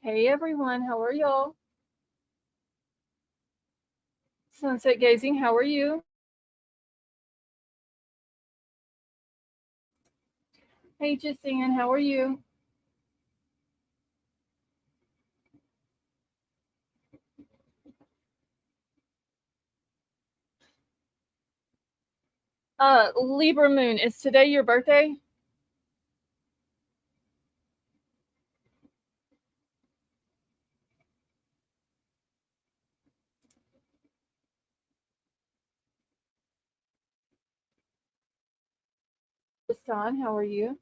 Hey everyone, how are y'all? Sunset Gazing, how are you? Hey Justine, how are you? Libra Moon, is today your birthday? Hassan, how are you?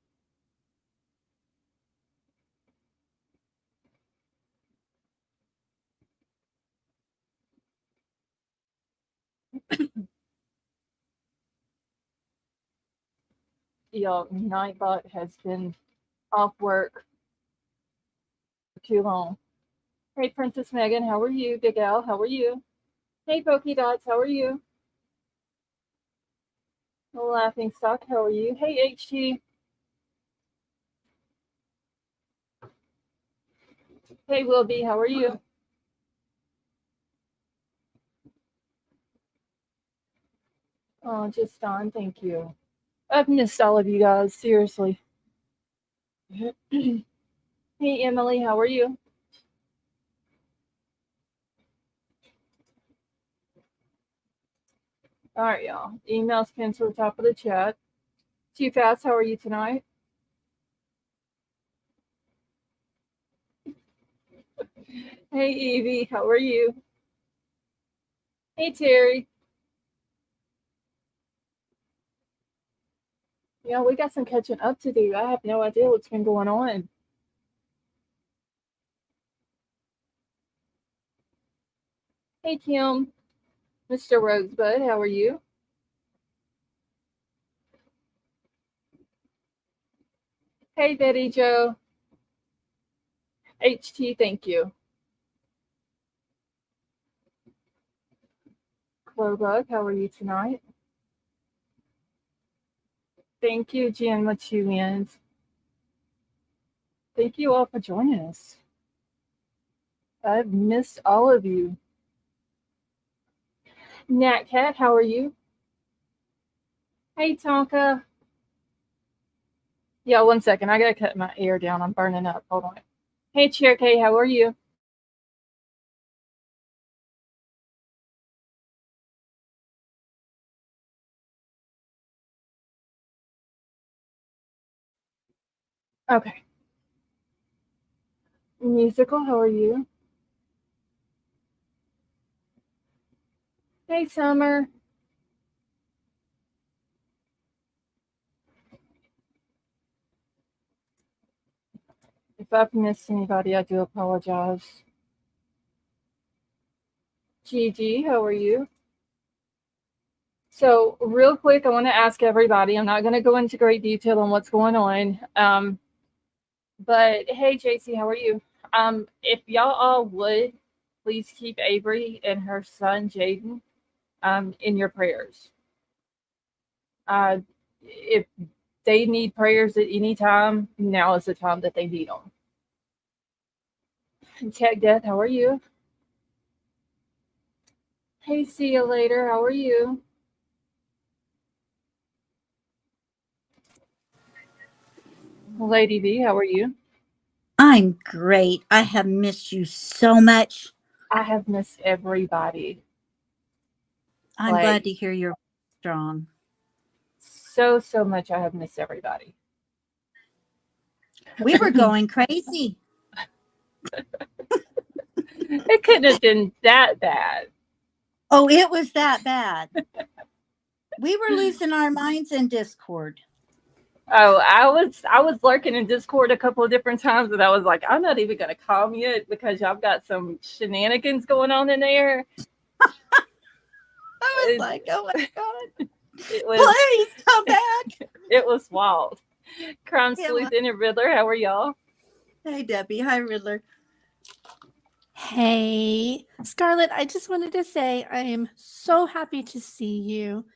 Y'all, Nightbot has been off work for too long. Hey Princess Megan, how are you? Big Al, how are you? Hey Pokey Dots, how are you? Laughing Stock, how are you? Hey HT, hey Will B, how are you? Oh, just on, thank you. I've missed all of you guys, seriously. Hey Emily, how are you? All right, y'all. Emails pinned to the top of the chat. Too fast, how are you tonight? Hey Evie, how are you? Hey Terry. Yeah, we got some catching up to do. I have no idea what's been going on. Hey Kim, Mr. Rosebud, how are you? Hey Betty Joe. HT, thank you. Clobug, how are you tonight? Thank you, Jan Machuians. Thank you all for joining us. I've missed all of you. Nat Cat, how are you? Hey Tonka. Yeah, one second. I gotta cut my ear down. I'm burning up. Hold on. Hey Cherokee, how are you? Okay. Musical, how are you? Hey Summer. If I've missed anybody, I do apologize. Gigi, how are you? So, real quick, I want to ask everybody. I'm not going to go into great detail on what's going on. But hey, JC, how are you? If y'all all would, please keep Avery and her son Jaden in your prayers. Uh, if they need prayers at any time, now is the time that they need them. Tech Death, how are you? Hey, see you later. How are you? Lady V, how are you? I'm great. I have missed you so much. I have missed everybody. I'm glad Like, to hear you're strong. so much. I have missed everybody. We were going crazy. It couldn't have been that bad. Oh, it was that bad. We were losing our minds in Discord. Oh, I was lurking in Discord a couple of different times, and I was like, I'm not even gonna come yet because y'all got some shenanigans going on in there. I was It, like, oh my God, it was please come back. it was wild. Crime It was. Sleuth and Riddler, how are y'all? Hey, Debbie. Hi, Riddler. Hey, Scarlett, I just wanted to say I am so happy to see you.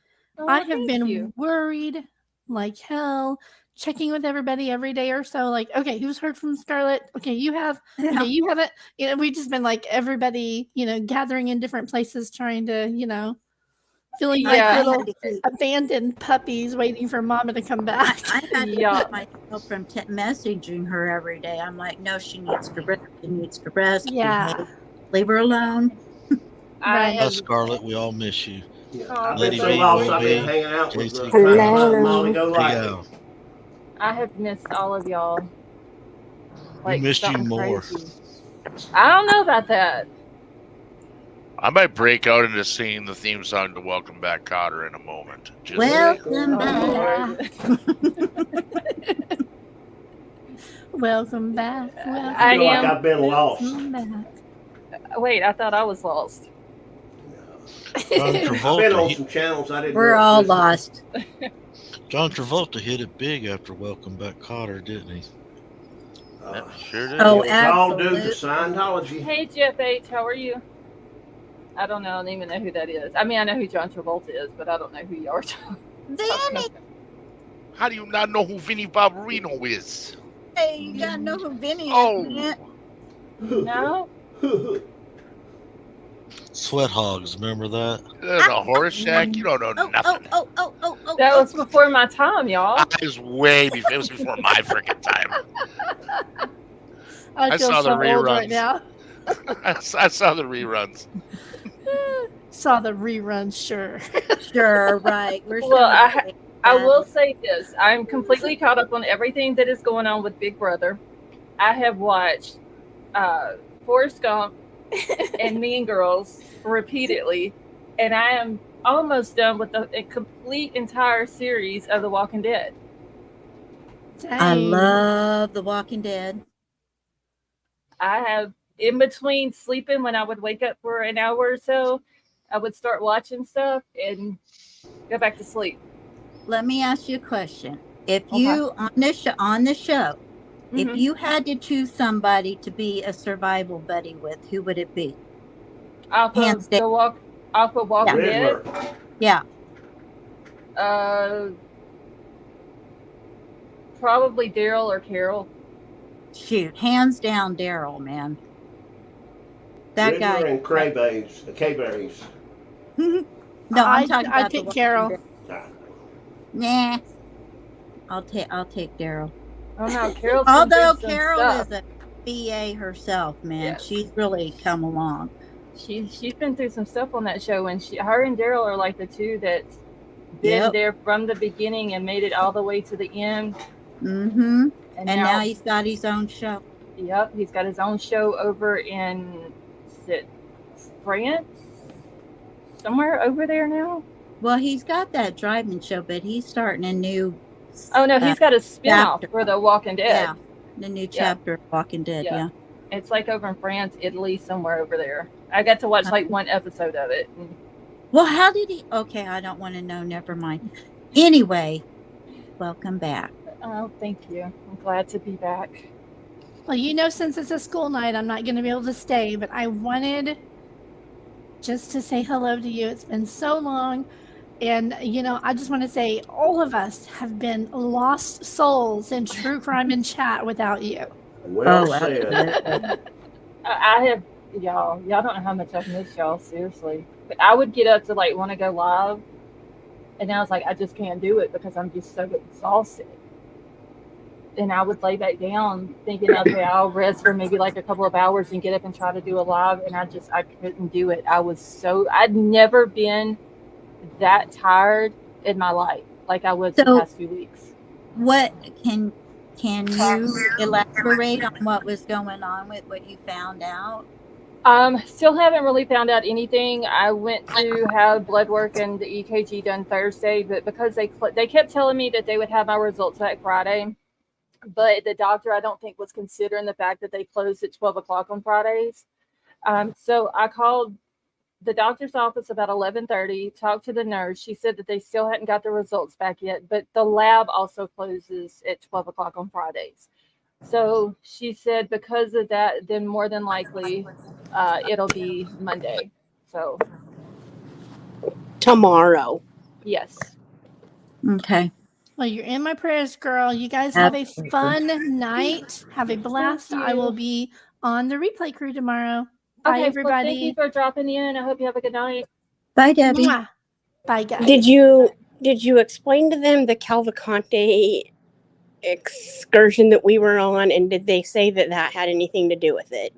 I Oh, have thank been you. worried like hell checking with everybody every day or so. Like, okay, who's heard from Scarlett? Okay, you have. Okay, you haven't. You know, we've just been like everybody, gathering in different places, trying to, feeling like Yeah. little abandoned puppies waiting for mama to come back. I had to Yeah. keep myself from messaging her every day. I'm like, no, she needs to rest. She needs to rest. Yeah. Behave. Leave her alone. I Right. have, Scarlett, we all miss you. Yeah, Oh, I've been Lady so V, lost. Will I've been B, hanging out with JC, trying to Hello. find Molly Go Big Lightly. Al. I have missed all of y'all. We missed you something more. crazy. I don't know about that. I might break out into singing the theme song to Welcome Back, Cotter in a moment. Just Welcome Oh, back. Lord. Welcome back. I feel like I've been lost. Welcome back. Wait, I thought I was lost. John I've been on Travolta, some channels I didn't. We're know all existed. lost. John Travolta hit it big after Welcome Back, Cotter, didn't he? Yeah, sure did. Oh, It was all due to absolutely. Scientology. Hey, Jeff H., how are you? I don't know. I don't even know who that is. I mean, I know who John Travolta is, but I don't know who you are. Vinny, How do you not know who Vinnie Barbarino is? hey, you gotta know who Vinny is, Oh. man. No? Sweat Hogs, remember that? The horse shack? You don't know Oh, nothing. oh. That was before my time, y'all. It was way before. It was before my freaking time. I feel saw the so old right reruns. now. I saw the reruns. Saw the reruns, sure. Sure, right. We're Well, showing I will say this. I'm completely caught up on everything that is going on with Big Brother. I have watched Forrest Gump and Mean Girls repeatedly, and I am almost done with a complete entire series of The Walking Dead. I Dang. love The Walking Dead. I have, in between sleeping, when I would wake up for an hour or so, I would start watching stuff and go back to sleep. Let me ask you a question. If Okay. you on the show, if Mhm. you had to choose somebody to be a survival buddy with, who would it be? Off Hands of down. Walking Dead, Riddler. Yeah. probably Daryl or Carol. Shoot, hands down, Daryl, man. That Riddler guy. and Crayberries. No, I'm talking I'd about The pick Walking Carol. Dead. Ah, Nah, I'll take Daryl. Oh no, Carol's been Although through some Carol stuff. is a BA herself, man, Yes. she's really come along. She's been through some stuff on that show, and her and Daryl are like the two that's been Yep. there from the beginning and made it all the way to the end. Mm-hmm. And And now he's got his own show. Yep, he's got his own show over in, is it France? Somewhere over there now? Well, he's got that driving show, but he's starting a new. Oh no, he's got a spin-off chapter. for The Walking Dead. Yeah, the new chapter of Walking Dead. Yeah. Yeah. It's like over in France, Italy, somewhere over there. I got to watch like one episode of it. Well, how did he? Okay, I don't want to know. Never mind. Anyway, welcome back. Oh, thank you. I'm glad to be back. Well, since it's a school night, I'm not going to be able to stay, but I wanted just to say hello to you. It's been so long. And, I just want to say all of us have been lost souls in true crime and chat without you. well Oh, said. absolutely. I have, y'all don't know how much I've missed y'all, seriously. But I would get up to like want to go live, and I was like, I just can't do it because I'm just so exhausted. And I would lay back down thinking, okay, I'll rest for maybe like a couple of hours and get up and try to do a live. And I couldn't do it. I'd never been that tired in my life like I was the So- past few weeks. What can you elaborate on what was going on with what you found out? Still haven't really found out anything. I went to have blood work and the EKG done Thursday, but because they kept telling me that they would have my results back Friday, but the doctor I don't think was considering the fact that they closed at 12 o'clock on Fridays. So I called the doctor's office about 11:30, talked to the nurse. She said that they still hadn't got the results back yet, but the lab also closes at 12 o'clock on Fridays. So she said because of that, then more than likely it'll be Monday. So tomorrow. yes. Okay. Well, Well, you're in my prayers, girl. You guys have a Absolutely. fun night. Have a blast. Thank I you. will be on the replay crew tomorrow. Bye, Okay, well, thank you everybody. for dropping in. I hope you have a good night. Bye, Debbie. Mwah. Bye, guys. Did you explain to them the Calvacante excursion that we were on, and did they say that had anything to do with it?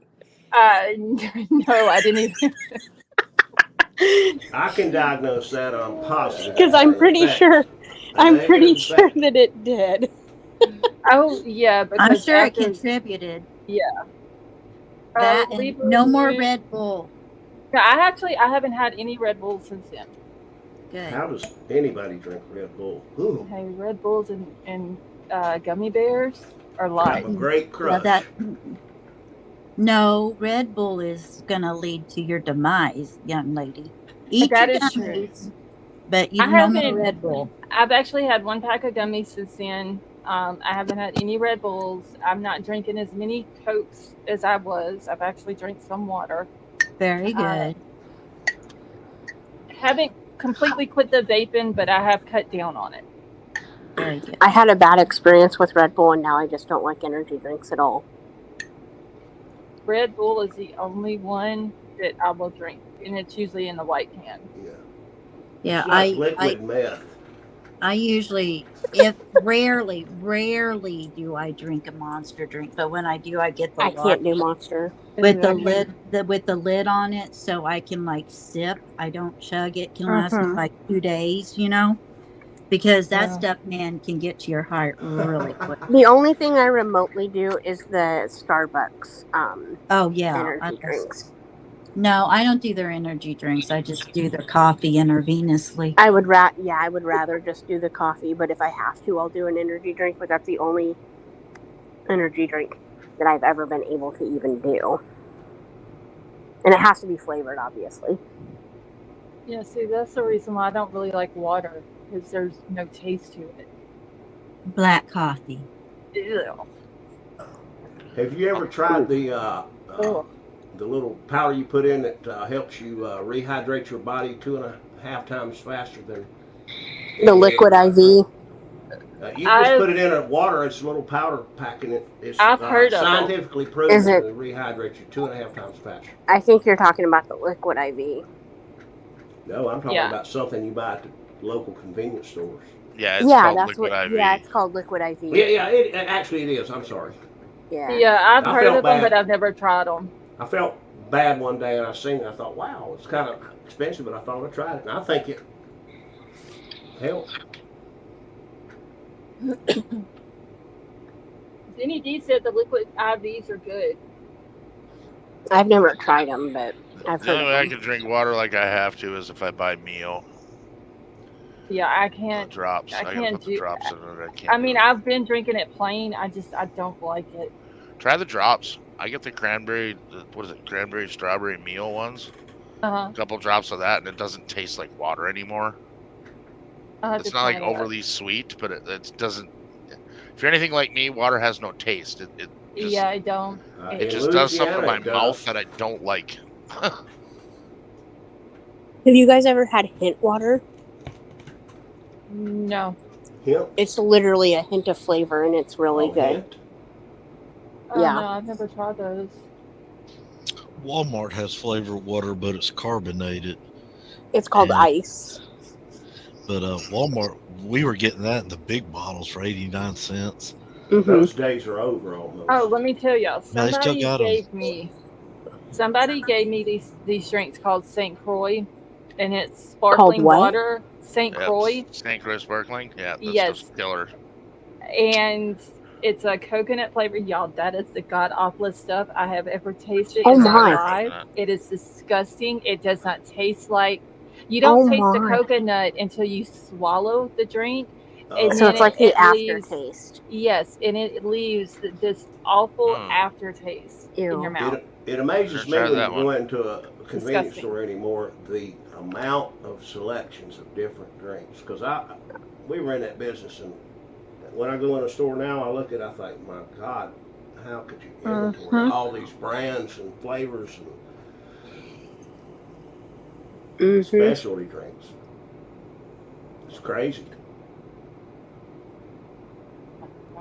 No, I didn't even. I can diagnose that. I'm positive. Because I'm pretty sure that it did. Oh yeah, because I'm sure it after, contributed. yeah. That we and no more reviewed- Red Bull. No, I haven't had any Red Bull since then. Good. How does anybody drink Red Bull? Ooh, Hey, Red Bulls and gummy bears are have light. a great Well, crush. No, Red Bull is going to lead to your demise, young lady. Eat That your is true. gummies, but you I no more haven't- Red Bull. I've actually had one pack of gummies since then. I haven't had any Red Bulls. I'm not drinking as many Cokes as I was. I've actually drank some water. Very good. Haven't completely quit the vaping, but I have cut down on it. Very good. I had a bad experience with Red Bull, and now I just don't like energy drinks at all. Red Bull is the only one that I will drink, and it's usually in the white can. Yeah. Yeah, It's like liquid meth. I usually, rarely do I drink a Monster drink, but when I do, I get the I can't do Monster. with the lid on it, so I can like sip. I don't chug it. Can last me like 2 days, because that Yeah. stuff, man, can get to your heart really quick. The only thing I remotely do is the Starbucks Oh yeah, energy drinks. No, I don't do their energy drinks. I just do their coffee intravenously. I would rather just do the coffee, but if I have to, I'll do an energy drink. But that's the only energy drink that I've ever been able to even do, and it has to be flavored, obviously. Yeah, see, that's the reason why I don't really like water, because there's no taste to it. Black coffee. Ew. Have you ever tried the Ugh. the little powder you put in that helps you rehydrate your body 2.5 times faster than The liquid IV. you just put it in water. It's a little powder pack in it. It's I've heard of it. scientifically proven Is it- to rehydrate you 2.5 times faster. I think you're talking about the liquid IV. No, I'm talking Yeah. about something you buy at the local convenience stores. Yeah, it's Yeah, called that's liquid what. IV. Yeah, it's called liquid IV. Yeah, actually it is. I'm sorry. Yeah. Yeah, I've I heard felt of them, bad. but I've never tried them. I felt bad one day and I seen it. I thought, wow, it's kind of expensive, but I thought I'd try it. And I think it helped. Jenny D said the liquid IVs are good. I've never tried them, but I've The heard only way I of them. can drink water like I have to is if I buy meal. Yeah, I The can't. drops. I I gotta can't put the do- drops in it. I can't. I do mean, it. I've been drinking it plain. I don't like it. Try the drops. I get the cranberry. What is it? Cranberry strawberry meal ones. Uh-huh. A couple drops of that, and it doesn't taste like water anymore. I'll have It's to not try like that. overly sweet, but it doesn't. If you're anything like me, water has no taste. It just, Yeah, I don't. it In just does something to Louisiana, my it does. mouth that I don't like. Have you guys ever had hint water? No. Hemp. It's literally a hint of flavor, and it's really Oh, good. hemp. Oh, Yeah. no, I've never tried those. Walmart has flavored water, but it's carbonated. It's called Yeah. ice. But Walmart, we were getting that in the big bottles for 89 cents. Hmm. Those days are over almost. Oh, let me tell y'all. No, they still Somebody got 'em. gave me these drinks called St. Croix, and it's sparkling what? water. St. Yeah, Croix, St. Croix sparkling. Yeah, that's Yes. just killer. and it's a coconut flavor. Y'all, that is the god awfulest stuff I have ever tasted Oh in my my. life. It is disgusting. It does not taste like. You don't Oh taste the my. coconut until you swallow the drink. And So then it's like the it leaves- aftertaste. Yes, and it leaves this awful Mm. aftertaste in Ew. your mouth. It amazes Sure me tried when that you one. go into a convenience Disgusting. store anymore, the amount of selections of different drinks. Because we were in that business, and when I go in a store now, I think, my God, how could you inventory all these brands and flavors and Hmm. specialty drinks? It's crazy.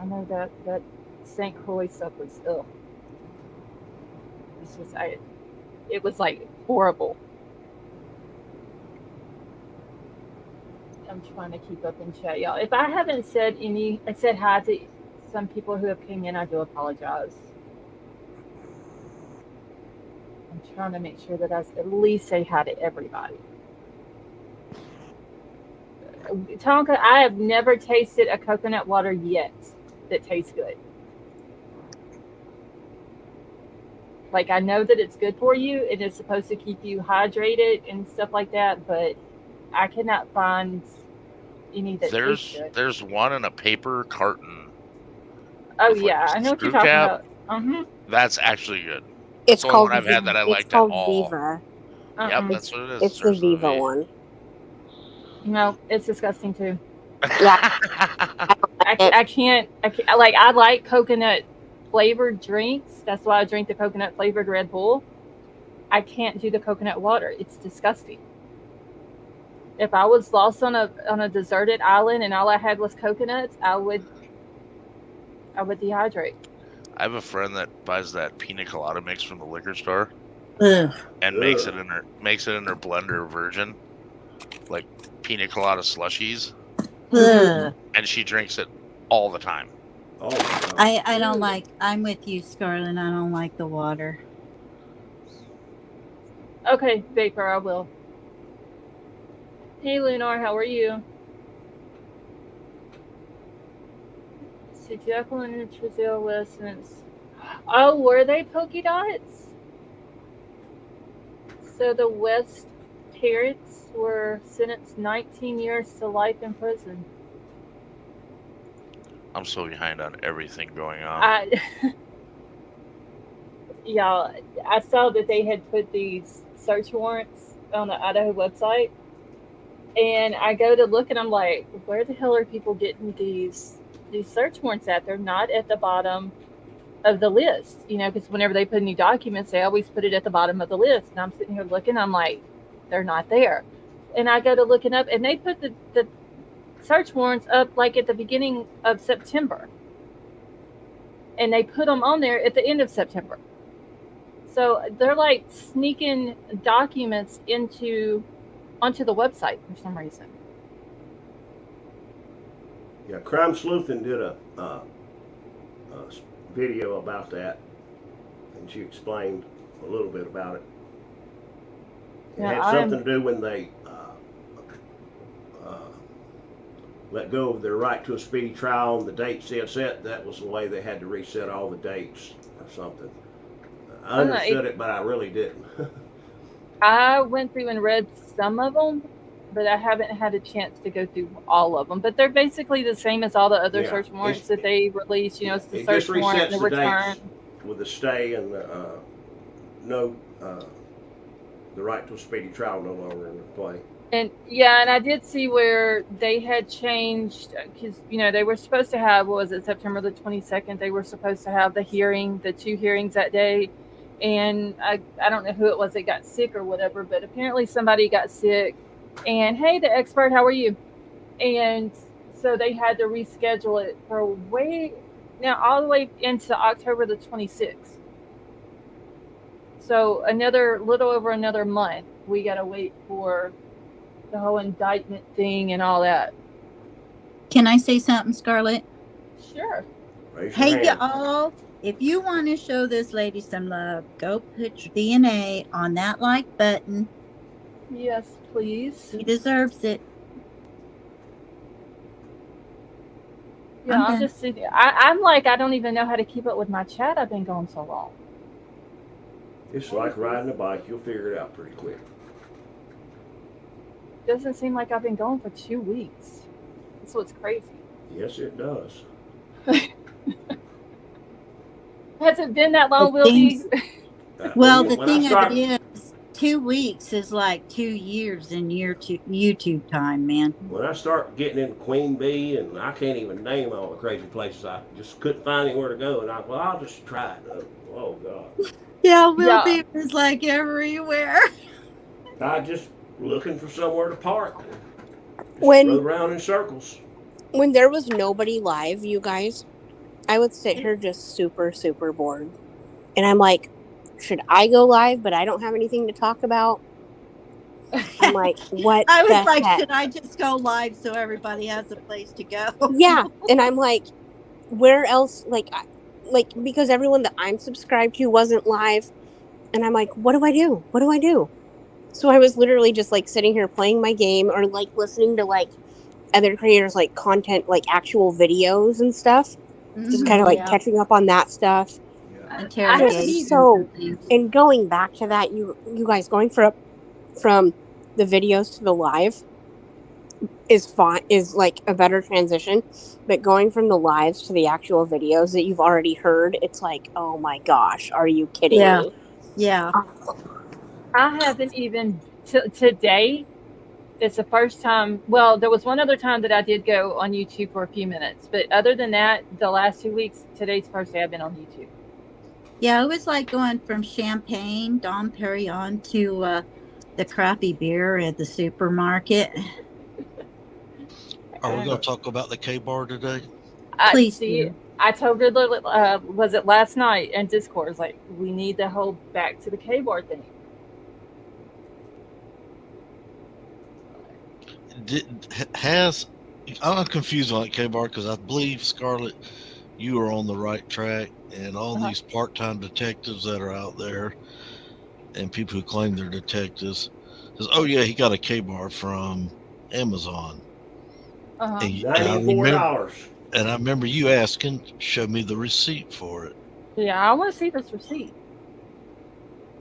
I know that St. Croix stuff was ugh. It's just it was like horrible. I'm trying to keep up in chat, y'all. If I haven't said I said hi to some people who have came in, I do apologize. I'm trying to make sure that I at least say hi to everybody. Tonka, I have never tasted a coconut water yet that tastes good. Like, I know that it's good for you. It is supposed to keep you hydrated and stuff like that, but I cannot find any that taste good. There's one in a paper carton. Oh yeah, I know what you're talking about. That's actually good. It's the called one I've had that I it's liked called at all. Viva. Yep, that's what it is. It's the Viva one. No, it's disgusting too. Yeah. I can't. Like, I like coconut flavored drinks. That's why I drink the coconut flavored Red Bull. I can't do the coconut water. It's disgusting. If I was lost on a deserted island and all I had was coconuts, I would dehydrate. I have a friend that buys that pina colada mix from the liquor store Ugh. and makes it in her blender version, like pina colada slushies. Ugh. And she drinks it all the time. Oh, my God. I don't like. I'm with you, Scarlett. I don't like the water. Okay, Vapor, I will. Hey, Lunar, how are you? See, Jacqueline and Trizelle Westmans. Oh, were they polka dots? So the West parents were sentenced 19 years to life in prison. I'm so behind on everything going on. Yeah, I saw that they had put these search warrants on the Idaho website. And I go to look and I'm like, where the hell are people getting these search warrants at? They're not at the bottom of the list, because whenever they put new documents, they always put it at the bottom of the list. And I'm sitting here looking, I'm like, they're not there. And I go to looking up and they put the search warrants up like at the beginning of September. And they put them on there at the end of September. So they're like sneaking documents onto the website for some reason. Yeah, Crime Sleuthing did a video about that, and she explained a little bit about it. It had something to do when they let go of their right to a speedy trial, and the dates they had set, that was the way they had to reset all the dates or something. I understood it, but I really didn't. I went through and read some of them, but I haven't had a chance to go through all of them. But they're basically the same as all the other search warrants that they release. It's the search warrant, the return. With the stay and the right to a speedy trial no longer in play. And and I did see where they had changed, because they were supposed to have, what was it, September the 22nd? They were supposed to have the 2 hearings that day. And I don't know who it was that got sick or whatever, but apparently somebody got sick. And hey, the expert, how are you? And so they had to reschedule it for all the way into October the 26th. So little over another month, we got to wait for the whole indictment thing and all that. Can I say something, Scarlett? Sure. Hey, y'all. If you want to show this lady some love, go put your DNA on that like button. Yes, please. She deserves it. Yeah, I'm just sitting. I'm like, I don't even know how to keep up with my chat. I've been gone so long. It's like riding a bike. You'll figure it out pretty quick. Doesn't seem like I've been gone for 2 weeks. That's what's crazy. Yes, it does. Has it been that long, Wildy? Well, the thing of it is, 2 weeks is like 2 years in YouTube time, man. When I start getting into Queen Bee, and I can't even name all the crazy places, I just couldn't find anywhere to go, and I'll just try it. Oh God. Yeah, Wildy was like everywhere. I just looking for somewhere to park. Just rode around in circles. When there was nobody live, you guys, I would sit here just super, super bored. And I'm like, should I go live, but I don't have anything to talk about? I'm like, what I was the like, heck? should I just go live so everybody has a place to go? Yeah. And I'm like, where else? Like, because everyone that I'm subscribed to wasn't live. And I'm like, what do I do? What do I do? So I was literally just like sitting here playing my game or like listening to like other creators, like content, like actual videos and stuff. Just kind of like catching up on that stuff. Yeah. Interrogations So, and things. and going back to that, you guys going from the videos to the live is fine, is like a better transition. But going from the lives to the actual videos that you've already heard, it's like, oh my gosh, are you kidding me? Yeah. I haven't even today. It's the first time. Well, there was one other time that I did go on YouTube for a few minutes, but other than that, the last 2 weeks, today's the first day I've been on YouTube. Yeah, it was like going from champagne, Dom Perignon, to the crappy beer at the supermarket. Are we going to talk about the K-bar today? Please see. do. I told her, was it last night in Discord? It's like, we need to hold back to the K-bar thing. I'm confused on that K-bar because I believe, Scarlett, you are on the right track, and all these part-time detectives that are out there and people who claim they're detectives says, oh yeah, he got a K-bar from Amazon. $94. And I remember you asking, show me the receipt for it. Yeah, I want to see this receipt.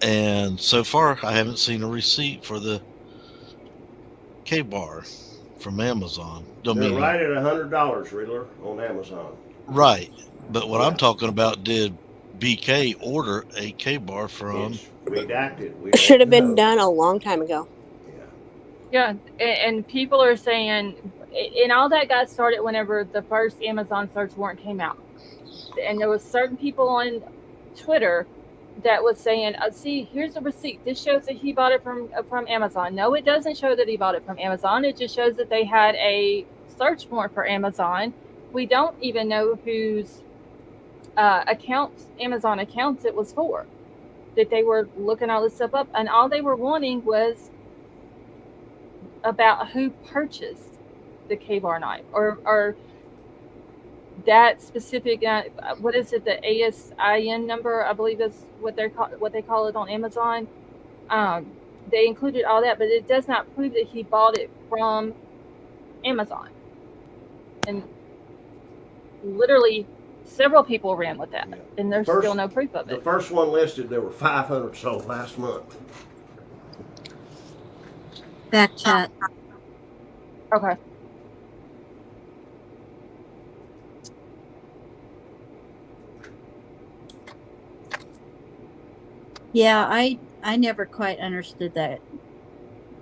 And so far, I haven't seen a receipt for the K-bar from Amazon. They're right at $100, Riddler, on Amazon. Right. But what I'm talking about, did BK order a K-bar from? It's redacted. It should have been done a long time ago. Yeah, and people are saying, and all that got started whenever the first Amazon search warrant came out. And there was certain people on Twitter that was saying, see, here's the receipt. This shows that he bought it from Amazon. No, it doesn't show that he bought it from Amazon. It just shows that they had a search warrant for Amazon. We don't even know whose Amazon accounts it was for, that they were looking all this stuff up. And all they were wanting was about who purchased the K-bar knife or that specific what is it, the ASIN number, I believe is what they call it on Amazon. They included all that, but it does not prove that he bought it from Amazon. And literally several people ran with that, and there's still no proof of it. The first one listed, there were 500 sold last month. Back chat. Okay. Yeah, I never quite understood that.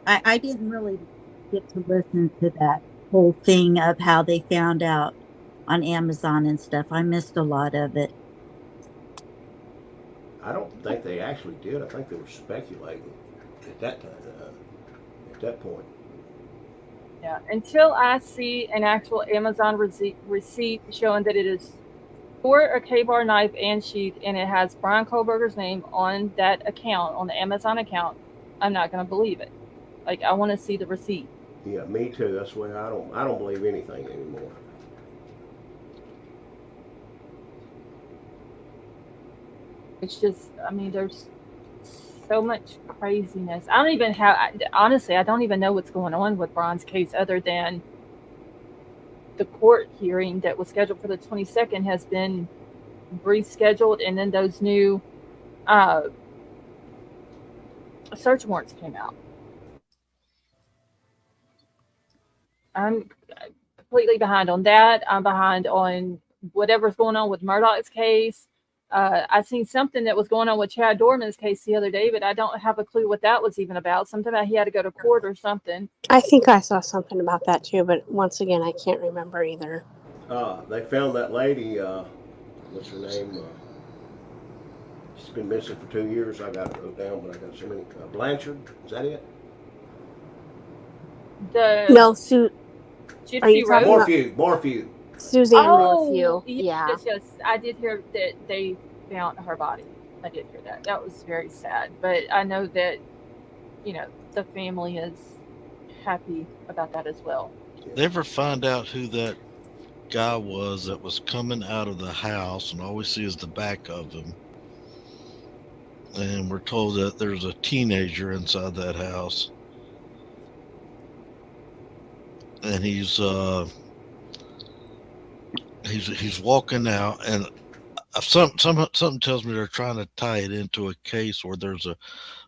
I didn't really get to listen to that whole thing of how they found out on Amazon and stuff. I missed a lot of it. I don't think they actually did. I think they were speculating at that time, at that point. Yeah, until I see an actual Amazon receipt showing that it is for a K-bar knife and sheath, and it has Bryan Kohberger's name on that account, on the Amazon account, I'm not going to believe it. Like, I want to see the receipt. Yeah, me too. That's why I don't believe anything anymore. It's just, I mean, there's so much craziness. I don't even have, honestly, I don't even know what's going on with Bryan's case other than the court hearing that was scheduled for the 22nd has been rescheduled, and then those new search warrants came out. I'm completely behind on that. I'm behind on whatever's going on with Murdoch's case. I seen something that was going on with Chad Dorman's case the other day, but I don't have a clue what that was even about. Something about he had to go to court or something. I think I saw something about that too, but once again, I can't remember either. They found that lady, what's her name? She's been missing for 2 years. I got it wrote down, but I got so many. Blanchard, is that it? No, Sue. Morphew. Suzanne Oh, Matthew. Yeah. yes. I did hear that they found her body. I did hear that. That was very sad. But I know that, the family is happy about that as well. They ever find out who that guy was that was coming out of the house, and all we see is the back of him? And we're told that there's a teenager inside that house, and he's walking out, and something tells me they're trying to tie it into a case where there's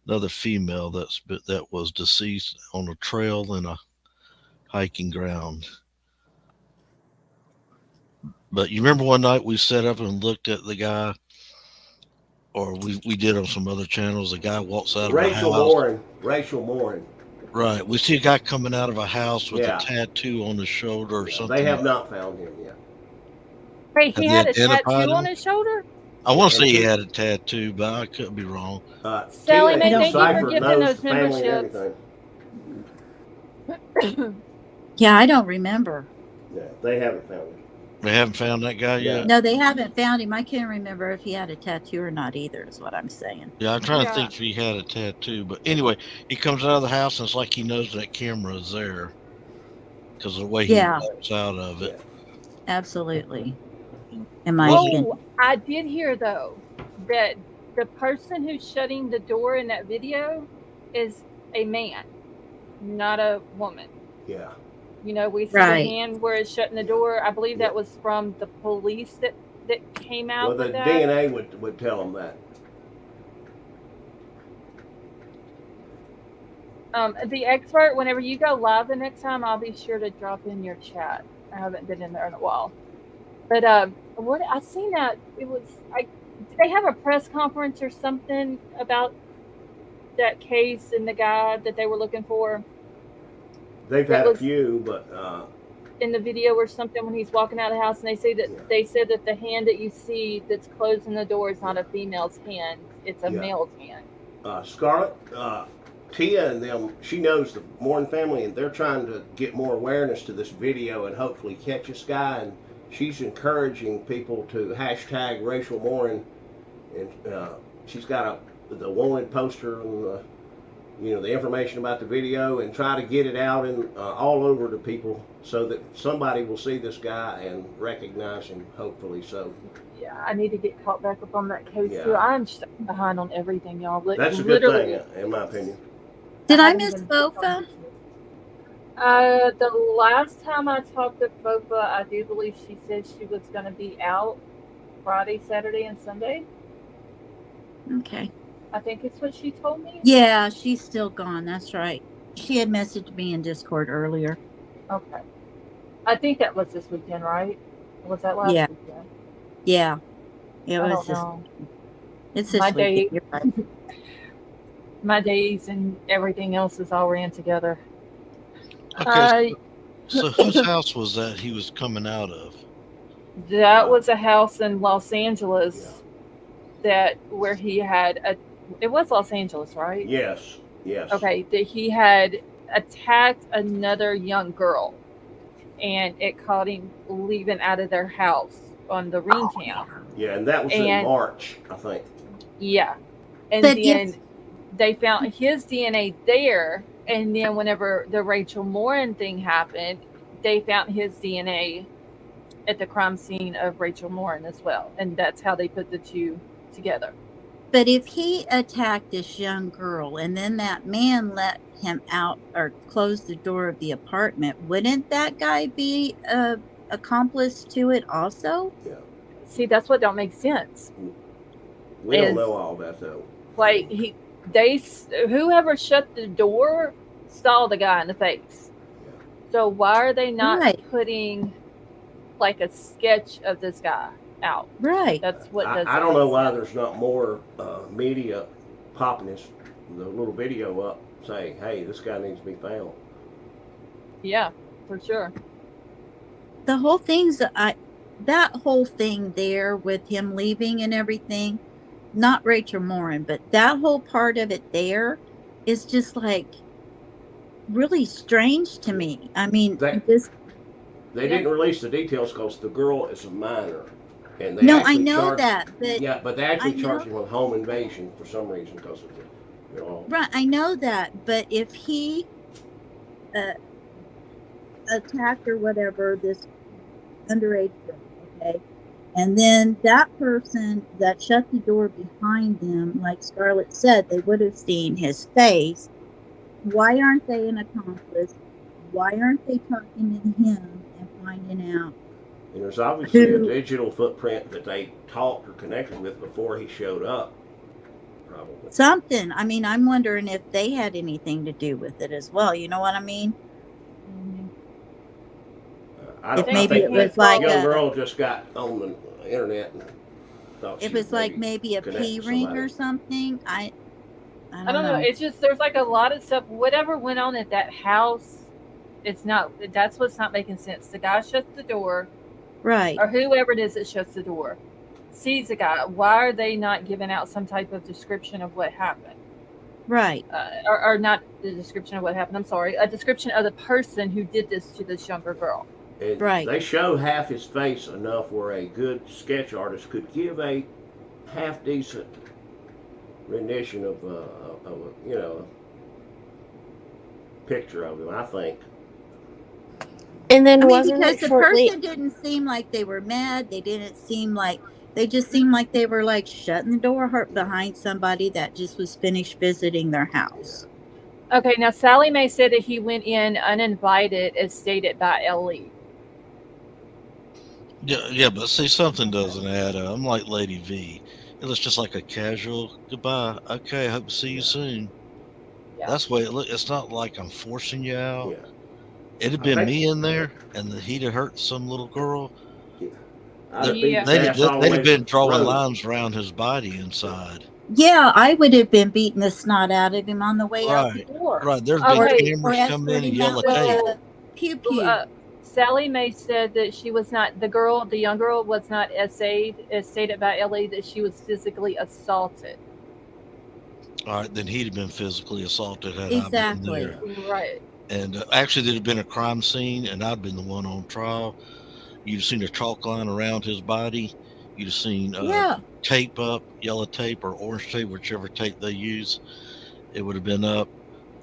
another female that was deceased on a trail in a hiking ground. But you remember one night we sat up and looked at the guy, or we did on some other channels. The guy walks out of a house. Rachel Morin. Right. We see a guy coming out of a house with a tattoo on his shoulder or something. They have not found him yet. Wait, he had a tattoo on his shoulder? I want to say he had a tattoo, but I could be wrong. Sally, thank you for giving those memberships. Yeah, I don't remember. Yeah, they haven't found him. They haven't found that guy yet? No, they haven't found him. I can't remember if he had a tattoo or not either, is what I'm saying. Yeah, I'm trying to think if he had a tattoo. But anyway, he comes out of the house, and it's like he knows that camera is there because of the way he walks out of it. Absolutely. In my opinion. I did hear, though, that the person who's shutting the door in that video is a man, not a woman. Yeah. We see the hand where it's shutting the door. I believe that was from the police that came out. Well, the DNA would tell them that. The expert, whenever you go live the next time, I'll be sure to drop in your chat. I haven't been in there in a while. But what I seen that it was did they have a press conference or something about that case and the guy that they were looking for? They've had a few, but in the video or something when he's walking out of the house, and they said that the hand that you see that's closing the door is not a female's hand; it's a male's hand. Scarlett, Tia and them, she knows the Morin family, and they're trying to get more awareness to this video and hopefully catch this guy. And she's encouraging people to hashtag Rachel Morin, and she's got the wanted poster and the information about the video, and try to get it out and all over to people so that somebody will see this guy and recognize him, hopefully. So yeah, I need to get caught back up on that case too. I'm behind on everything, y'all. That's a good thing, in my opinion. Did I miss Bofa? The last time I talked to Bofa, I do believe she said she was going to be out Friday, Saturday, and Sunday. Okay. I think it's what she told me. Yeah, she's still gone. That's right. She had messaged me in Discord earlier. Okay. I think that was this weekend, right? Was that last weekend? Yeah. It was this. It's this weekend. You're right. My days and everything else is all ran together. Okay. So whose house was that he was coming out of? That was a house in Los Angeles where he had it was Los Angeles, right? Yes. Okay, that he had attacked another young girl, and it caught him leaving out of their house on the ring town. Yeah, and that was in March, I think. Yeah, and then they found his DNA there, and then whenever the Rachel Morin thing happened, they found his DNA at the crime scene of Rachel Morin as well, and that's how they put the two together. But if he attacked this young girl and then that man let him out or closed the door of the apartment, wouldn't that guy be a accomplice to it also? Yeah. See, that's what don't make sense. We don't know all that though. Like whoever shut the door saw the guy in the face. Yeah. So why are they not putting like a sketch of this guy out? Right. That's what I don't know why there's not more media popping the little video up saying, hey, this guy needs to be found. Yeah, for sure. The whole thing's that whole thing there with him leaving and everything, not Rachel Morin, but that whole part of it there is just like really strange to me. I mean, They didn't release the details because the girl is a minor. And they No, I actually know charged, that, but yeah, but they I actually know, charged him with home invasion for some reason because of right, I know that, but if he attacked or whatever this underage girl, okay, and then that person that shut the door behind them, like Scarlett said, they would have seen his face. Why aren't they an accomplice? Why aren't they talking to him and finding out? And there's obviously a who? digital footprint that they talked or connected with before he showed up, probably. Something. I mean, I'm wondering if they had anything to do with it as well. You know what I mean? If maybe it was like young a, girl just got on the internet and thought it she was like maybe a connect P to ring somebody. or something. I I don't know. It's just there's like a lot of stuff. Whatever went on at that house, it's not. That's what's not making sense. The guy shuts the door, Right. or whoever it is that shuts the door, sees the guy. Why are they not giving out some type of description of what happened? Right. Or not the description of what happened. I'm sorry, a description of the person who did this to this younger girl. And right. They show half his face enough where a good sketch artist could give a half decent rendition of a picture of him, I think. And then I mean, wasn't because it the shortly? person didn't seem like they were mad. They didn't seem like, they just seemed like they were like shutting the door behind somebody that just was finished visiting their house. Okay, now Sally Mae said that he went in uninvited, as stated by Ellie. Yeah, but see, something doesn't add up. I'm like Lady V. It looks just like a casual goodbye. Okay, hope to see you soon. Yeah. That's the way it looks. It's not like I'm forcing you out. Yeah. It'd have been me in there, and he'd have hurt some little girl. They'd have been drawing lines around his body inside. Yeah, I would have been beating the snot out of him on the way out the door. Right, there's been cameras come in and yell at tape. Pew pew. Sally Mae said that she was not, the young girl was not essayed, as stated by Ellie, that she was physically assaulted. All right, then he'd have been physically assaulted had Exactly. I been there. Right. And actually, there'd have been a crime scene, and I'd been the one on trial. You'd have seen a chalk line around his body. You'd have seen tape up, yellow tape or orange tape, whichever tape they use. It would have been up,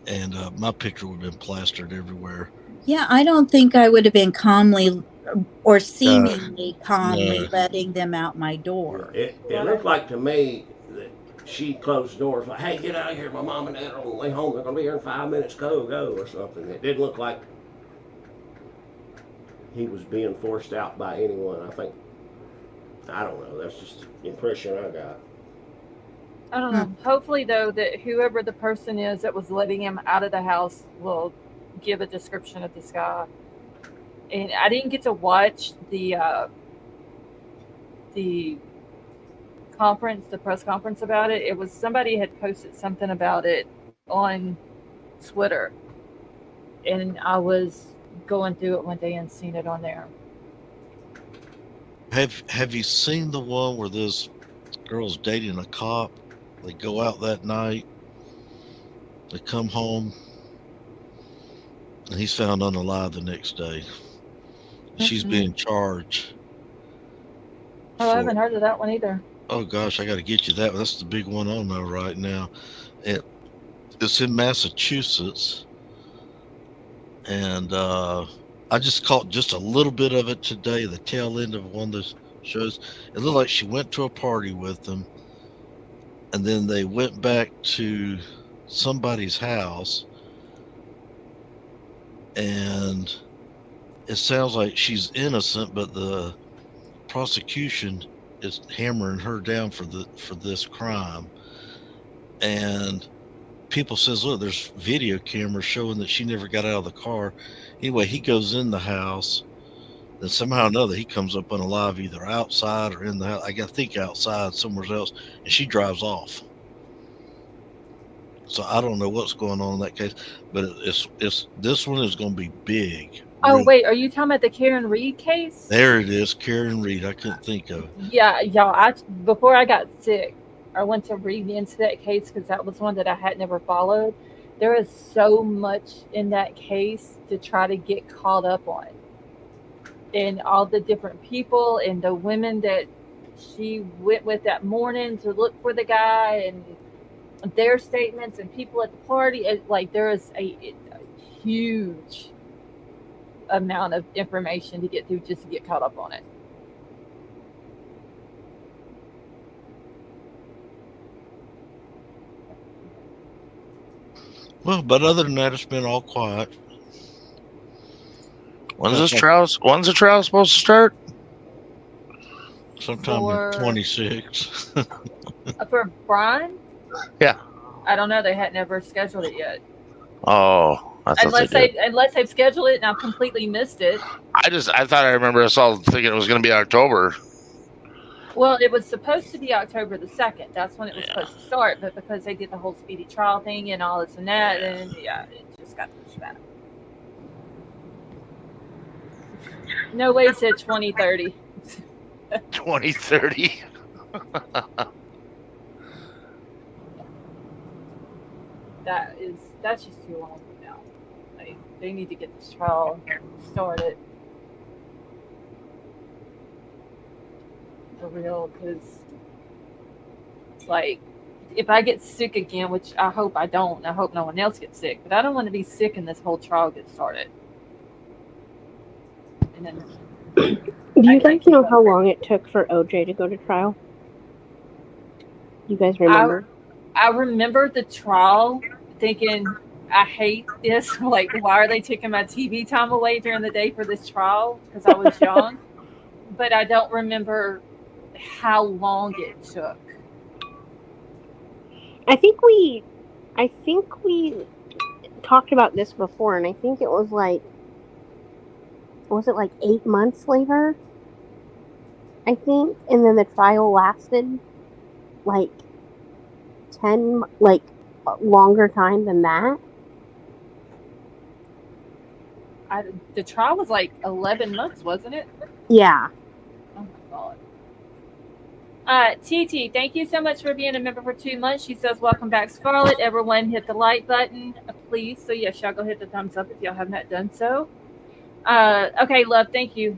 and my picture would have been plastered everywhere. Yeah, I don't think I would have been calmly or seemingly calmly letting them out my door. It looked like to me that she closed the doors like, hey, get out of here. My mom and dad are on the way home. They're going to be here in 5 minutes. Go, or something. It didn't look like he was being forced out by anyone. I don't know. That's just the impression I got. I don't know. Hopefully, though, that whoever the person is that was letting him out of the house will give a description of this guy. And I didn't get to watch the press conference about it. It was somebody had posted something about it on Twitter, and I was going through it one day and seen it on there. Have you seen the one where this girl's dating a cop? They go out that night, they come home, and he's found unalive the next day. She's being charged. Oh, I haven't heard of that one either. Oh gosh, I got to get you that one. That's the big one on there right now. It's in Massachusetts, and I just caught just a little bit of it today, the tail end of one of the shows. It looked like she went to a party with them, and then they went back to somebody's house, and it sounds like she's innocent, but the prosecution is hammering her down for this crime. And people says, look, there's video cameras showing that she never got out of the car. Anyway, he goes in the house, then somehow or another he comes up unalive, either outside or in the house. I think outside somewhere else, and she drives off. So I don't know what's going on in that case, but it's this one is going to be big. Oh, really. Wait, are you talking about the Karen Reed case? There it is, Karen Reed. I couldn't think of it. Yeah, y'all. Before I got sick, I went to read into that case because that was one that I had never followed. There is so much in that case to try to get caught up on. and all the different people and the women that she went with that morning to look for the guy and their statements and people at the party. Like there is a huge amount of information to get through just to get caught up on it. Well, but other than that, it's been all quiet. When's the trial supposed to start? Sometime in 26. For Bryan? Yeah. I don't know. They had never scheduled it yet. Oh, I thought Unless they've scheduled it and I've completely missed it. I thought I remember us all thinking it was going to be October. Well, it was supposed to be October the 2nd. That's when it was supposed to start. But because they did the whole speedy trial thing and all this and that, and it just got pushed back. No way, said 2030. 2030. That's just too long now. Like, they need to get this trial started for real, because like if I get sick again, which I hope I don't, I hope no one else gets sick, but I don't want to be sick and this whole trial gets started. And then do you guys know how long it took for OJ to go to trial? You guys remember? I remember the trial thinking, I hate this. Like, why are they taking my TV time away during the day for this trial? Because I was young. But I don't remember how long it took. I think we talked about this before, and I think it was like 8 months later? I think, and then the trial lasted like 10, like longer time than that. The trial was like 11 months, wasn't it? Yeah. Oh my God. TT, thank you so much for being a member for 2 months. She says, welcome back, Scarlett. Everyone hit the like button, please. So yes, y'all go hit the thumbs up if y'all have not done so. Okay, love, thank you.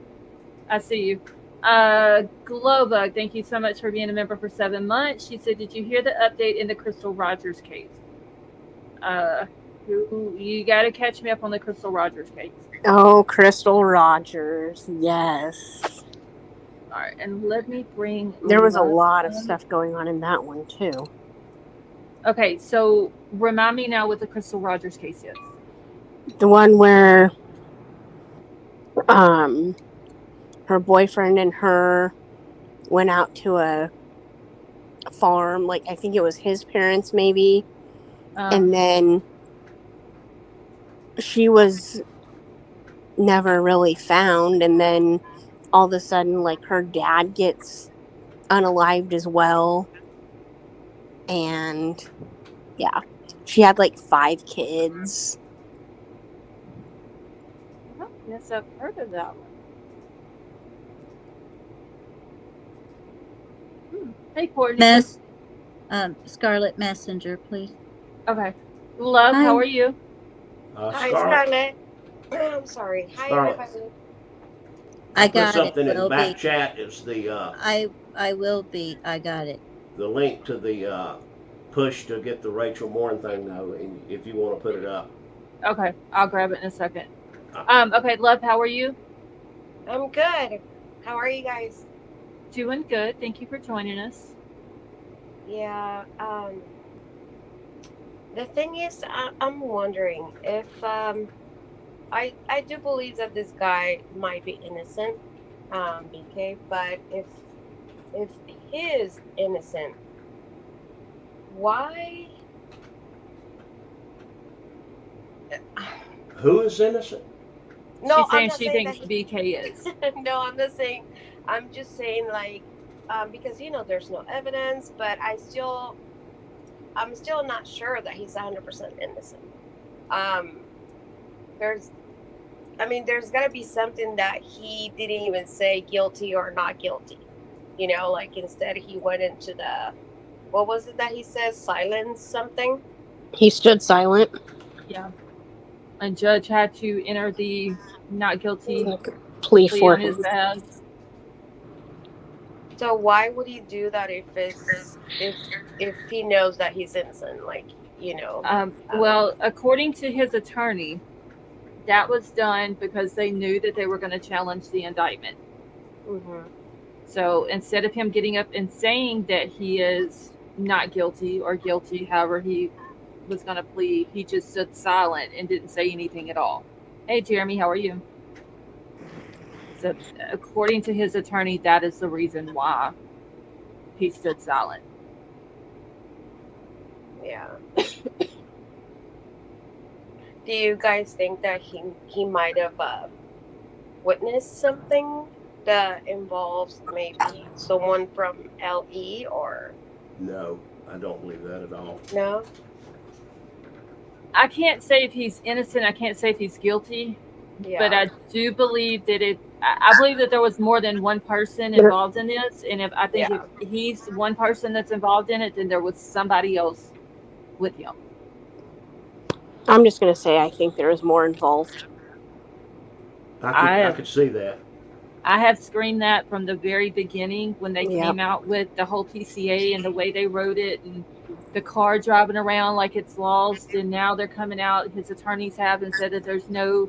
I see you. Glowbug, thank you so much for being a member for 7 months. She said, did you hear the update in the Crystal Rogers case? You got to catch me up on the Crystal Rogers case. Oh, Crystal Rogers, yes. All right, and let me bring. There was a lot of stuff going on in that one too. Okay, so remind me now what the Crystal Rogers case is. The one where, her boyfriend and her went out to a farm, like I think it was his parents maybe, and then she was never really found, and then all of a sudden like her dad gets unalived as well, and yeah, she had like 5 kids. Oh, yes, I've heard of that one. Hey, Courtney. Scarlett Messenger, please. Okay. Love, Hi. how are you? Hi, Scarlett. I'm sorry. Hi, Scarlett. everybody. I put got something it. in back chat. Is the I will be. I got it. the link to the push to get the Rachel Morin thing though, if you want to put it up. Okay, I'll grab it in a second. Okay, love, how are you? I'm good. How are you guys? Doing good. Thank you for joining us. Yeah. The thing is, I'm wondering if I do believe that this guy might be innocent, BK. But if he is innocent, why? Who is innocent? No, She's saying I'm not she saying thinks that BK is. No, I'm not saying. I'm just saying like, because there's no evidence, but I'm still not sure that he's 100% innocent. There's got to be something that he didn't even say guilty or not guilty. Like instead he went into the, what was it that he says? Silence something? He stood silent. Yeah. And judge had to enter the not guilty plea plea for on his him. behalf. So why would he do that if he knows that he's innocent? Like, Well, according to his attorney, that was done because they knew that they were going to challenge the indictment. Mhm. So instead of him getting up and saying that he is not guilty or guilty, however he was going to plead, he just stood silent and didn't say anything at all. Hey, Jeremy, how are you? So according to his attorney, that is the reason why he stood silent. Yeah. Do you guys think that he might have witnessed something that involves maybe someone from LE or No, I don't believe that at all. no? I can't say if he's innocent. I can't say if he's guilty. Yeah. But I do believe that I believe that there was more than one person involved in this. And if he's one person that's involved in it, then there was somebody else with him. I'm just going to say I think there is more involved. I could see that. I have screamed that from the very beginning when they came out with the whole PCA and the way they wrote it and the car driving around like it's lost. And now they're coming out, his attorneys have, and said that there's no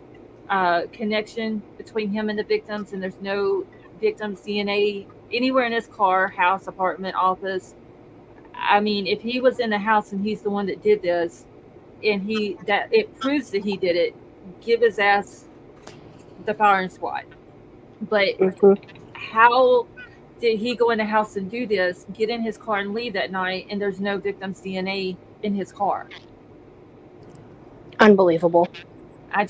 connection between him and the victims, and there's no victim's DNA anywhere in his car, house, apartment, office. I mean, if he was in the house and he's the one that did this, and it proves that he did it, give his ass the firing squad. But how did he go in the house and do this, get in his car and leave that night, and there's no victim's DNA in his car? Unbelievable. I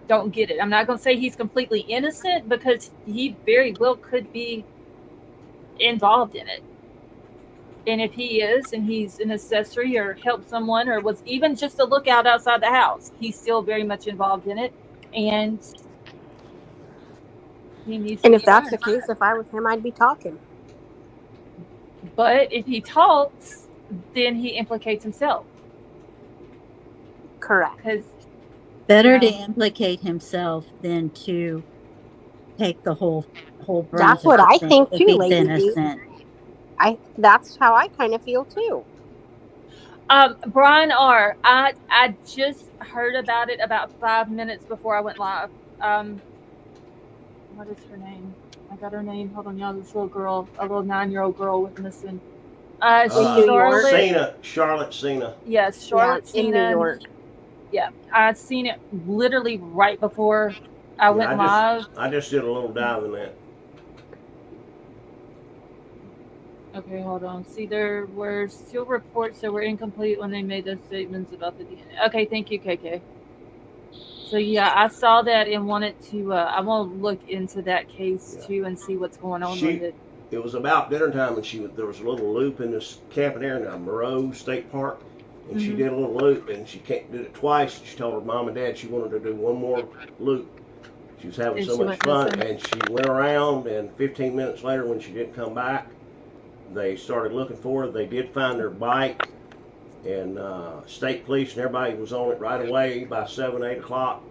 don't get it. I'm not going to say he's completely innocent because he very well could be involved in it. And if he is, and he's an accessory or helped someone or was even just a lookout outside the house, he's still very much involved in it. And he needs to And if be that's learned. the case, if I was him, I'd be talking. But if he talks, then he implicates himself. Correct. Because Better to implicate himself than to take the whole brunt. That's what I think if too, he's Lady B. innocent. That's how I kind of feel too. Bryan R., I just heard about it about 5 minutes before I went live. What is her name? I got her name. Hold on, y'all. This little girl, a little 9-year-old girl went missing. Charlotte Cena. Yes, Charlotte Cena. In New York. Yeah, I'd seen it literally right before I went live. I just did a little dive in that. Okay, hold on. See, there were still reports that were incomplete when they made those statements about the DNA. Okay, thank you, KK. So yeah, I saw that and wanted to. I want to look into that case too and see what's going on with it. It was about dinner time, and there was a little loop in this camping area in Moreau State Park, and she did a little loop, and she did it twice. She told her mom and dad she wanted to do one more loop. She was having so much fun, and she went around, and 15 minutes later, when she didn't come back, they started looking for her. They did find her bike, and state police and everybody was on it right away by 7, 8 o'clock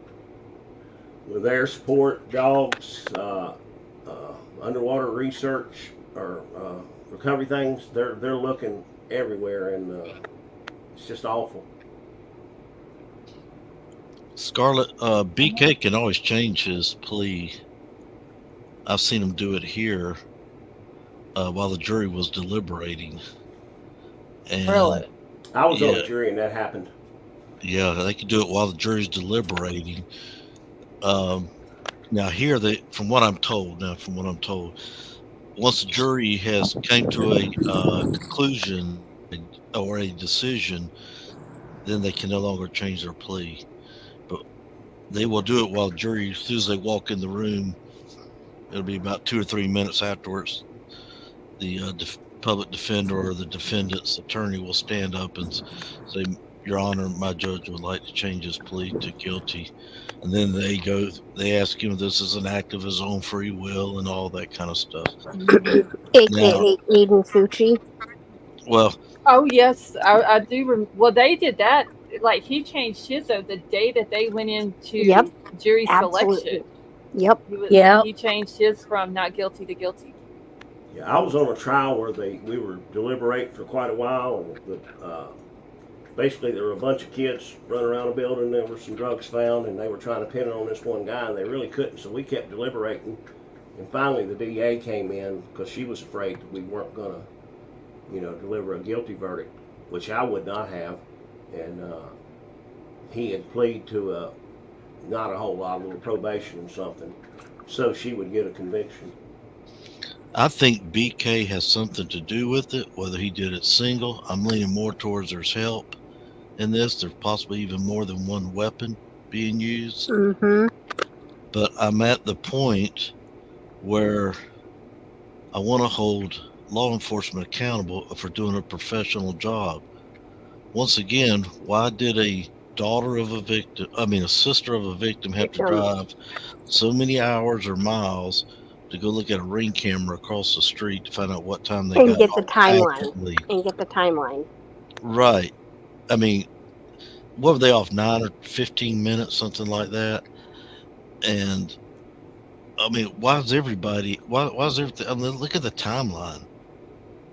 with air support, dogs, underwater research or recovery things. They're looking everywhere, and it's just awful. Scarlett, BK can always change his plea. I've seen him do it here while the jury was deliberating. And really? I was on the jury and that happened. Yeah, they could do it while the jury's deliberating. Now here, from what I'm told, once the jury has came to a conclusion or a decision, then they can no longer change their plea. But they will do it while the jury, as soon as they walk in the room, it'll be about 2 or 3 minutes afterwards. The public defender or the defendant's attorney will stand up and say, "Your Honor, my judge would like to change his plea to guilty." And then they ask him if this is an act of his own free will and all that kind of stuff. AKA Aiden Fucci. Well. Oh, yes, I do. Well, they did that. Like, he changed his the day that they went into jury selection. Yep. Yep. He changed his from not guilty to guilty. Yeah, I was on a trial where we were deliberating for quite a while, and basically there were a bunch of kids running around the building. There were some drugs found, and they were trying to pin it on this one guy, and they really couldn't. So we kept deliberating, and finally the DA came in because she was afraid that we weren't gonna, deliver a guilty verdict, which I would not have, and he had pleaded to not a whole lot, a little probation or something, so she would get a conviction. I think BK has something to do with it, whether he did it single. I'm leaning more towards there's help in this. There's possibly even more than one weapon being used. Mm-hmm. But I'm at the point where I want to hold law enforcement accountable for doing a professional job. Once again, why did a sister of a victim have to drive so many hours or miles to go look at a ring camera across the street to find out what time they got And get the timeline. actively? And get the timeline. Right. I mean, what were they off, 9 or 15 minutes, something like that? And I mean, why is everything? I mean, look at the timeline.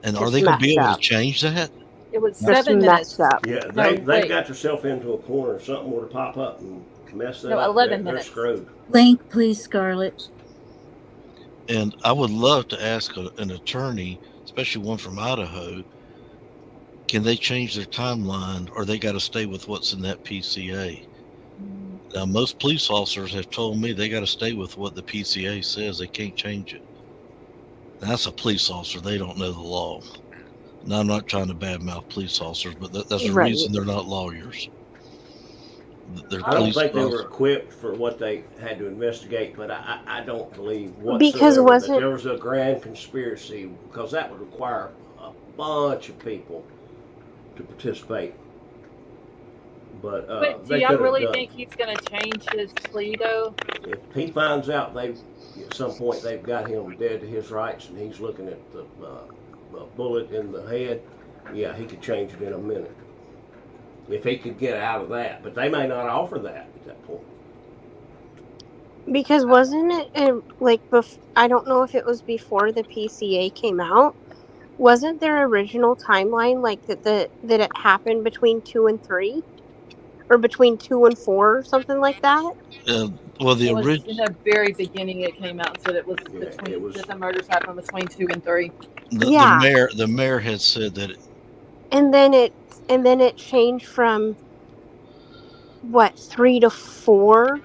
And are Just they going to be able messed to change that? It was Just 7 minutes. messed up. Yeah, No, they wait. got themselves into a corner. If something were to pop up and mess that No, up, 11 they're minutes. screwed. Link, please, Scarlett. And I would love to ask an attorney, especially one from Idaho, can they change their timeline, or they got to stay with what's in that PCA? Now, most police officers have told me they got to stay with what the PCA says. They can't change it. And that's a police officer. They don't know the law. Now, I'm not trying to badmouth police officers, but that's the Right. reason they're not lawyers. They're I don't police think they were officers. equipped for what they had to investigate, but I don't believe whatsoever Because that wasn't- there was a grand conspiracy, because that would require a bunch of people to participate. But But do they y'all could have really done. think he's going to change his plea, though? If he finds out at some point they've got him dead to his rights and he's looking at the bullet in the head, yeah, he could change it in a minute. If he could get out of that. But they may not offer that at that point. Because wasn't it I don't know if it was before the PCA came out. Wasn't their original timeline like that it happened between 2 and 3, or between 2 and 4, or something like that? Well, the It was in original, the very beginning it came out, so that was Yeah, between it was- that the murders happened between 2 and 3. Yeah. the mayor had said that And then it changed from 3 to 4,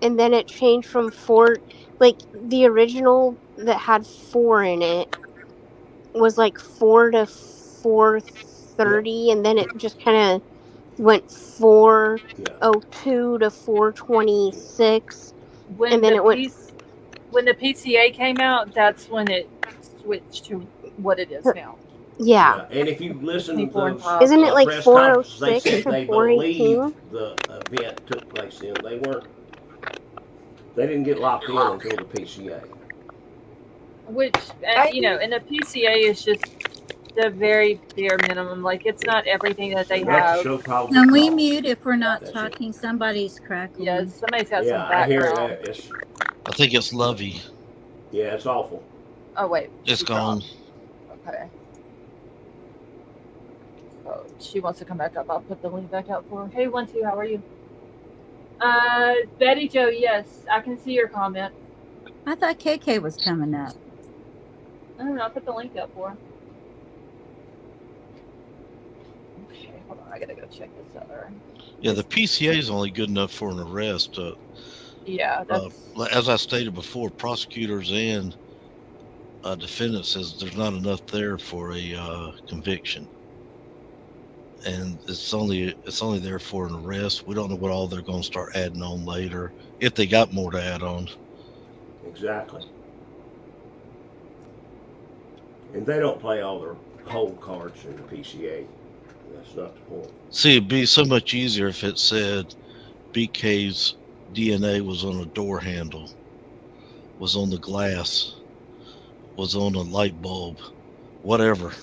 and then it changed from 4, like the original that had 4 in it was like 4 to 4:30, and then it just kind of went 4:02 to 4:26, When and then the it went. when the PCA came out, that's when it switched to what it is now. Yeah. And if you listen to 24 and those 5. Isn't it like press conferences, they 4:06 said to they 4:18? believe the event took place in. They didn't get locked in until the PCA. Which, and the PCA is just the very bare minimum. Like, it's not everything that they So that's have. to show probable Can we cause. mute if we're not That's it. talking? Somebody's crackling. Yeah, somebody's got Yeah, some I hear background. that. I think it's Lovey. Yeah, it's awful. Oh, wait. It's she gone. dropped. Okay. So she wants to come back up. I'll put the link back out for her. Hey, 1-2, how are you? Betty Joe, yes, I can see your comment. I thought KK was coming up. I don't know. I'll put the link up for her. Okay, hold on. I gotta go check this other. Yeah, the PCA is only good enough for an arrest. Yeah, that's. As I stated before, prosecutors and defendants says there's not enough there for a conviction, and it's only there for an arrest. We don't know what all they're going to start adding on later, if they got more to add on. Exactly. And they don't play all their hold cards in the PCA. That's not the point. See, it'd be so much easier if it said BK's DNA was on a door handle, was on the glass, was on a light bulb, whatever.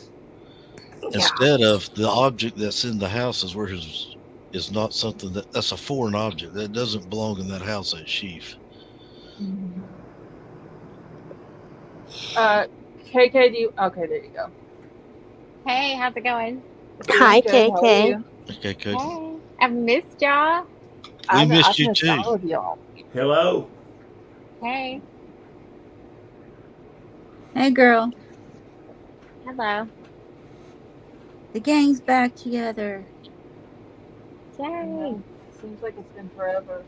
Yeah. Instead of the object that's in the house is not something that's a foreign object that doesn't belong in that house, that sheaf. KK, do you? Okay, there you go. Hey, how's it going? Hi, Good. How are KK. you? Okay, good. Hey, I've missed y'all. We missed I've you missed too. all of y'all. Hello. Hey, Hey, girl. hello. The gang's back together. Yay. Seems like it's been forever.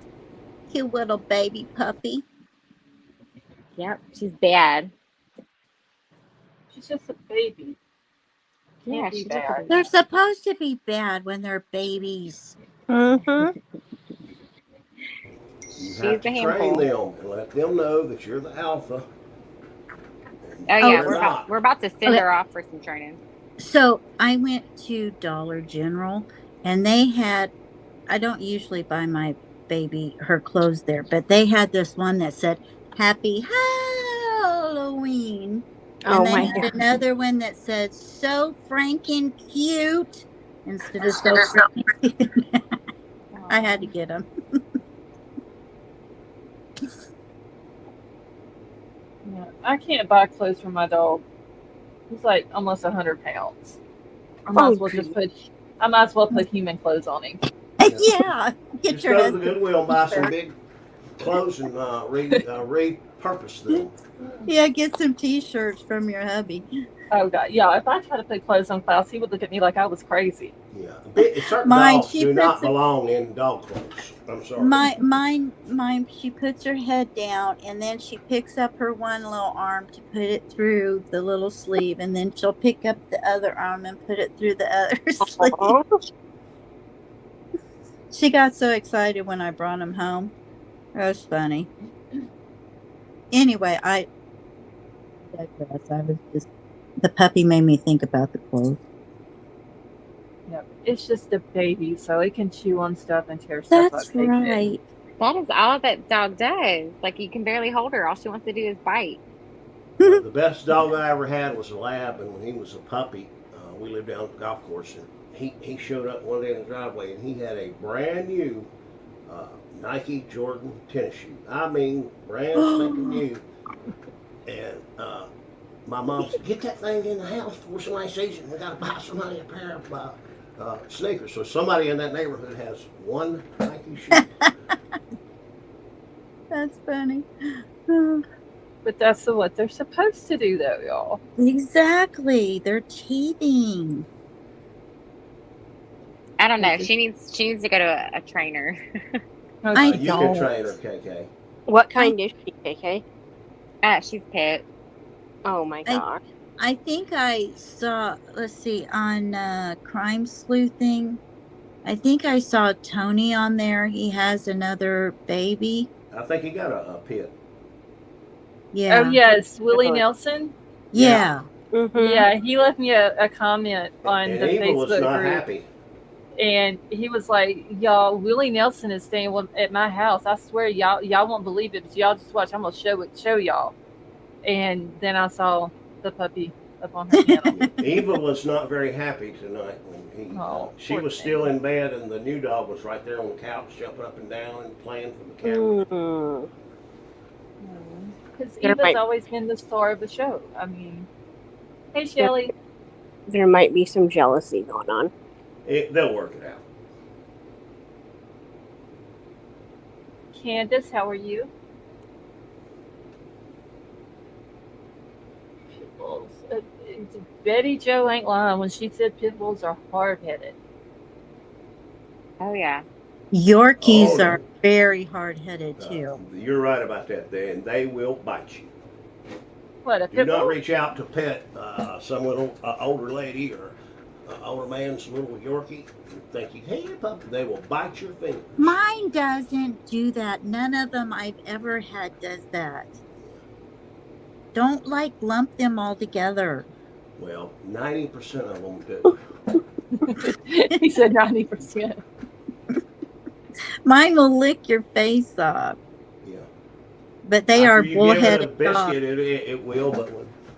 Cute little baby puppy. Yep, she's bad. She's just a baby. Can't Yeah, be she's just a bad. baby. They're supposed to be bad when they're babies. Mm-hmm. You She's have a to train handful. them and let them know that you're the alpha. Oh yeah, They're not. we're about to send Okay. her off for some training. So I went to Dollar General and they had, I don't usually buy my baby her clothes there, but they had this one that said Happy Halloween. Oh And they my had God. another one that said So Franken Cute instead of So Franken Cute. I had to get them. Yeah, I can't buy clothes for my dog. He's like almost 100 pounds. I might as well just put human clothes on him. Yeah. Get Just your go to the husband. Goodwill and buy some big clothes and repurpose them. Yeah, get some t-shirts from your hubby. Oh God, yeah. If I try to put clothes on Klaus, he would look at me like I was crazy. Yeah, certain Mine, dogs she do puts not it- belong in dog clothes. I'm sorry. Mine, she puts her head down and then she picks up her one little arm to put it through the little sleeve and then she'll pick up the other arm and put it through the other sleeve. Oh, She got so excited when I brought him home. It was funny. Anyway, I digress. I was just, the puppy made me think about the clothes. Yep. It's just a baby, so it can chew on stuff and tear stuff up. That's KK. right. That is all that dog does. Like you can barely hold her. All she wants to do is bite. The best dog I ever had was a lab, and when he was a puppy, we lived down at the golf course, and he showed up one day in the driveway, and he had a brand new Nike Jordan tennis shoe. I mean, brand spanking new. And my mom said, "Get that thing in the house before somebody sees it. We got to buy somebody a pair of sneakers." So somebody in that neighborhood has one Nike shoe. That's funny. But that's what they're supposed to do, though, y'all. Exactly. They're teething. I don't know. She needs to go to a trainer. I You don't. can train her, KK. what kind is she, KK? She's pet. Oh my gosh. I think I saw, let's see, on Crime Sleuthing, I think I saw Tony on there. He has another baby. I think he got a pit. Yeah. Oh yes, Willie Nelson. Yeah. Mm-hmm. Yeah, he left me a comment on And the Eva was Facebook not group, happy. and he was like, "Y'all, Willie Nelson is staying at my house. I swear, y'all won't believe it. But y'all just watch. I'm gonna show y'all." And then I saw the puppy up on her panel. Eva was not very happy tonight when he. She was still in bed, and the new dog was right there on the couch, jumping up and down and playing for the camera. Mm. Because There Eva's might- always been the star of the show. I mean, hey Shelly. There might be some jealousy going on. They'll work it out. Candace, how are you? Pit bulls. Betty Jo ain't lying when she said pit bulls are hard-headed. Oh yeah. Yorkies Oh, are very hard-headed too. You're right about that, they will bite you. What, a Do pit not bull? reach out to pet some little older lady or older man's little Yorkie thinking, "Hey, puppy," they will bite your finger. Mine doesn't do that. None of them I've ever had does that. Don't lump them all together. Well, 90% of them do. He said 90%. Mine will lick your face off. Yeah. But they After are you give it a bullheaded biscuit, dogs. it will, but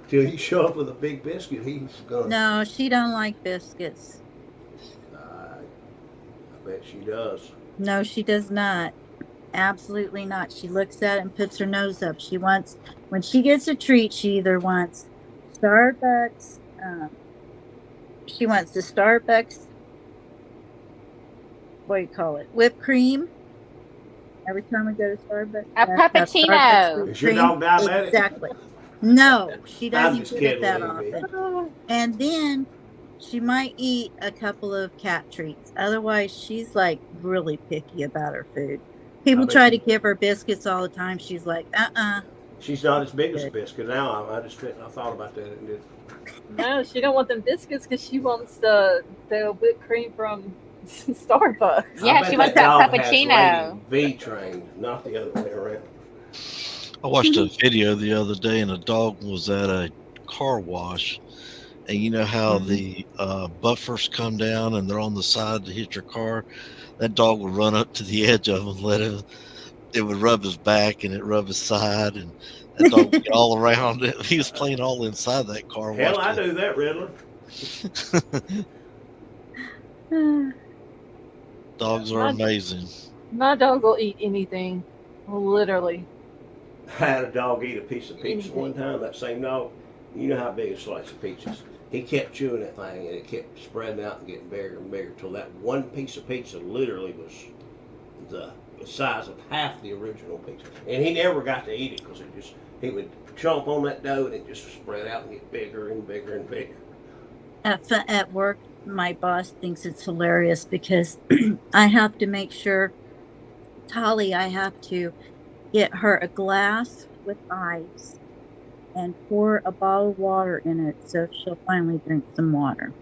till you show up with a big biscuit, he's gonna. No, she don't like biscuits. I bet she does. No, she does not. Absolutely not. She looks at it and puts her nose up. When she gets a treat, she either wants Starbucks, she wants the Starbucks, what do you call it? Whipped cream. Every time we go to Starbucks, A Starbucks puppuccino. whipped Is your cream. dog diabetic? Exactly. No, she I'm doesn't just get kidding, it that Amy. often. And then she might eat a couple of cat treats. Otherwise, she's like really picky about her food. People bet try you- to give her biscuits all the time. She's like, She's not as big as a Good. biscuit now. I thought about that. And did. No, she don't want them biscuits because she wants the whipped cream from Starbucks. Yeah, I bet she wants that dog has puppuccino. Lady V trained, not the other way around. I watched a video the other day, and a dog was at a car wash, and you know how the buffers come down and they're on the side to hit your car. That dog would run up to the edge of them, it would rub his back and it rub his side, and that dog would get all around it. He was playing all inside that car. Hell, I do that, Riddler. Dogs are amazing. My dog will eat anything, literally. I had a dog eat a piece of pizza one time. That same dog, you know how big a slice of pizza is. He kept chewing that thing, and it kept spreading out and getting bigger and bigger till that one piece of pizza literally was the size of half the original pizza. And he never got to eat it because he would chomp on that dough and it just spread out and get bigger and bigger and bigger. At work, my boss thinks it's hilarious because I have to make sure, I have to get her a glass with ice and pour a bottle of water in it so she'll finally drink some water.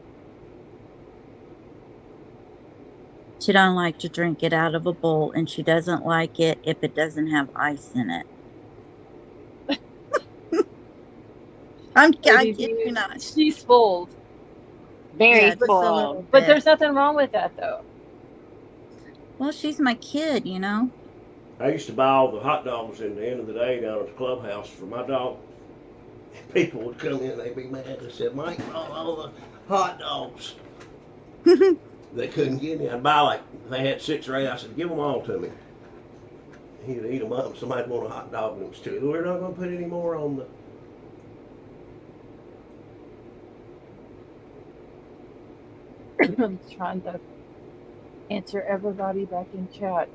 She don't like to drink it out of a bowl, and she doesn't like it if it doesn't have ice in it. I kid you not. She's spoiled. Very Yeah, just a full. little But bit. there's nothing wrong with that, though. Well, she's my kid, you know. I used to buy all the hot dogs in the end of the day down at the clubhouse for my dog. People would come in, they'd be mad. They said, Mike, all the hot dogs. They couldn't get any. I'd buy they had 6 or 8. I said, give them all to me. He'd eat them up. Somebody'd want a hot dog and it was too. We're not going to put any more on the. I'm trying to answer everybody back in chat.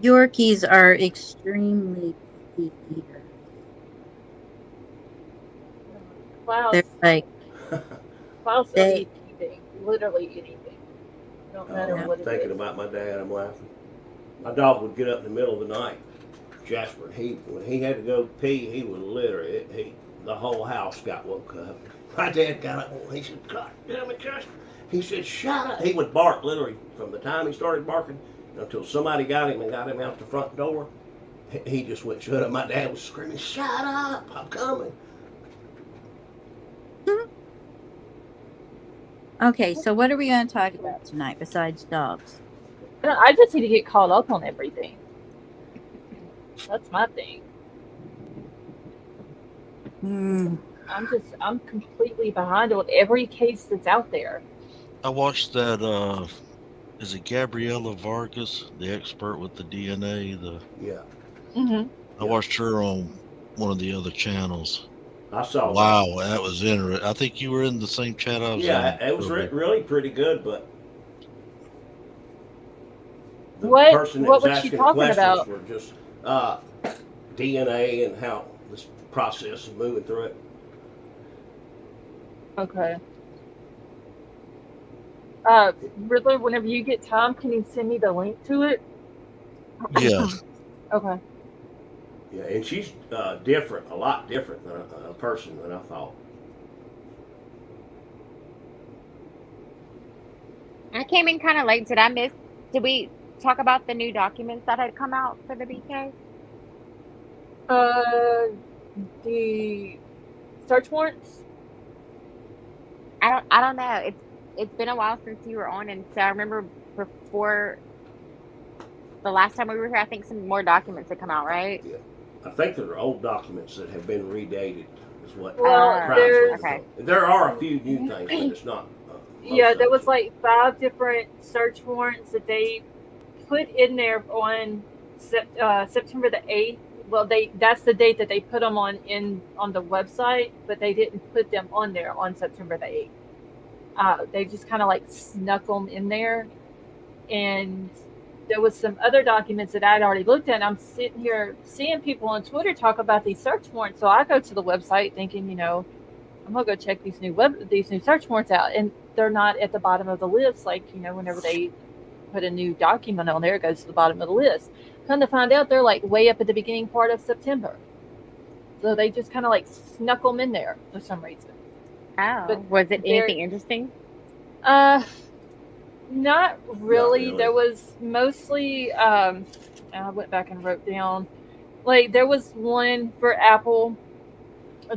Yorkies are extremely picky eaters. Klaus, They're like, Klaus will they- eat anything, literally anything. No matter what it Thinking is. about my dad, I'm laughing. My dog would get up in the middle of the night, Jasper. When he had to go pee, he would literally, the whole house got woke up. My dad got up and he said, God damn it, Jasper. He said, shut up. He would bark literally from the time he started barking until somebody got him and got him out the front door. He just went shut up. My dad was screaming, shut up, I'm coming. okay, so what are we going to talk about tonight besides dogs? I just need to get caught up on everything. That's my thing. I'm completely behind on every case that's out there. I watched that. Is it Gabriela Vargas, the expert with the DNA? Yeah, Mm-hmm. I watched her on one of the other channels. I saw Wow, that was interesting. I think you were in the same chat I was in. Yeah, it was really pretty good, but the What person that was was she asking the talking questions about? were just DNA and how this process of moving through it. Okay. Riddler, whenever you get time, can you send me the link to it? Yeah. Okay. Yeah, and she's different, a lot different than a person than I thought. I came in kind of late. Did we talk about the new documents that had come out for the BK? The search warrants? I don't know. It's been a while since you were on, and so I remember before the last time we were here, I think some more documents had come out, right? Yeah. I think there are old documents that have been redated, is what Well, Crimes there's- Written. There are a few new things, but it's not. Yeah, most there of was it. like 5 different search warrants that they put in there on September the 8th. Well, that's the date that they put them on the website, but they didn't put them on there on September the 8th. They just kind of like snuck them in there, and there was some other documents that I'd already looked at. And I'm sitting here seeing people on Twitter talk about these search warrants, so I go to the website thinking, I'm gonna go check these new search warrants out, and they're not at the bottom of the list. Like, whenever they put a new document on there, it goes to the bottom of the list. Come to find out, they're like way up at the beginning part of September. So they just kind of like snuck them in there for some reason. Oh, but was it anything interesting? Not really. There was mostly, I went back and wrote down, like there was one for Apple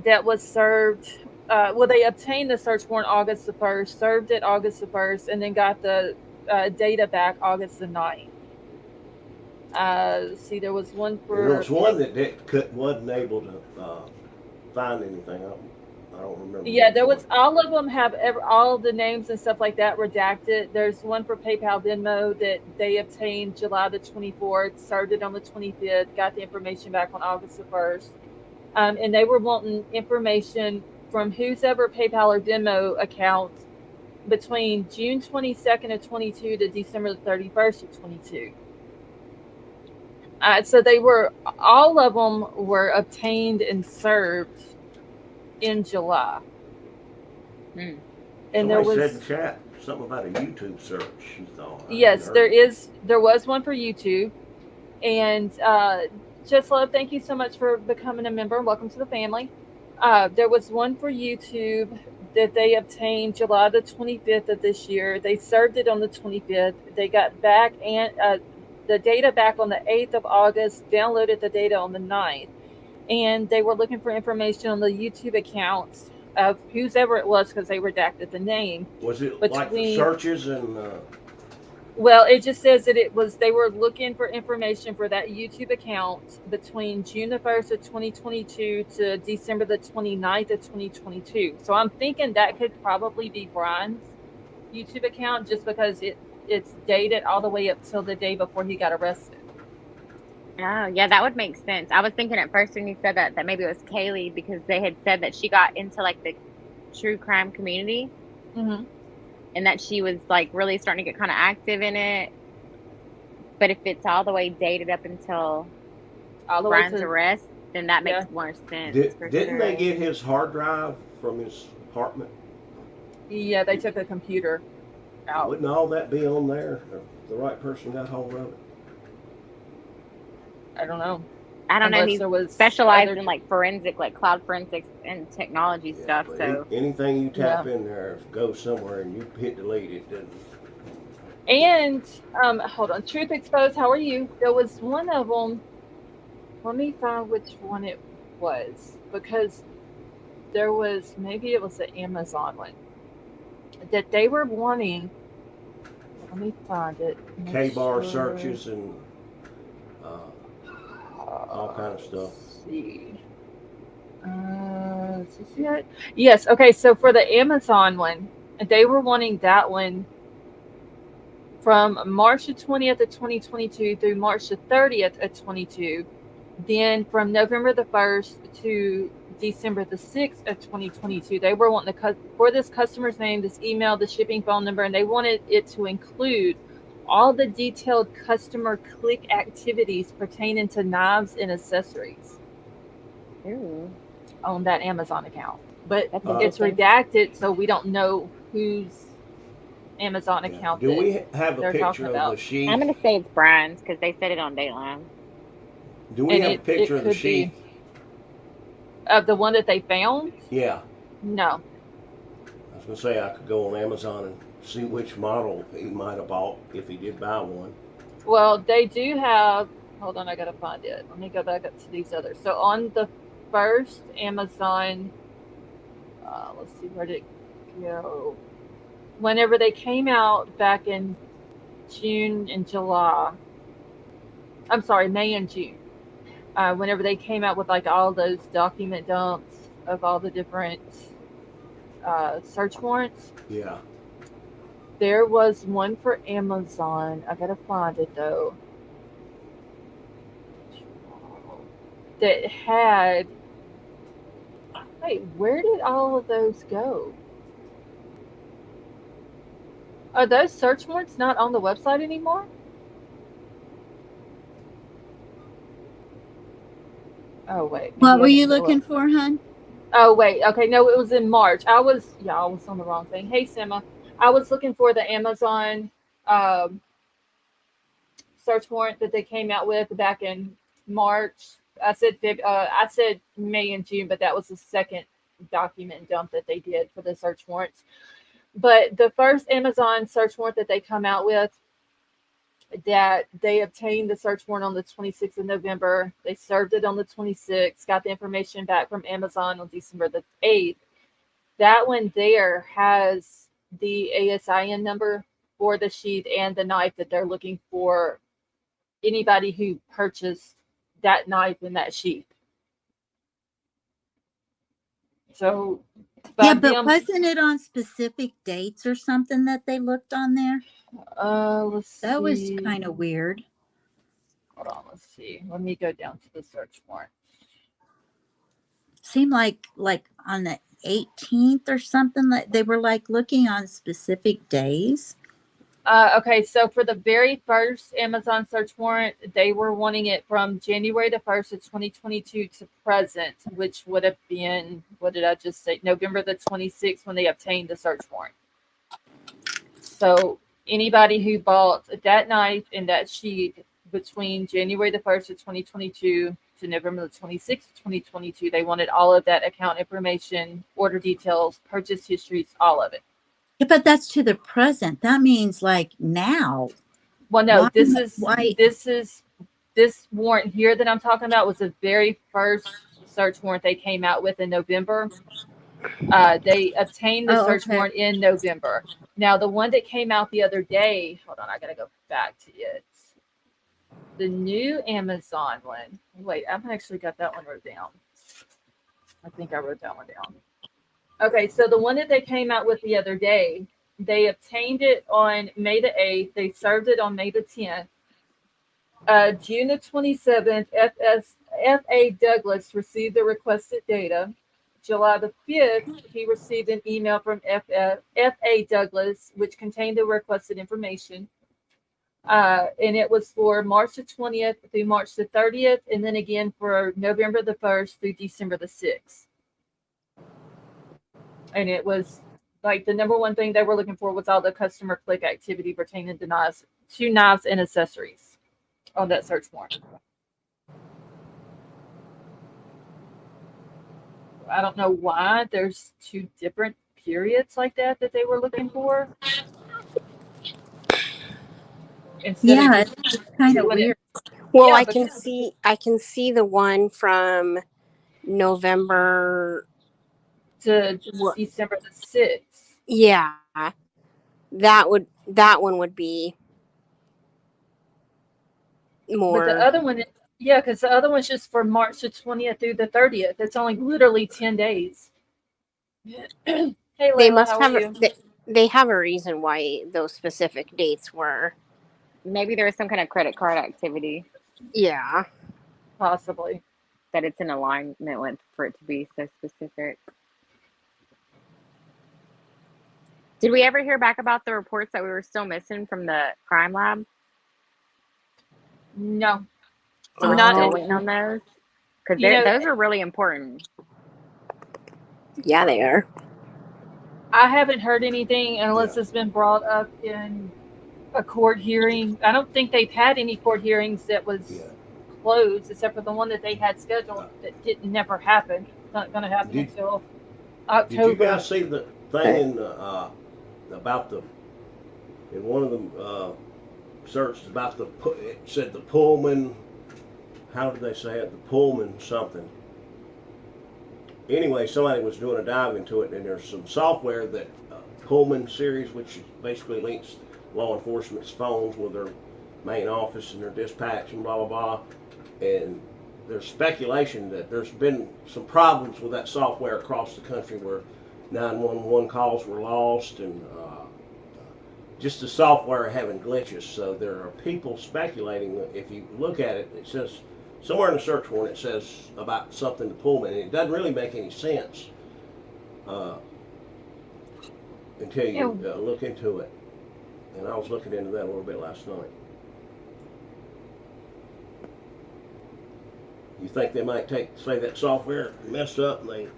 that was served. They obtained the search warrant August the 1st, served it August the 1st, and then got the data back August the 9th. See, there was one for... There was one that wasn't able to find anything. I don't remember. Yeah, there was... All of them have all the names and stuff like that redacted. There's one for PayPal Venmo that they obtained July the 24th, served it on the 25th, got the information back on August the 1st. And they were wanting information from whose ever PayPal or Venmo account between June 22nd of 22 to December the 31st of 22. So all of them were obtained and served in July. And there somebody was said in chat something about a YouTube search. She thought. Yes, there was one for YouTube, and Just Love, thank you so much for becoming a member. Welcome to the family. There was one for YouTube that they obtained July the 25th of this year. They served it on the 25th. They got back the data back on the 8th of August, downloaded the data on the 9th. And they were looking for information on the YouTube accounts of whoever it was, because they redacted the name. Was it like the searches and... Well, it just says that they were looking for information for that YouTube account between June the 1st of 2022 to December the 29th of 2022. So I'm thinking that could probably be Bryan's YouTube account, just because it's dated all the way up till the day before he got arrested. Oh, yeah, that would make sense. I was thinking at first when you said that maybe it was Kaylee, because they had said that she got into like the true crime community. Mm-hmm. And that she was like really starting to get kind of active in it. But if it's all the way dated up until Bryan's arrest, then that makes more sense. Didn't they get his hard drive from his apartment? Yeah, they took a computer out. Wouldn't all that be on there if the right person got hold of it? I don't know. I don't know. He specialized in like forensic, like cloud forensics and technology stuff. So anything you tap in there goes somewhere, and you hit delete, it doesn't. And hold on, Truth Exposed, how are you? There was one of them. Let me find which one it was, because there was, maybe it was the Amazon one that they were wanting. Let me find it. K-bar searches and all kind of stuff. Let's see. Is this it? Yes. Okay. So for the Amazon one, they were wanting that one from March the 20th of 2022 through March the 30th of 22. Then from November the 1st to December the 6th of 2022, they were wanting for this customer's name, this email, the shipping phone number, and they wanted it to include all the detailed customer click activities pertaining to knives and accessories. Ooh. On that Amazon account. But it's redacted, so we don't know whose Amazon account do we have a picture of the sheath? I'm going to say it's Bryan's, because they said it on Dateline. Do we have a picture of the sheath? Of the one that they found? Yeah. No. I was going to say I could go on Amazon and see which model he might have bought if he did buy one. Well, they do have, hold on, I gotta find it. Let me go back up to these others. So on the first Amazon, let's see, where did it go? Whenever they came out back in June and July, I'm sorry, May and June, whenever they came out with like all those document dumps of all the different search warrants. Yeah. There was one for Amazon. I gotta find it though. that had. Wait, where did all of those go? Are those search warrants not on the website anymore? Oh wait, What maybe were I you didn't go looking up. for, hon? Oh wait, okay, no, it was in March. I was on the wrong thing. Hey Sima, I was looking for the Amazon um, search warrant that they came out with back in March. I said May and June, but that was the second document dump that they did for the search warrants. But the first Amazon search warrant that they come out with, that they obtained the search warrant on the 26th of November. They served it on the 26th, got the information back from Amazon on December the 8th. That one there has the ASIN number for the sheet and the knife that they're looking for anybody who purchased that knife and that sheet. So, Yeah, but wasn't it on specific dates or something that they looked on there? Let's see. That was kind of weird. Hold on, let's see. Let me go down to the search warrant. Seemed like on the 18th or something, that they were like looking on specific days. Okay, so for the very first Amazon search warrant, they were wanting it from January the 1st of 2022 to present, which would have been, what did I just say? November the 26th when they obtained the search warrant. So anybody who bought that knife and that sheet between January the 1st of 2022 to November the 26th of 2022, they wanted all of that account information, order details, purchase histories, all of it. Yeah, but that's to the present. That means like now. Well, no, this warrant here that I'm talking about was the very first search warrant they came out with in November. They obtained the search warrant in November. Now, the one that came out the other day, hold on, I got to go back to it. The new Amazon one. Wait, I've actually got that one wrote down. I think I wrote that one down. Okay, so the one that they came out with the other day, they obtained it on May the 8th. They served it on May the 10th. June the 27th, F.A. Douglas received the requested data. July the 5th, he received an email from F.A. Douglas, which contained the requested information. And it was for March the 20th through March the 30th, and then again for November the 1st through December the 6th. And it was like the number one thing they were looking for was all the customer click activity pertaining to knives and accessories on that search warrant. I don't know why there's two different periods like that they were looking for. Yeah, it's kind of weird. Well, yeah, I can see the one from November to December the 6th. Yeah. That one would be more. But the other one, yeah, because the other one's just for March the 20th through the 30th. It's only literally 10 days. Hey, Layla, they must how have are you? They have a reason why those specific dates were. Maybe there was some kind of credit card activity. Yeah. Possibly. That it's in alignment with for it to be so specific. Did we ever hear back about the reports that we were still missing from the crime lab? No. So we're still waiting on those? Because those are really important. Yeah, they are. I haven't heard anything unless it's been brought up in a court hearing. I don't think they've had any court hearings that was closed, except for the one that they had scheduled that didn't never happen. It's not going to happen until October. Did you guys see the thing about in one of the searches about it said the Pullman, how did they say it? The Pullman something. Anyway, somebody was doing a dive into it, and there's some software that Pullman series, which basically links law enforcement's phones with their main office and their dispatch and blah, blah, blah. And there's speculation that there's been some problems with that software across the country where 911 calls were lost and just the software having glitches. So there are people speculating that if you look at it, it says somewhere in the search warrant it says about something to Pullman, and it doesn't really make any sense until you look into it. And I was looking into that a little bit last night. You think they might say that software messed up and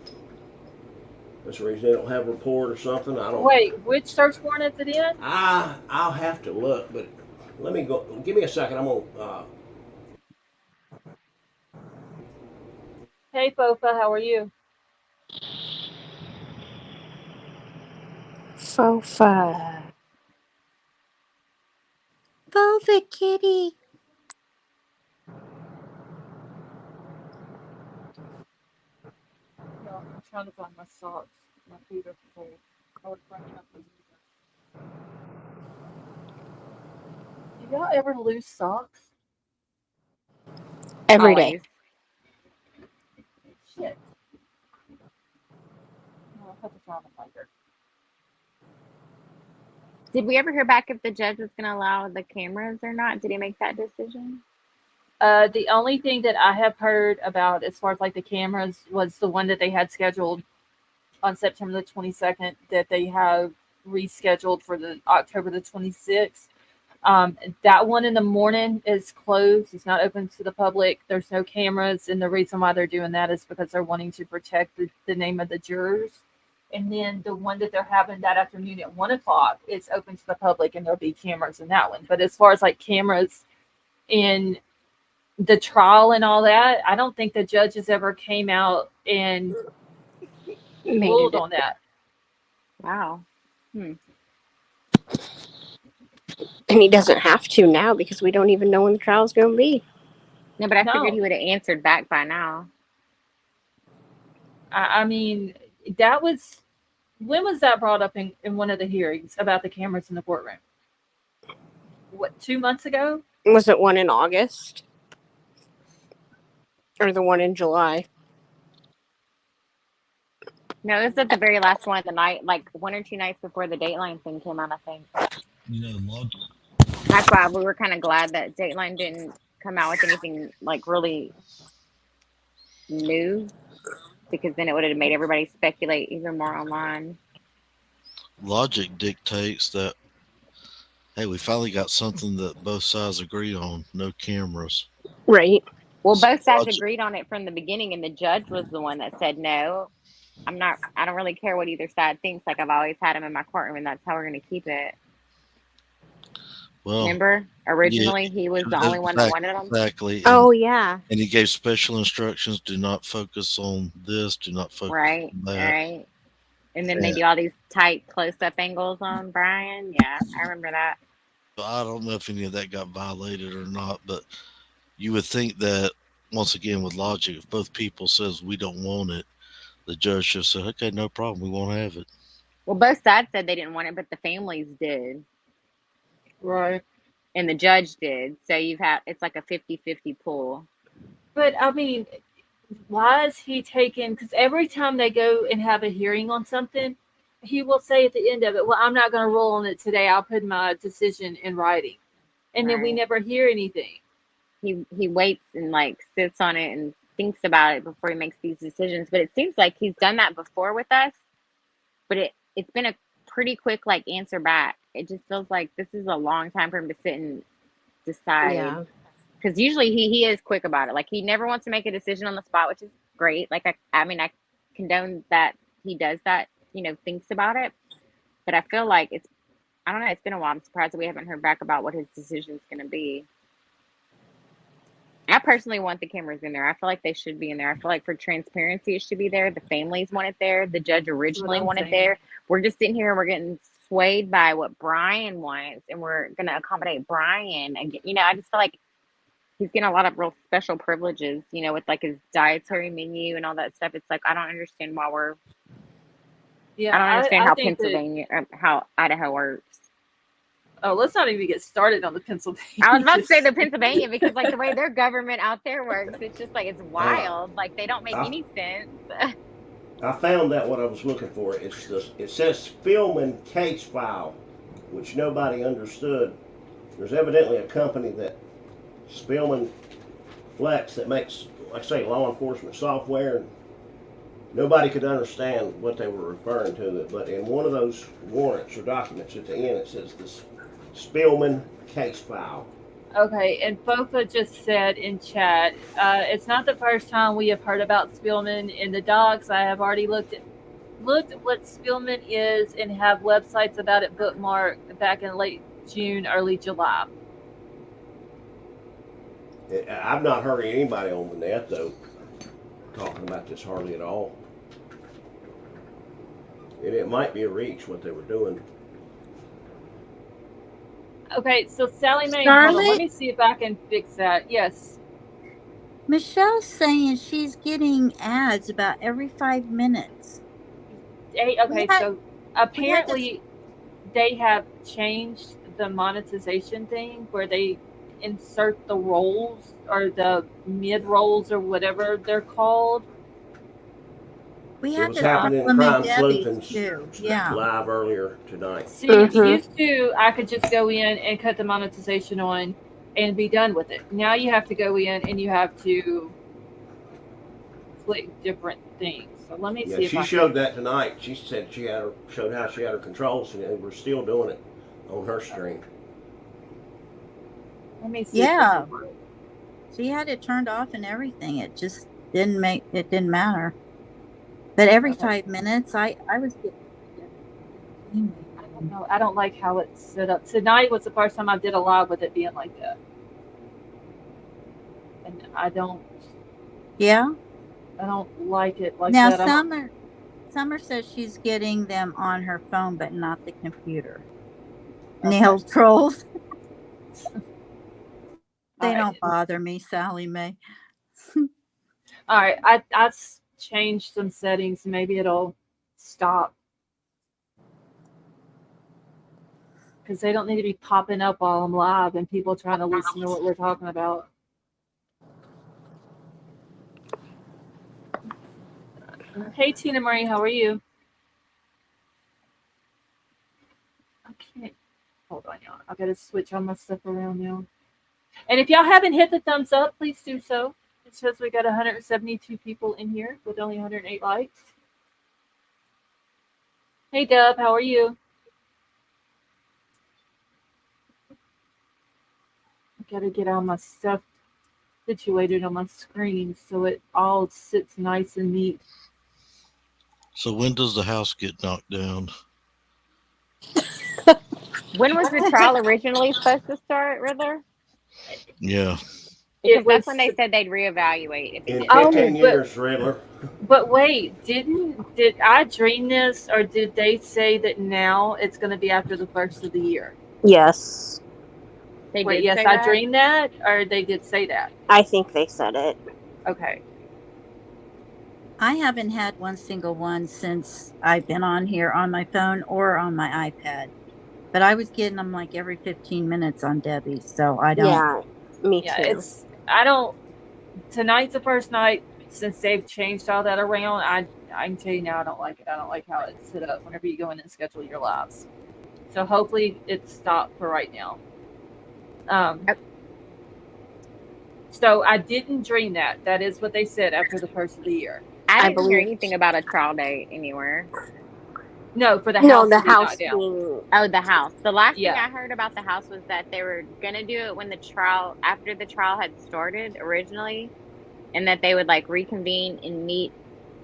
that's the reason they don't have a report or something? I don't. Wait, which search warrant is it in? I'll have to look, but let me go. Give me a second. I'm gonna. Hey, Fofa, how are you? Fofa. Fofa kitty. No, I'm trying to find my socks. My feet are cold. I was bringing up the Do y'all ever lose socks? Every day. Always. Shit. I'll have to find them later. Did we ever hear back if the judge was going to allow the cameras or not? Did he make that decision? The only thing that I have heard about as far as like the cameras was the one that they had scheduled on September the 22nd that they have rescheduled for the October the 26th. That one in the morning is closed. It's not open to the public. There's no cameras. And the reason why they're doing that is because they're wanting to protect the name of the jurors. And then the one that they're having that afternoon at 1:00, it's open to the public and there'll be cameras in that one. But as far as like cameras in the trial and all that, I don't think the judges ever came out and ruled on that. Wow. And he doesn't have to now because we don't even know when the trial's going to be. No, but I figured he would have answered back by now. I mean, that was, when was that brought up in one of the hearings about the cameras in the courtroom? What, 2 months ago? Was it one in August? Or the one in July? No, this is at the very last one of the night, like 1 or 2 nights before the Dateline thing came out, I think. That's why we were kind of glad that Dateline didn't come out with anything like really new, because then it would have made everybody speculate even more online. Logic dictates that, hey, we finally got something that both sides agree on, no cameras. Right. Well, both sides agreed on it from the beginning, and the judge was the one that said, no, I don't really care what either side thinks. Like, I've always had him in my courtroom, and that's how we're going to keep it. Well, remember, originally he was the only one that wanted them. Exactly. Oh, yeah. And he gave special instructions: do not focus on this, do not focus on that. Right. And then they do all these tight close-up angles on Bryan. Yeah, I remember that. I don't know if any of that got violated or not, but you would think that, once again, with logic, if both people says we don't want it, the judge should say, okay, no problem, we won't have it. Well, both sides said they didn't want it, but the families did. Right. And the judge did. So it's like a 50-50 pull. But I mean, why is he taking, because every time they go and have a hearing on something, he will say at the end of it, well, I'm not going to rule on it today. I'll put my decision in writing. And then we never hear anything. He waits and like sits on it and thinks about it before he makes these decisions. But it seems like he's done that before with us. But it's been a pretty quick like answer back. It just feels like this is a long time for him to sit and decide. Yeah. Because usually he is quick about it. Like, he never wants to make a decision on the spot, which is great. Like, I mean, I condone that he does that, thinks about it. But I feel like I don't know, it's been a while. I'm surprised that we haven't heard back about what his decision is going to be. I personally want the cameras in there. I feel like they should be in there. I feel like for transparency, it should be there. The families want it there. The judge originally wanted it there. We're just sitting here and we're getting swayed by what Bryan wants, and we're going to accommodate Bryan. And, I just feel like he's getting a lot of real special privileges, with like his dietary menu and all that stuff. It's like, I don't understand why I don't understand how Pennsylvania, how Idaho works. Oh, let's not even get started on the Pennsylvania. I was about to say the Pennsylvania, because like the way their government out there works, it's just like, it's wild. Like, they don't make any sense. I found that what I was looking for. It says Spillman case file, which nobody understood. There's evidently a company that Spillman Flex that makes, like I say, law enforcement software. And nobody could understand what they were referring to. But in one of those warrants or documents at the end, it says this Spillman case file. Okay, and Fofa just said in chat, it's not the first time we have heard about Spillman in the docs. I have already looked at what Spillman is and have websites about it bookmarked back in late June, early July. I've not heard anybody on the net, though, talking about this hardly at all. And it might be a reach what they were doing. Okay, so Sally Mae, hold on, let Charlotte? me see if I can fix that. Yes. Michelle's saying she's getting ads about every 5 minutes. Hey, okay, so apparently they have changed the monetization thing where they insert the rolls or the mid rolls or whatever they're called. We It had was this happening in problem Crime in Sleuth Debbie's and too. Yeah. live earlier tonight. See, used to, I could just go in and cut the monetization on and be done with it. Now you have to go in and you have to click different things. So let me see if She I showed that tonight. She said showed how she had her controls, and we're still doing it on her stream. Let me see. Yeah. She had it turned off and everything. It just didn't matter. But every 5 minutes, I was getting. I don't know. I don't like how it's set up. Tonight was the first time I did a live with it being like that, and I don't. Yeah. I don't like it like Now that. Summer says she's getting them on her phone, but not the computer. Okay. Nail trolls. They don't bother me, Sally Mae. All right, I changed some settings. Maybe it'll stop because they don't need to be popping up while I'm live and people trying to listen to what we're talking about. Hey, Tina Marie, how are you? Okay, hold on, y'all. I gotta switch all my stuff around now. And if y'all haven't hit the thumbs up, please do so. It says we got 172 people in here with only 108 likes. Hey, Deb, how are you? I gotta get all my stuff situated on my screen so it all sits nice and neat. So when does the house get knocked down? When was the trial originally supposed to start, Riddler? Yeah. Because that's when they said they'd reevaluate. If in 15 years, Riddler. But wait, did I dream this, or did they say that now it's going to be after the first of the year? Yes. Wait, yes, I dreamed that, or they did say that? I think they said it. Okay. I haven't had one single one since I've been on here on my phone or on my iPad. But I was getting them like every 15 minutes on Debbie, so I don't. Yeah, me too. Tonight's the first night since they've changed all that around. I can tell you now, I don't like it. I don't like how it's set up whenever you go in and schedule your lives. So hopefully it's stopped for right now. So I didn't dream that. That is what they said after the first of the year. I didn't hear anything about a trial date anywhere. No, for the house. No, the house. The house. The last thing I heard about the house was that they were gonna do it when after the trial had started originally, and that they would like reconvene and meet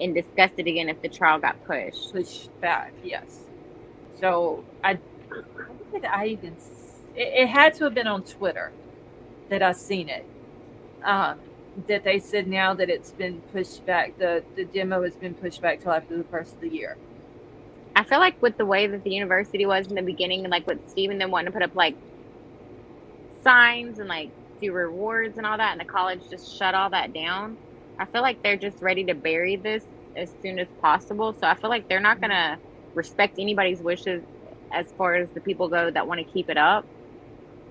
and discuss it again if the trial got pushed back. Yes. So when did I even? It had to have been on Twitter that I seen it. That they said now that it's been pushed back. The demo has been pushed back till after the first of the year. I feel like with the way that the university was in the beginning, and like with Steve and them wanting to put up like signs and like do rewards and all that, and the college just shut all that down. I feel like they're just ready to bury this as soon as possible. So I feel like they're not gonna respect anybody's wishes as far as the people go that want to keep it up.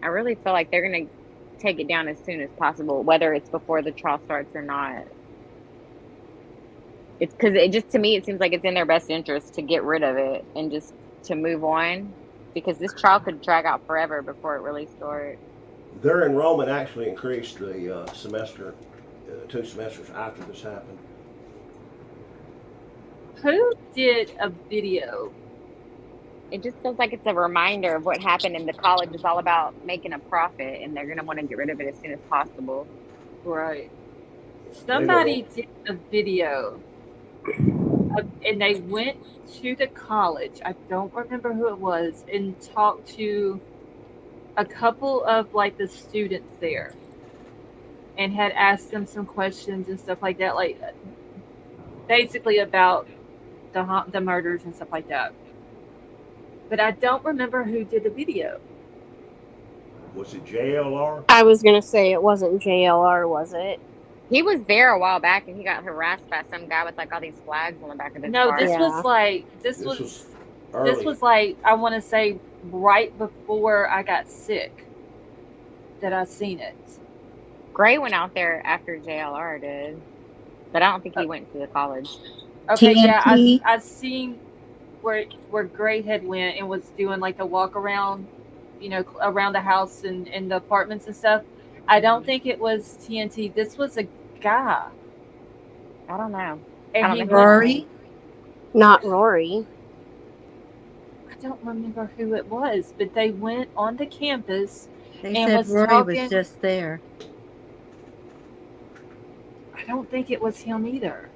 I really feel like they're gonna take it down as soon as possible, whether it's before the trial starts or not. It's because to me, it seems like it's in their best interest to get rid of it and just to move on, because this trial could drag out forever before it really starts. Their enrollment actually increased the semester 2 semesters after this happened. Who did a video? It just feels like it's a reminder of what happened, and the college is all about making a profit, and they're going to want to get rid of it as soon as possible. Right. Somebody did a video, and they went to the college. I don't remember who it was, and talked to a couple of like the students there, and had asked them some questions and stuff like that, like basically about the murders and stuff like that. But I don't remember who did the video. Was it JLR? I was gonna say it wasn't JLR, was it? He was there a while back, and he got harassed by some guy with like all these flags on the back of his No, car. this was like this was like, I want to say right before I got sick that I seen it. Gray went out there after JLR did, but I don't think he went to the college. Okay, yeah, TNT. I seen where Gray had went and was doing like the walk around, around the house and the apartments and stuff. I don't think it was TNT. This was a guy. I don't know. And I don't he think went- Rory? Not Rory. I don't remember who it was, but they went on the campus. They And said was Rory talking- was just there. I don't think it was him either.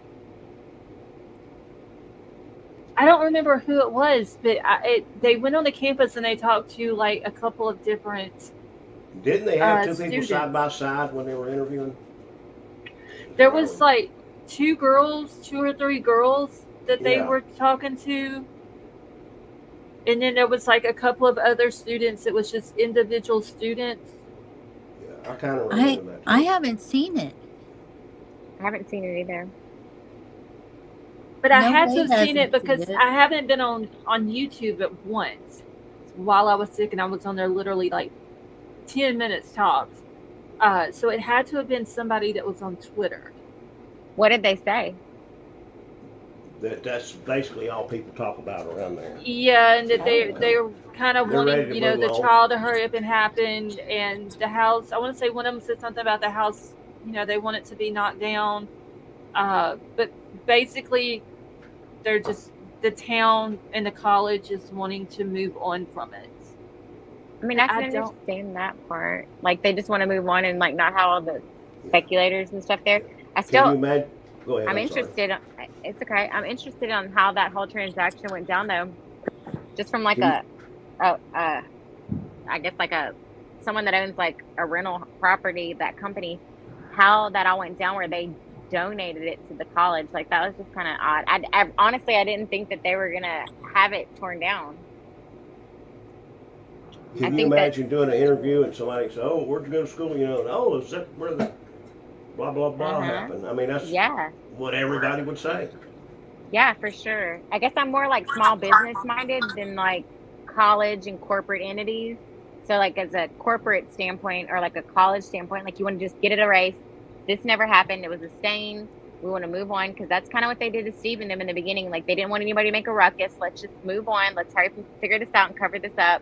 I don't remember who it was, but they went on the campus and they talked to like a couple of different. Didn't they have 2 people students. side by side when they were interviewing? There was like 2 or 3 girls that they Yeah. were talking to. And then there was like a couple of other students. It was just individual students. Yeah, I kind of remember that. I haven't seen it. I haven't seen it either. But I No, had to Ray have seen hasn't it because seen it. I haven't been on YouTube but once while I was sick, and I was on there literally like 10 minutes tops. So it had to have been somebody that was on Twitter. What did they say? That's basically all people talk about around there. Yeah, and that they were kind of They're ready wanting, to move the on. trial to hurry up and happen, and the house. I want to say one of them said something about the house. They want it to be knocked down. But basically, they're just the town and the college is wanting to move on from it. I mean, I I can don't- understand that part. Like, they just want to move on and like not have all the speculators and stuff there. I Can you still, imagine? Go ahead. I'm sorry. interested. It's okay. I'm interested on how that whole transaction went down, though. Just from like Can I guess like someone that owns like a rental property, that company, how that all went down, where they donated it to the college. Like, that was just kind of odd. I honestly, I didn't think that they were gonna have it torn down. I Can you think that- imagine doing an interview and somebody say, "Oh, where'd you go to school?" "Oh, is that where the blah blah blah Uh-huh. happened?" I mean, that's Yeah. what everybody would say. Yeah, for sure. I guess I'm more like small business minded than like college and corporate entities. So like as a corporate standpoint or like a college standpoint, like you want to just get it erased. This never happened. It was a stain. We want to move on, because that's kind of what they did to Steve and them in the beginning. Like, they didn't want anybody to make a ruckus. Let's just move on. Let's hurry up and figure this out and cover this up.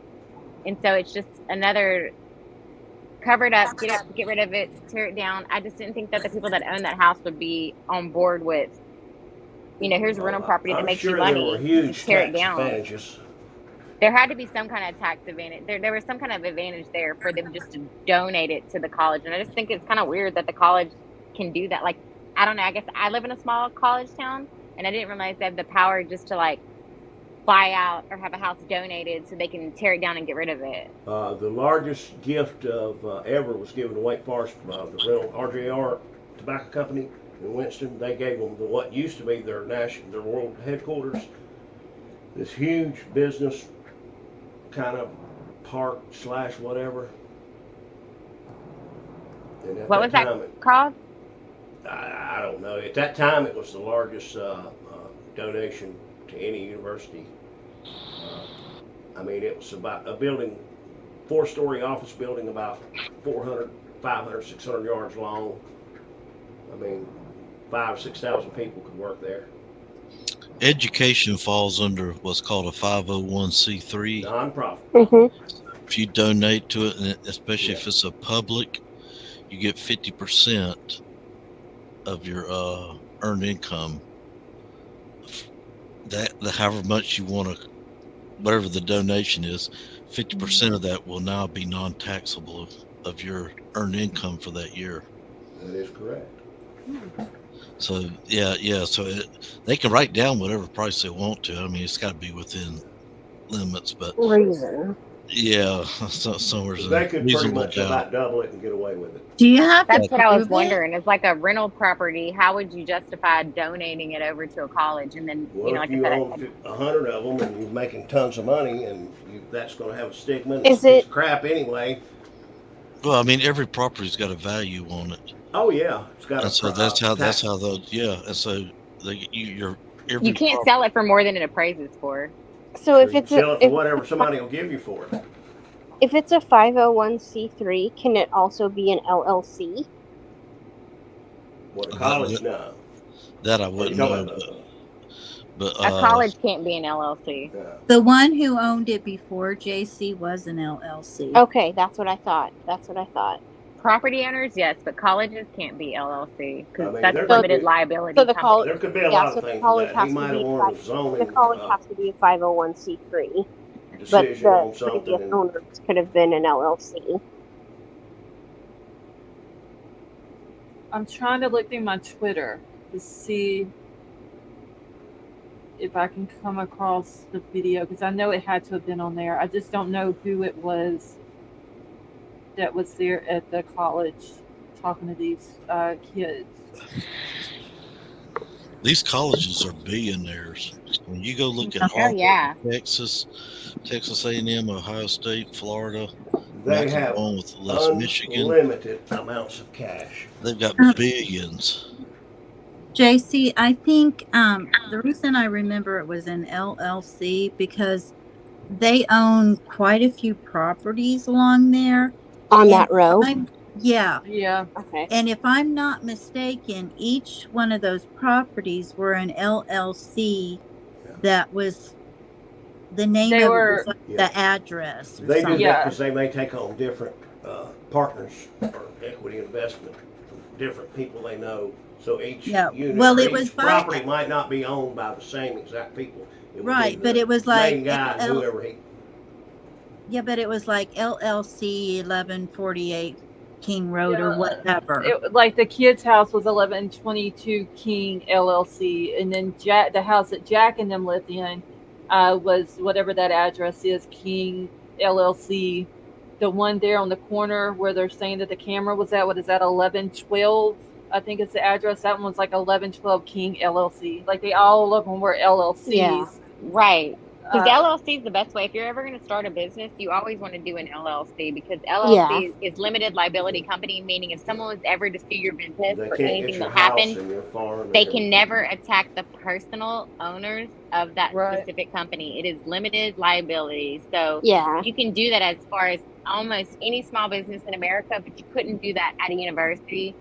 And so it's just another cover it up, get rid of it, tear it down. I just didn't think that the people that own that house would be on board with, here's a rental property that I'm makes sure you money. There were huge tear it tax down. advantages. There had to be some kind of tax advantage. There was some kind of advantage there for them just to donate it to the college. And I just think it's kind of weird that the college can do that. Like, I don't know. I guess I live in a small college town, and I didn't realize they have the power just to like buy out or have a house donated so they can tear it down and get rid of it. The largest gift of ever was given to Wake Forest, the rental RJR Tobacco Company in Winston. They gave them what used to be their world headquarters, this huge business kind of park / whatever. And at What was that time, called? I don't know. At that time, it was the largest donation to any university. I mean, it was about a building, 4-story office building, about 400, 500, 600 yards long. I mean, 5,000 or 6,000 people could work there. Education falls under what's called a 501c3. Non-profit. Mm-hmm. If you donate to it, and especially if it's a public, you get 50% of your earned income. That however much you want to, whatever the donation is, 50% of that will now be non-taxable of your earned income for that year. That is correct. So yeah. So they can write down whatever price they want to. I mean, it's got to be within limits, but Reason. yeah, somewhere They could pretty reasonable much doubt. about double it and get away with it. Do you have to That's what I was prove it? wondering. It's like a rental property. How would you justify donating it over to a college? And then, Well, like if you I own said, 100 of them and you're making tons of money, and that's going to have a stigma. And Is it's it- crap anyway? Well, I mean, every property's got a value on it, Oh yeah, it's got and a. so that's how those and so you're every you can't sell it for more than it appraises for. So if you it's sell a it for if, whatever somebody will give you for it. if it's a 501c3, can it also be an LLC? What a college no. that I Or you wouldn't don't know, have a- but A college can't be an LLC. yeah. The one who owned it before JC was an LLC. Okay, that's what I thought. That's what I thought. Property owners, yes, but colleges can't be LLC because I mean, that's there a could limited be- liability. So the company. college, There could be a yeah, lot so of the things college with that. has He to might be have wanted a zoning the college has to be a 501c3, but decision on the something. previous And owners could have been an LLC. I'm trying to look through my Twitter to see if I can come across the video, because I know it had to have been on there. I just don't know who it was that was there at the college talking to these kids. these colleges are billionaires. When you go look at Oh Harvard, yeah, Texas A&M, Ohio State, Florida, they I can have go on with the list. Michigan, unlimited amounts of cash. they've got billions. JC, I think the reason I remember it was an LLC because they own quite a few properties along there. On that row? Yeah. Yeah. Okay. And if I'm not mistaken, each one of those properties were an LLC that was the name They of were- it was like Yeah. the address. Or They do something. that Yeah. because they may take on different partners or equity investment from different people they know. So each Yeah. unit Well, or it was each by- property might not be owned by the same exact people. It would be Right, but the it was like main guy and whoever he. Yeah, but it was like LLC 1148 King Road or Yeah. whatever. Like the kid's house was 1122 King LLC, and then the house that Jack and them lived in was whatever that address is, King LLC. The one there on the corner where they're saying that the camera was at, what is that, 1112? I think it's the address. That one was like 1112 King LLC. Like all of them were LLCs. Yeah. right. Because Uh, LLC is the best way. If you're ever going to start a business, you always want to do an LLC because LLC is limited liability company, meaning if someone was ever to sue your business They for can't get anything your that house happened, and your farm. and they everything. can never attack the personal owners of that Right. specific company. It is limited liability. So Yeah. you can do that as far as almost any small business in America, but you couldn't do that at a university.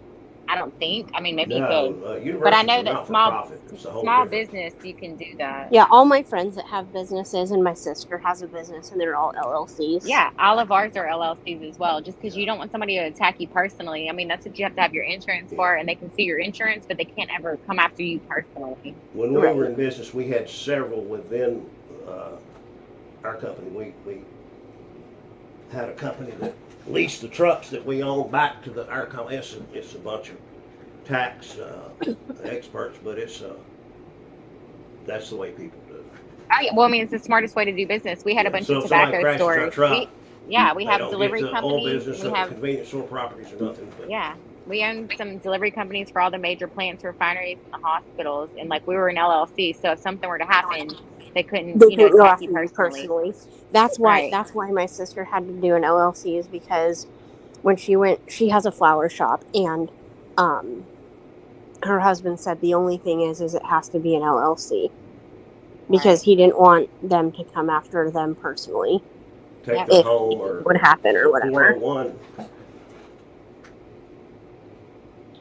I don't think. I mean, maybe you could. But I know that small business, you can do that. Yeah, all my friends that have businesses, and my sister has a business, and they're all LLCs. Yeah, all of ours are LLCs as well, just because you don't want somebody to attack you personally. I mean, that's what you have to have your insurance for, and they can see your insurance, but they can't ever come after you personally. When we were in business, we had several within our company. We had a company that leased the trucks that we own back to our company. It's a bunch of tax experts, but that's the way people do it. Oh, yeah. Well, I mean, it's the smartest way to do business. We had a bunch So of if somebody tobacco crashes our stores. truck, We they have don't delivery get to own companies. business We or have convenience store properties or nothing. But Yeah, we own some delivery companies for all the major plants, refineries, and the hospitals. And like we were an LLC, so if something were to happen, they couldn't, They couldn't go attack after you you personally. That's why. Right. That's why my sister had to do an LLC, is because when she has a flower shop, and her husband said the only thing is it has to be an LLC because he didn't want them to come after them personally. take the If home or would happen or whatever. 401.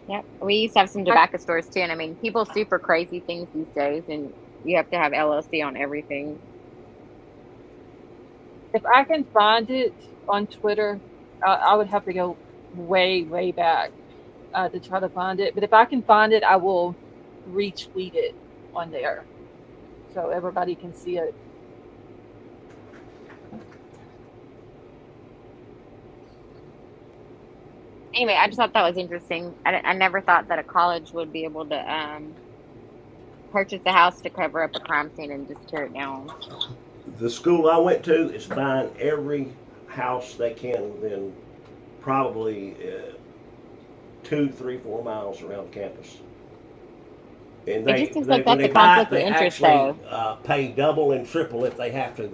Yep. We used to have some tobacco stores too, and I mean, people sue for crazy things these days, and you have to have LLC on everything. If I can find it on Twitter, I would have to go way, way back. to try to find it. But if I can find it, I will retweet it on there so everybody can see it. Anyway, I just thought that was interesting. I never thought that a college would be able to purchase a house to cover up a crime scene and just tear it down. The school I went to is buying every house they can within probably 2, 3, 4 miles around campus. And It just seems like that's a conflict of interest, though. Pay double and triple if they have to.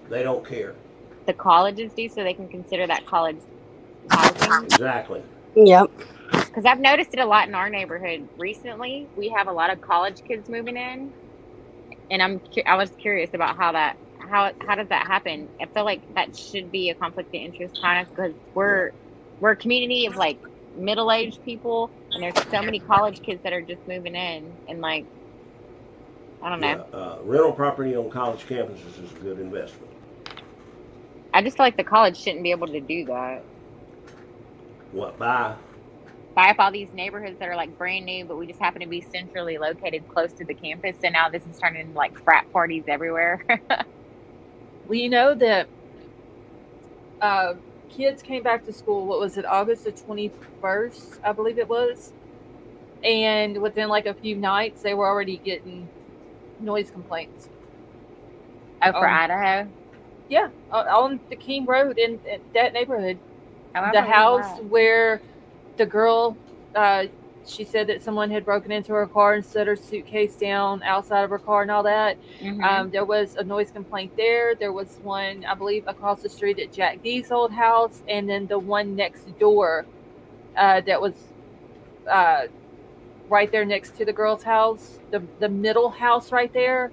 They don't care. The colleges do, so they can consider that college housing. Exactly. Yep. Because I've noticed it a lot in our neighborhood recently. We have a lot of college kids moving in, and I was curious about how does that happen? I feel like that should be a conflict of interest, kind of, because we're a community of like middle-aged people, and there's so many college kids that are just moving in, and like, I don't know. Yeah, rental property on college campuses is a good investment. I just feel like the college shouldn't be able to do that. What, buy up all these neighborhoods that are like brand new, but we just happen to be centrally located close to the campus, so now this is turning into like frat parties everywhere. Well, you know that kids came back to school, what was it, August the 21st, I believe it was. And within like a few nights, they were already getting noise complaints. Oh, for Idaho? Yeah, on the King Road in that neighborhood. Oh, the house where the girl, she said that someone had broken into her car and set her suitcase down outside of her car and all that. Mm-hmm. There was a noise complaint there. There was one, I believe, across the street at Jack D's old house, and then the one next door that was right there next to the girl's house, the middle house right there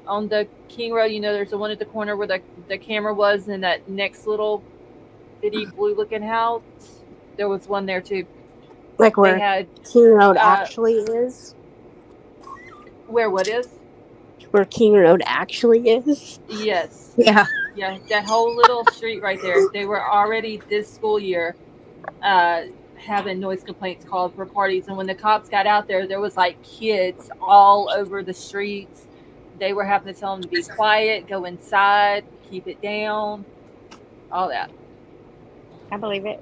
on the King Road. You know, there's the one at the corner where the camera was, and that next little bitty blue-looking house. There was one there too. Like where King Road actually is? Where what is? Where King Road actually is? Yes. Yeah. Yeah, that whole little street right there. They were already this school year having noise complaints called for parties. And when the cops got out there, there was like kids all over the streets. They were having to tell them to be quiet, go inside, keep it down, all that. I believe it.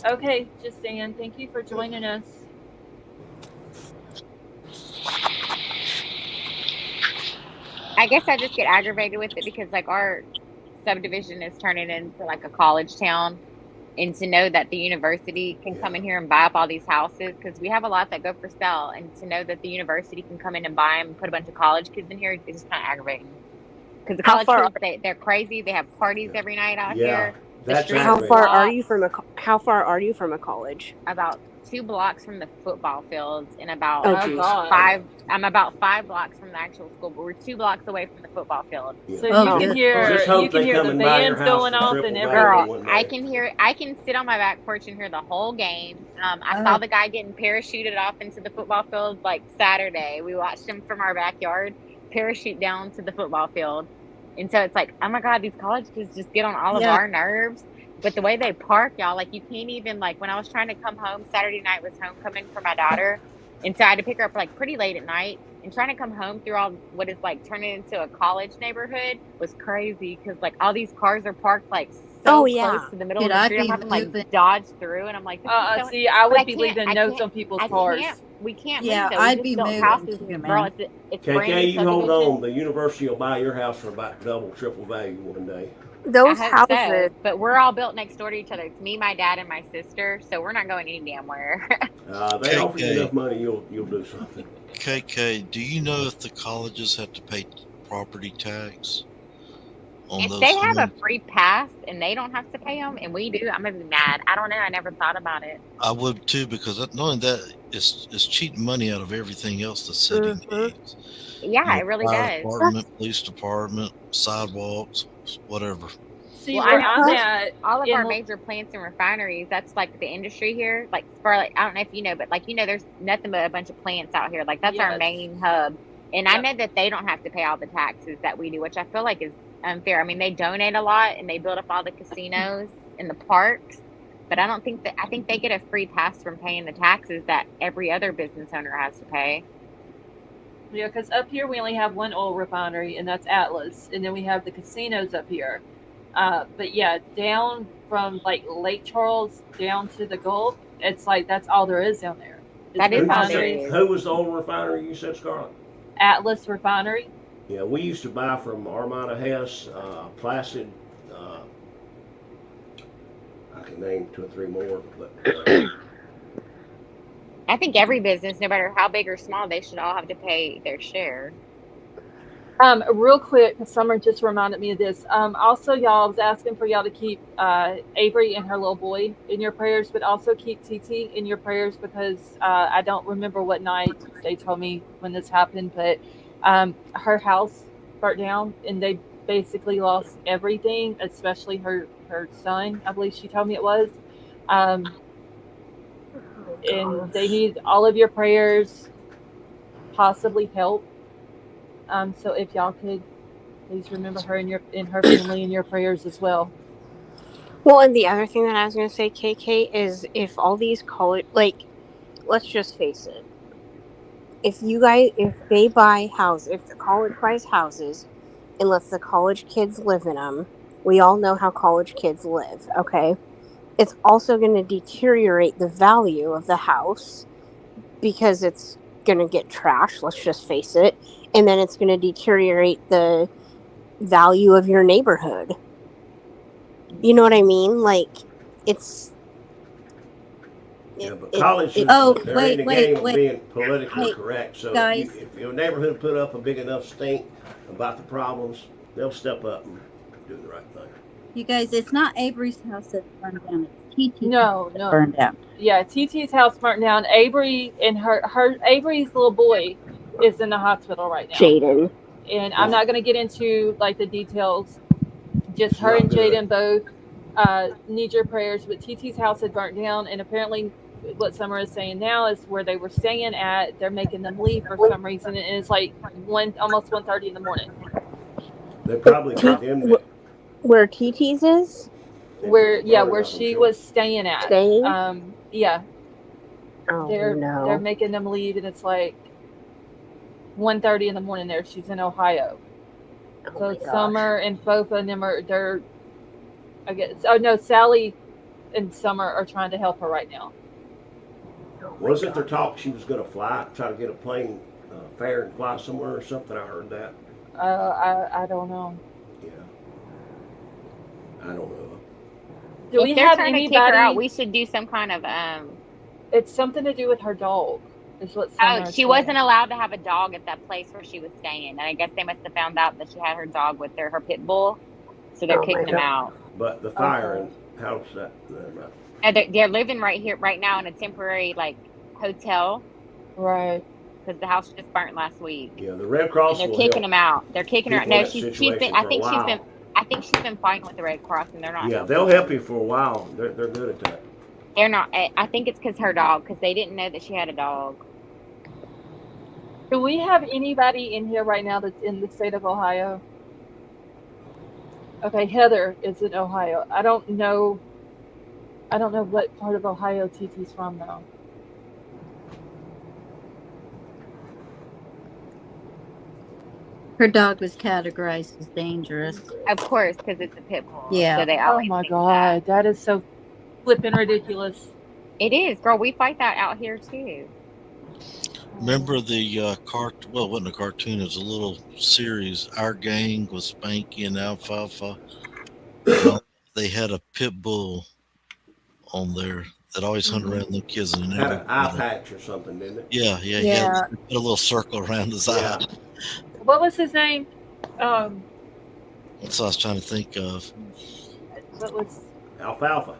Okay, just saying. Thank you for joining us. I guess I just get aggravated with it because like our subdivision is turning into like a college town, and to know that the university can come in here and buy up all these houses, because we have a lot that go for sale, and to know that the university can come in and buy them and put a bunch of college kids in here, it's just kind of aggravating. Because the college kids, they're crazy. They have parties every night out here. How far are you from a college? About 2 blocks from the football fields, and about I'm about 5 blocks from the actual school, but we're 2 blocks away from the football field. So you can hear the bands going off and everything. Girl, I can sit on my back porch and hear the whole game. I saw the guy getting parachuted off into the football field like Saturday. We watched him from our backyard parachute down to the football field. And so it's like, oh my God, these college kids just get on all of our nerves. But the way they park, y'all, like you can't even, like when I was trying to come home, Saturday night was homecoming for my daughter. And so I had to pick her up like pretty late at night. And trying to come home through all what is like turning into a college neighborhood was crazy, because like all these cars are parked like so close to the middle of the street. I'm having to like dodge through, and I'm like, see, I would be leaving notes on people's cars. We can't Yeah, leave those. I'd be moving houses, too, man. girl, it's KK, you hold on. The university will buy your house for about double, triple value one day. Those houses. So, but we're all built next door to each other. It's me, my dad, and my sister. So we're not going any damn where. They offer you enough money, you'll do something. KK, do you know if the colleges have to pay property tax? If they have a free pass and they don't have to pay them, and we do, I'm gonna be mad. I don't know. I never thought about it. I would too, because knowing that is cheating money out of everything else the city needs. Yeah, it really does. Department, police department, sidewalks, whatever. See, all of our major plants and refineries, that's like the industry here. Like Scarlett, I don't know if you know, but like, you know, there's nothing but a bunch of plants out here. Like that's our main hub. And I know that they don't have to pay all the taxes that we do, which I feel like is unfair. I mean, they donate a lot and they build up all the casinos and the parks, but I think they get a free pass from paying the taxes that every other business owner has to pay. Yeah, because up here we only have one oil refinery, and that's Atlas, and then we have the casinos up here. But yeah, down from like Lake Charles down to the Gulf, it's like that's all there is down there. That is all there refineries. is. Who was the old refinery you said, Scarlett? Atlas Refinery. Yeah, we used to buy from Armada Hess, Placid. I can name 2 or 3 more, but I think every business, no matter how big or small, they should all have to pay their share. Real quick, Summer just reminded me of this. Also, y'all, I was asking for y'all to keep Avery and her little boy in your prayers, but also keep TT in your prayers because I don't remember what night they told me when this happened, but her house burnt down and they basically lost everything, especially her son, I believe she told me it was. And they need all of your prayers, possibly help. So if y'all could please remember her in her family in your prayers as well. Well, and the other thing that I was going to say, KK, is if all these college, like, let's just face it. If they buy houses, if the college buys houses and lets the college kids live in them, we all know how college kids live, okay? It's also going to deteriorate the value of the house because it's going to get trashed, let's just face it. And then it's going to deteriorate the value of your neighborhood. You know what I mean? Like, it's... Yeah, but college is they're in the game of being politically correct. So if your neighborhood put up a big enough stink about the problems, they'll step up and do the right thing. You guys, it's not Avery's house that burned down. It's TT's No. burned down. Yeah, TT's house burnt down. Avery and Avery's little boy is in the hospital right now. Jaden. And I'm not going to get into like the details. Just her and Jaden both need your prayers. But TT's house had burnt down, and apparently, what Summer is saying now is where they were staying at. They're making them leave for some reason, and it's like almost 1:30 in the morning. They probably condemned it. Where TT's is? Where she was staying at. Staying? Yeah. Oh, they're making them leave, and it's like 1:30 in the morning there. She's in Ohio. So Summer and both of them they're I guess Sally and Summer are trying to help her right now. Wasn't there talk she was going to try to get a plane fare and fly somewhere or something? I heard that. I don't know. Yeah. I don't know. Do we if they're have trying anybody? to kick her out, we should do some kind of It's something to do with her dog. Is what Summer she wasn't allowed to have a dog at that place where she was staying, and I guess they must have found out that she had her dog with her pit bull, so they're kicking them out. But the fire and how's that? And they're living right here, right now, in a temporary hotel, right? Because the house just burnt last week. Yeah, the Red Cross. And they're kicking them out. They're kicking her. No, she's been. I think she's been fighting with the Red Cross, and they're not. Yeah, they'll help you for a while. They're good at that. They're not. I think it's because her dog, because they didn't know that she had a dog. Do we have anybody in here right now that's in the state of Ohio? Okay, Heather is in Ohio. I don't know what part of Ohio TT's from though. Her dog was categorized as dangerous. Of course, because it's a pit bull. Yeah. So they Oh my God, that is so flipping ridiculous. It is, girl. We fight that out here too. Remember the well, it wasn't a cartoon, it was a little series, Our Gang with Spanky and Alfalfa. They had a pit bull on there that always hung around the kids. And had an eye patch or something, didn't it? Yeah. Put a little circle around his eye. What was his name? That's what I was trying to think of. What was Alfalfa?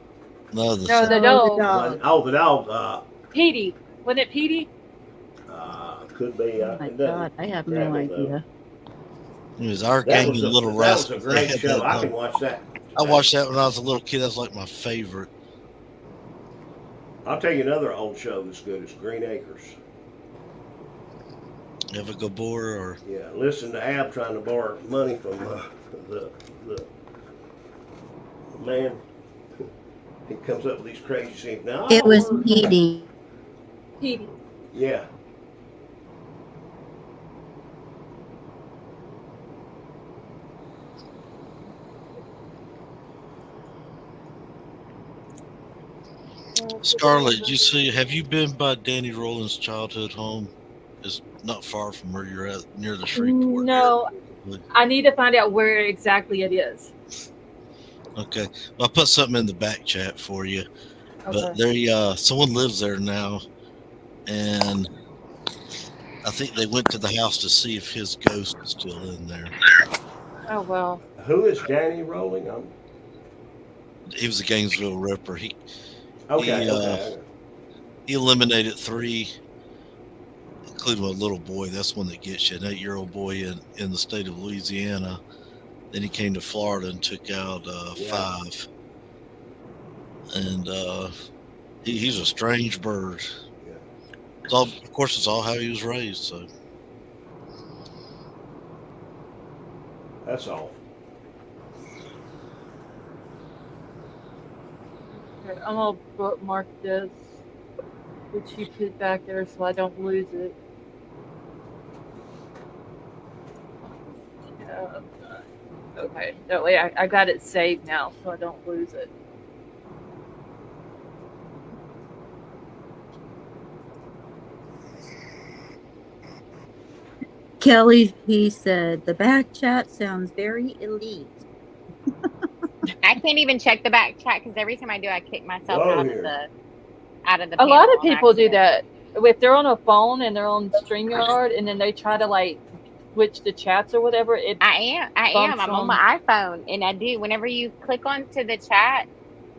the dog. The dog. Petey. Wasn't it Petey? Could be. Oh my God, I have no idea. It was Our Gang and Little Rascals. That was a great show. I can watch that. I watched that when I was a little kid. That was like my favorite. I'll tell you another old show that's good. It's Green Acres. Have a Gabor or Yeah, listen to Ab trying to borrow money from the man. He comes up with these crazy things. Now, I It don't was work. Petey. Petey. Yeah. Scarlett, have you been by Danny Rowland's childhood home? It's not far from where you're at, near the Shreveport No, area. I need to find out where exactly it is. Okay. Well, I'll put something in the back chat for you. But Okay. someone lives there now, and I think they went to the house to see if his ghost is still in there. Oh well. Who is Danny Rolling? He was a Gainesville Ripper. He Okay. he eliminated 3, including a little boy. That's one that gets you, an 8-year-old boy in the state of Louisiana. Then he came to Florida and took out 5. And he's a strange bird. Yeah. Of course, it's all how he was raised. So That's all. Okay, I'm gonna bookmark this, which you put back there so I don't lose it. Okay, that way I got it saved now so I don't lose it. Kelly, he said, the back chat sounds very elite. I can't even check the back chat because every time I do, I kick myself out of the A panel lot of on people do accident. that. If they're on a phone and they're on StreamYard and then they try to like switch the chats or whatever, I am. I'm on my iPhone, and I do. Whenever you click onto the chat,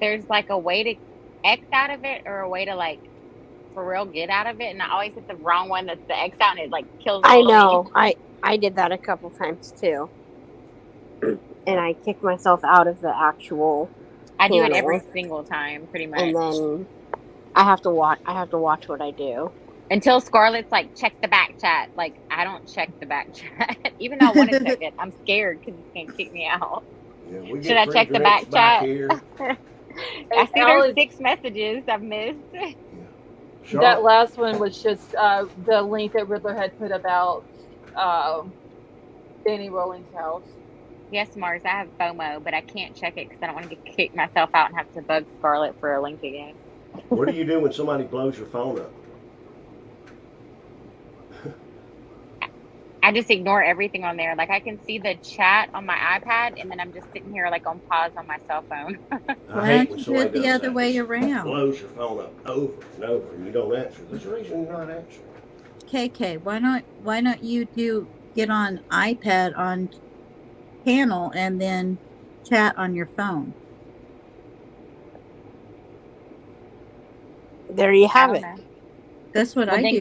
there's like a way to X out of it or a way to like for real get out of it, and I always hit the wrong one. That's the X out, and it like kills. I know. I did that a couple times too, and I kicked myself out of the actual. I do it every single time, pretty much. And then I have to watch. What I do. Until Scarlett's like, check the back chat. Like, I don't check the back chat. Even though I want to check it, I'm scared because it's going to kick me out. Yeah, should I check the back chat? I see there's 6 messages I've missed. Sure. That last one was just the link that Riddler had put about Danny Rolling's house. Yes, Mars, I have FOMO, but I can't check it because I don't want to get kicked myself out and have to bug Scarlett for a link again. What do you do when somebody blows your phone up? I just ignore everything on there. Like I can see the chat on my iPad, and then I'm just sitting here like on pause on my cell phone. I hate when do somebody it the does other that. way around. Blows your phone up over and over, and you don't answer. There's a reason you're not answering. KK, why don't you get on iPad on panel and then chat on your phone? There you have it. That's what I do.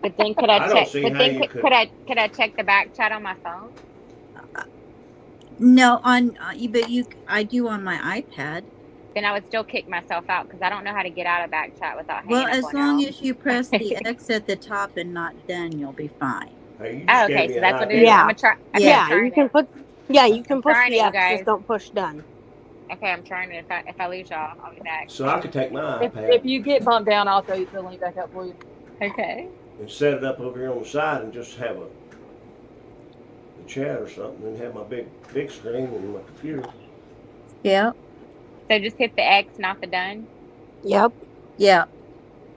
But then could I check? see But how then you could I check the back chat on my phone? No, I do on my iPad. Then I would still kick myself out because I don't know how to get out of back chat without hanging Well, up as on long y'all. as you press the X at the top and not done, you'll be fine. Hey, Oh, okay, so that's what it is. Yeah. I'm gonna try. Okay, Yeah, I'm trying you can it. put. Yeah, you can push trying the it, you X, guys. just don't push done. Okay, I'm trying it. If I lose y'all, I'll be back. So I could take my iPad If you get bumped down, I'll throw the link back up for you. Okay. and set it up over here on the side and just have a chat or something, and have my big screen and my computer. Yeah. So just hit the X, not the done. Yep. Yeah.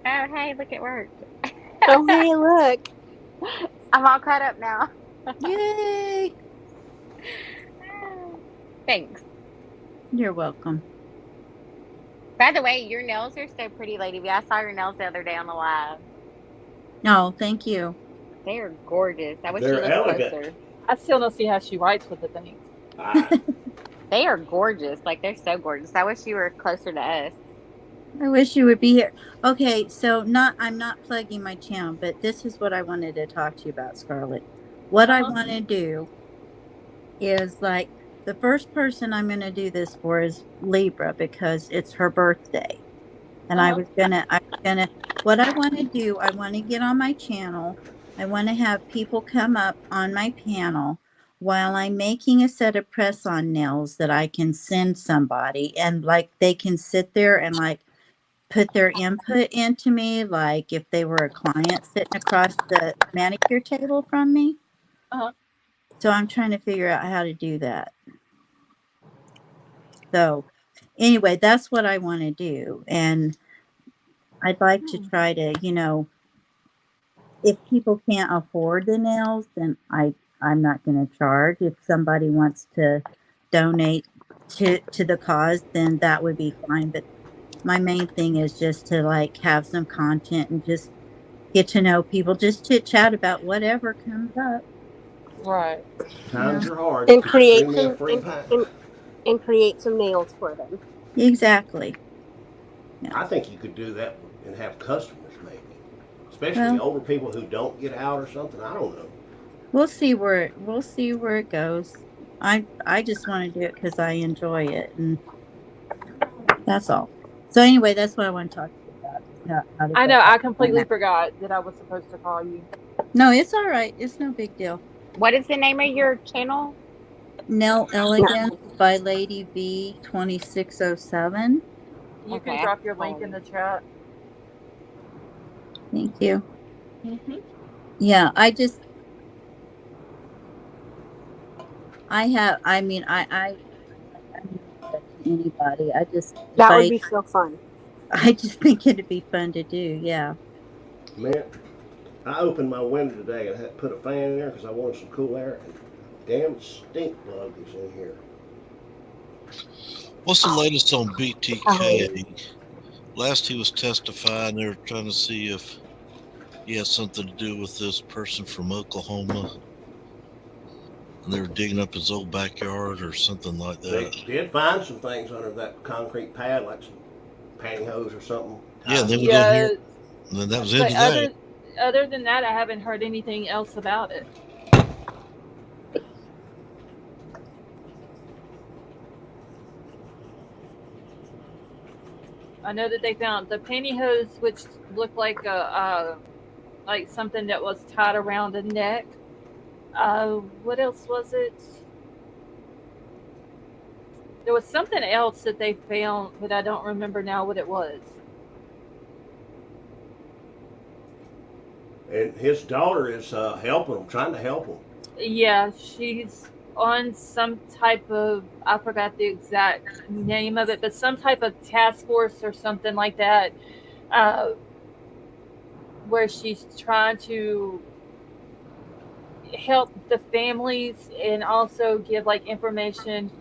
Oh, hey, look, it worked. Oh, hey, look. I'm all caught up now. Yay. Thanks. You're welcome. By the way, your nails are so pretty, Lady V. I saw your nails the other day on the live. No, thank you. They are gorgeous. I wish They're you looked elegant. closer. I still don't see how she writes with the things. They are gorgeous. Like, they're so gorgeous. I wish you were closer to us. I wish you would be here. Okay, so I'm not plugging my channel, but this is what I wanted to talk to you about, Scarlett. What I want to do is, like, the first person I'm going to do this for is Libra because it's her birthday. And what I want to do, I want to get on my channel I want to have people come up on my panel while I'm making a set of press-on nails that I can send somebody, and like they can sit there and like put their input into me, like if they were a client sitting across the manicure table from me. Uh-huh. So I'm trying to figure out how to do that. So anyway, that's what I want to do. And I'd like to try to, if people can't afford the nails, then I'm not going to charge. If somebody wants to donate to the cause, then that would be fine. But my main thing is just to like have some content and just get to know people, just chit chat about whatever comes up. Right. Times are hard. And Could you create send me a some free pack? and create some nails for them. Exactly. I think you could do that and have customers maybe, especially older people who don't get out or something. I don't know. We'll see where it goes. I just want to do it because I enjoy it, and that's all. So anyway, that's what I want to talk to you about. How to I go know. I about completely that. forgot that I was supposed to call you. No, it's all right. It's no big deal. What is the name of your channel? Nail Elegance by Lady V 2607. You Okay, can drop your link in the chat. Thank you. Mm-hmm. Yeah, I anybody. That would be so fun. I just think it'd be fun to do. Yeah. Man, I opened my window today and had put a fan in there because I wanted some cool air. And damn stink bug is in here. What's the latest on BTK? Last he was testifying, they were trying to see if he has something to do with this person from Oklahoma. And they were digging up his old backyard or something like that. They did find some things under that concrete pad, like some pantyhose or something. Yeah, then we didn't hear. And then that was it. Other than that, I haven't heard anything else about it. I know that they found the pantyhose, which looked like like something that was tied around the neck. What else was it? There was something else that they found, but I don't remember now what it was. And his daughter is helping him, trying to help him. Yeah, she's on some type of, I forgot the exact name of it, but some type of task force or something like that, where she's trying to help the families and also give like information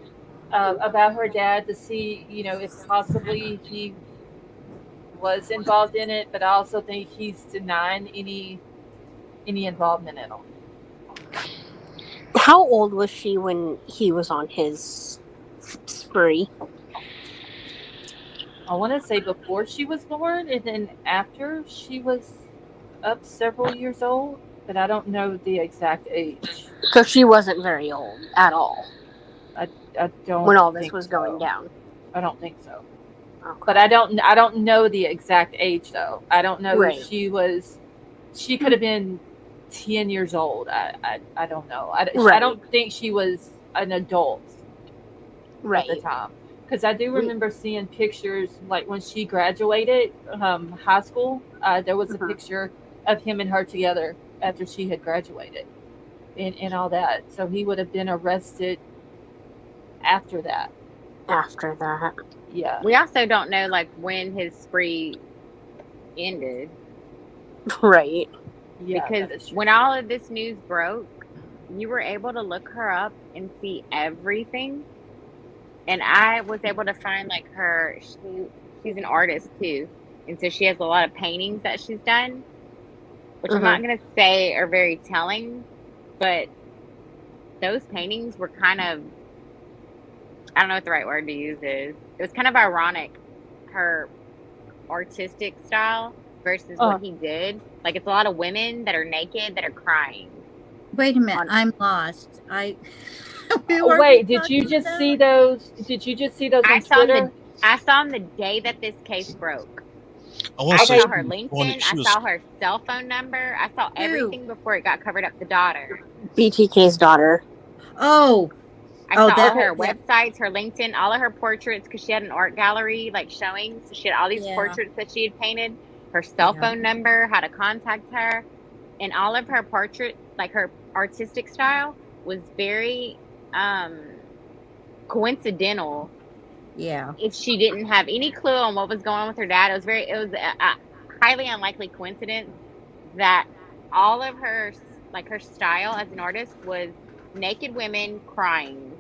about her dad to see, if possibly he was involved in it, but I also think he's denying any involvement in it. How old was she when he was on his spree? I want to say before she was born, and then after she was up several years old, but I don't know the exact age. So she wasn't very old at all. I don't. When all this was going down. I don't think so. Okay. But I don't know the exact age though. I don't know Right. if she could have been 10 years old. I don't know. I don't think she was an adult at the time. Because I do remember seeing pictures, like when she graduated high school, there was a picture of him and her together after she had graduated and all that. So he would have been arrested after that. Yeah. We also don't know like when his spree ended. Right. Yeah. Because when all of this news broke, you were able to look her up and see everything. And I was able to find like she's an artist too. And so she has a lot of paintings that she's done, which I'm not going to say are very telling, but those paintings were kind of, I don't know what the right word to use is. It was kind of ironic, her artistic style versus what he did. Like it's a lot of women that are naked that are crying. Wait a minute, I'm lost. Wait, did you just see those? Did you just see those on Twitter? I saw them the day that this case broke. I want I to say saw she her was LinkedIn. 20. She I was saw her cell phone number. I saw everything before it got covered up. The daughter. BTK's daughter. Oh, I saw all that, her yeah, websites, her LinkedIn, all of her portraits, because she had an art gallery like showing. So she had all these yeah, portraits that she had painted. Her cell yeah. phone number, how to contact her, and all of her portrait, like her artistic style, was very coincidental. Yeah. If she didn't have any clue on what was going on with her dad, it was a highly unlikely coincidence that all of her, like her style as an artist, was naked women crying.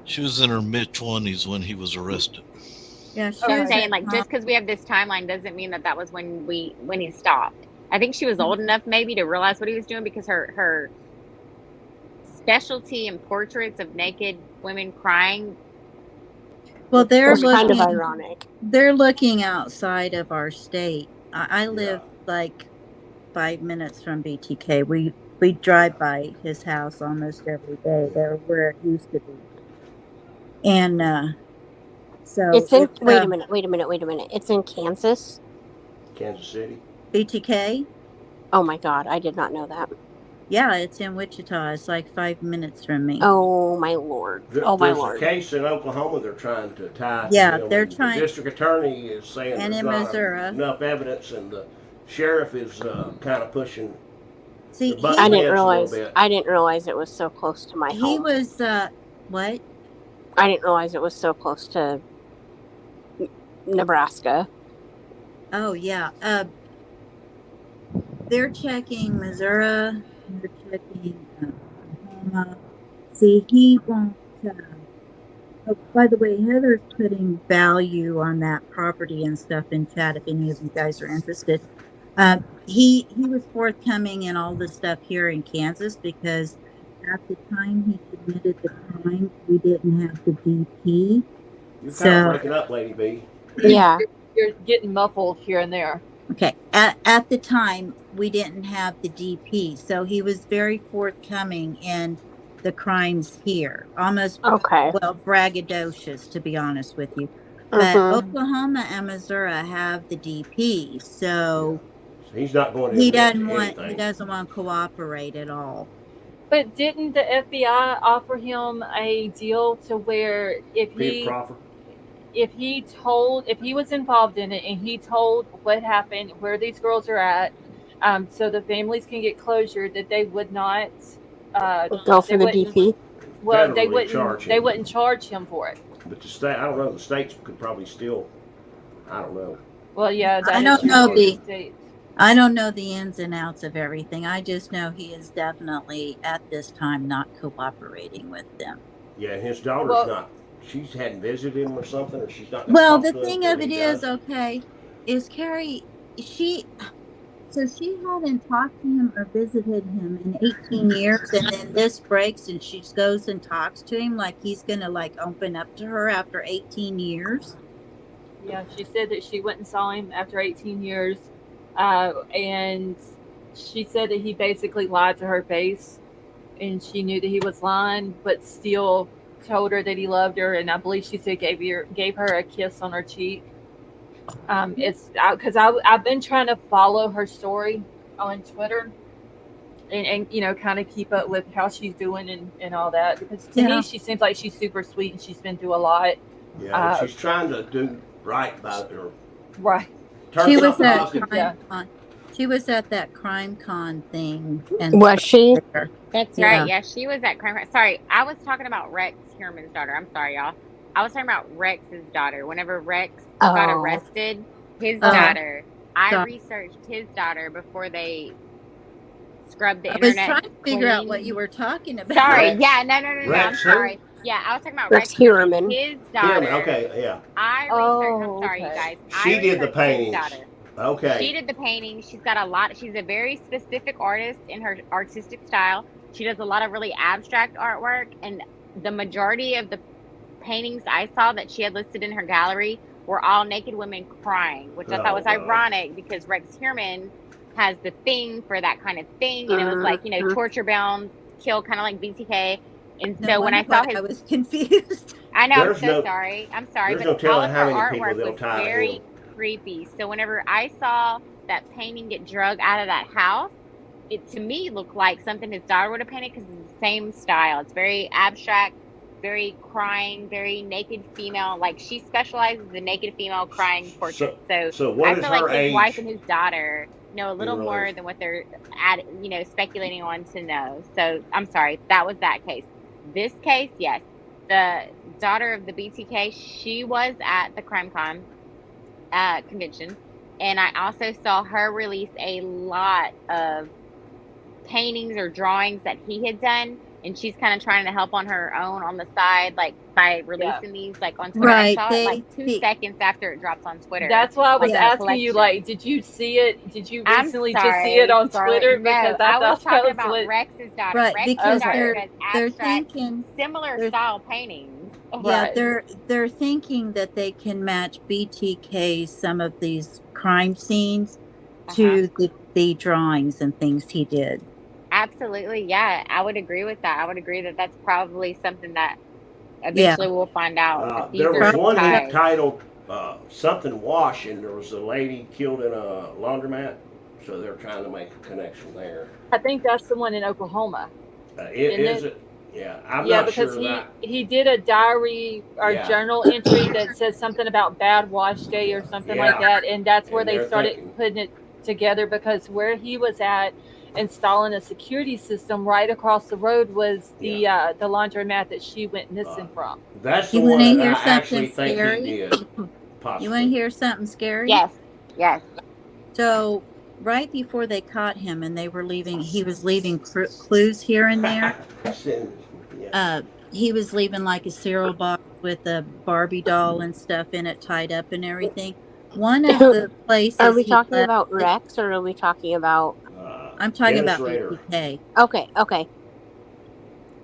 She was in her mid-20s when he was arrested. Yeah, So she I'm was saying, at like, just because we have this timeline doesn't mean that was when he stopped. I think she was old enough maybe to realize what he was doing, because her specialty in portraits of naked women crying. Well, they're It's kind of looking. ironic. They're looking outside of our state. I Yeah. live like 5 minutes from BTK. We drive by his house almost every day. They're where it used to be, and so It's in. it's Wait a minute. It's in Kansas. Kansas City. BTK. Oh my God, I did not know that. Yeah, it's in Wichita. It's like 5 minutes from me. Oh my Lord. Oh my There's Lord. a case in Oklahoma they're trying to tie to Yeah, him. they're and trying- The district attorney is saying And there's in not Missouri. enough evidence, and the sheriff is kind of pushing. See, the button I heads didn't a realize. little bit. I didn't realize it was so close to my he home. was what? I didn't realize it was so close to Nebraska. Oh yeah. They're checking Missouri. They're checking Oklahoma. See, he won't. Oh, by the way, Heather's putting value on that property and stuff in chat. If any of you guys are interested, he was forthcoming in all the stuff here in Kansas because at the time he committed the crime, we didn't have the DP. You're kind So of breaking up, Lady B. Yeah. You're getting muffled here and there. okay, at the time we didn't have the DP, so he was very forthcoming in the crimes here, almost Okay. well braggadocious, to be honest with you. But Mhm. Oklahoma and Missouri have the DP, so So he's not going to he admit doesn't to want anything. to cooperate at all. But didn't the FBI offer him a deal to where if Peter Crawford. he was involved in it and he told what happened, where these girls are at, so the families can get closure, that they would not Go for the wouldn't- DP. well, they Federally charge him. wouldn't charge him for it. But the state, I don't know. The states could probably still. I don't know. Well, yeah, that I is don't true know for the- states. I don't know the ins and outs of everything. I just know he is definitely at this time not cooperating with them. Yeah, and his daughter's Well- not. She hadn't visited him or something, or she's not. Well, talked the to him thing till of it he is, does. okay, is Carrie, she hadn't talked to him or visited him in 18 years, and then this breaks and she goes and talks to him like he's gonna like open up to her after 18 years. Yeah, she said that she went and saw him after 18 years, and she said that he basically lied to her face, and she knew that he was lying, but still told her that he loved her, and I believe she said gave her a kiss on her cheek. It's because I've been trying to follow her story on Twitter, and kind of keep up with how she's doing and all that, because to me she seems like she's super sweet and she's been through a lot. Yeah, she's trying to do right by her. Right. She was at that crime con thing, and Was she? That's right. Yeah, she was at crime. Sorry, I was talking about Rex Heuermann's daughter. I'm sorry, y'all. I was talking about Rex's daughter. Whenever Rex got arrested, his daughter. I researched his daughter before they scrubbed the internet. I was trying to figure out what you were talking about. Sorry. Rex. Yeah. No. I'm Rex who? sorry. Yeah, I was talking about Rex Rex Heuermann. His daughter. Him, okay, yeah. I researched. I'm sorry, you guys. She I did the researched his paintings. daughter. Okay. She did the painting. She's got a lot. She's a very specific artist in her artistic style. She does a lot of really abstract artwork, and the majority of the paintings I saw that she had listed in her gallery were all naked women crying, which I thought was ironic because Rex Heuermann has the thing for that kind of thing, and it was like, torture bound, kill, kind of like BTK. And so when I saw his, I was confused. I know, There's I'm sorry, There's but no all telling of how her many people artwork they'll was tie to very, him. creepy. So whenever I saw that painting get drug out of that house, it to me looked like something his daughter would have painted because it's the same style. It's very abstract, very crying, very naked female. Like she specializes in naked female crying portraits. So what I is feel her like his wife age? and his daughter know a little You more realize? than what they're speculating on to know. So I'm sorry, that was that case. This case, yes. The daughter of the BTK, she was at the CrimeCon convention, and I also saw her release a lot of paintings or drawings that he had done, and she's kind of trying to help on her own on the side, like by releasing these like on Twitter. I Right. saw it like 2 seconds after it dropped on Twitter. That's why I was like a asking you, like, collection. did you see it? Did you I'm recently just see it sorry, on Scarlett. Twitter? No, Because I was thought that talking was about what. Rex's daughter. Right, Rex's because daughter Okay. does they're abstract, thinking similar they're style paintings. yeah, Right. they're thinking that they can match BTK some of these crime scenes to the drawings and things he did. Absolutely, yeah, I would agree with that. I would agree that that's probably something that Yeah. eventually we'll find out if these There was are one he tied. titled something wash, and there was a lady killed in a laundromat, so they're trying to make a connection there. I think that's the one in Oklahoma. Is it? Yeah, I'm Yeah, not because sure of that. he did a diary or Yeah. journal entry that said something about bad wash day or something like that, and that's where And they they're started thinking. putting it together, because where he was at installing a security system right across the road was the laundromat that she went missing from. That's the You one want to that hear I actually something think scary? he did. Possibly. You want to hear something scary? Yes, yes. So right before they caught him and they were leaving, he was leaving clues here and there. He was leaving like a cereal box with a Barbie doll and stuff in it, tied up and everything. One of the places Are we he talking left, about Rex, or are we talking about? I'm talking Dennis about Rader. BTK. Okay.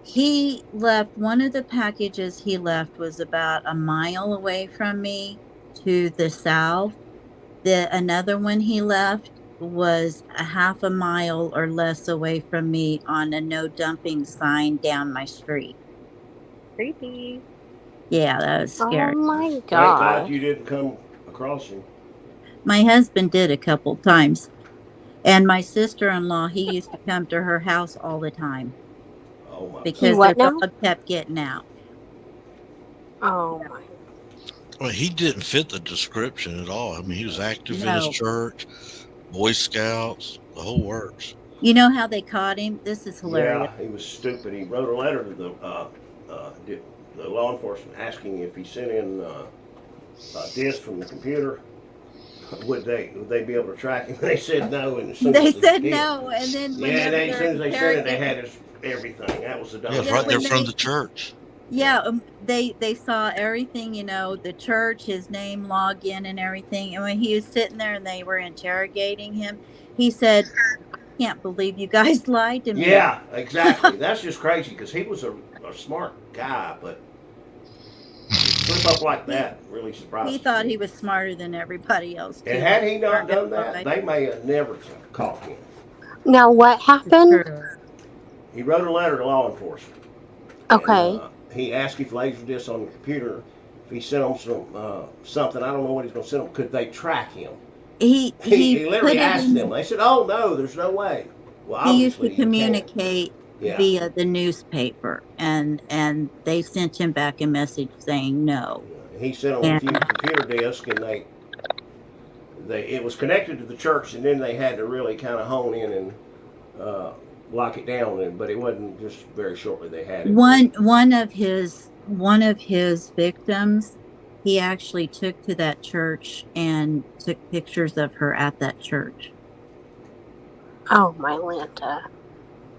He left one of the packages he left was about a mile away from me to the south. Another one he left was a half a mile or less away from me on a no dumping sign down my street. Creepy. Yeah, that was scary. Oh my Thank God god. you didn't come across him. My husband did a couple times. And my sister-in-law, he used to come to her house all the time. Oh my. Because what their now? dog kept getting out. Oh my. Well, he didn't fit the description at all. I mean, he was active in No. his church, Boy Scouts, the whole works. You know how they caught him? This is hilarious. Yeah, he was stupid. He wrote a letter to the law enforcement asking if he sent in a disk from the computer, would they be able to track him? They said no, and as soon They as said did, no, and then yeah, whenever as soon as they said it, they interrogated- had his everything. That was the dumb. Yeah, Yeah, right there when from they- the church. Yeah, they saw everything, the church, his name, login, and everything. And when he was sitting there and they were interrogating him, he said, "I can't believe you guys lied to me." Yeah, exactly. That's just crazy because he was a smart guy, but slip up like that really surprised He me. thought he was smarter than everybody else. And too. had he not done that, they may have never caught him. Now what happened? True. He wrote a letter to law enforcement. Okay. And, he asked if Laserdisc on the computer, if he sent them something, I don't know what he's going to send them, could they track him? He He literally put it asked in- them. They said, "Oh no, there's no way." Well, He used obviously to you can't. communicate Yeah. via the newspaper, and they sent him back a message saying no. He sent them a few computer discs, and it was connected to the church, and then they had to really kind of hone in and lock it down. But it wasn't just very shortly they had it. One of his victims, he actually took to that church and took pictures of her at that church. Oh my Lanta.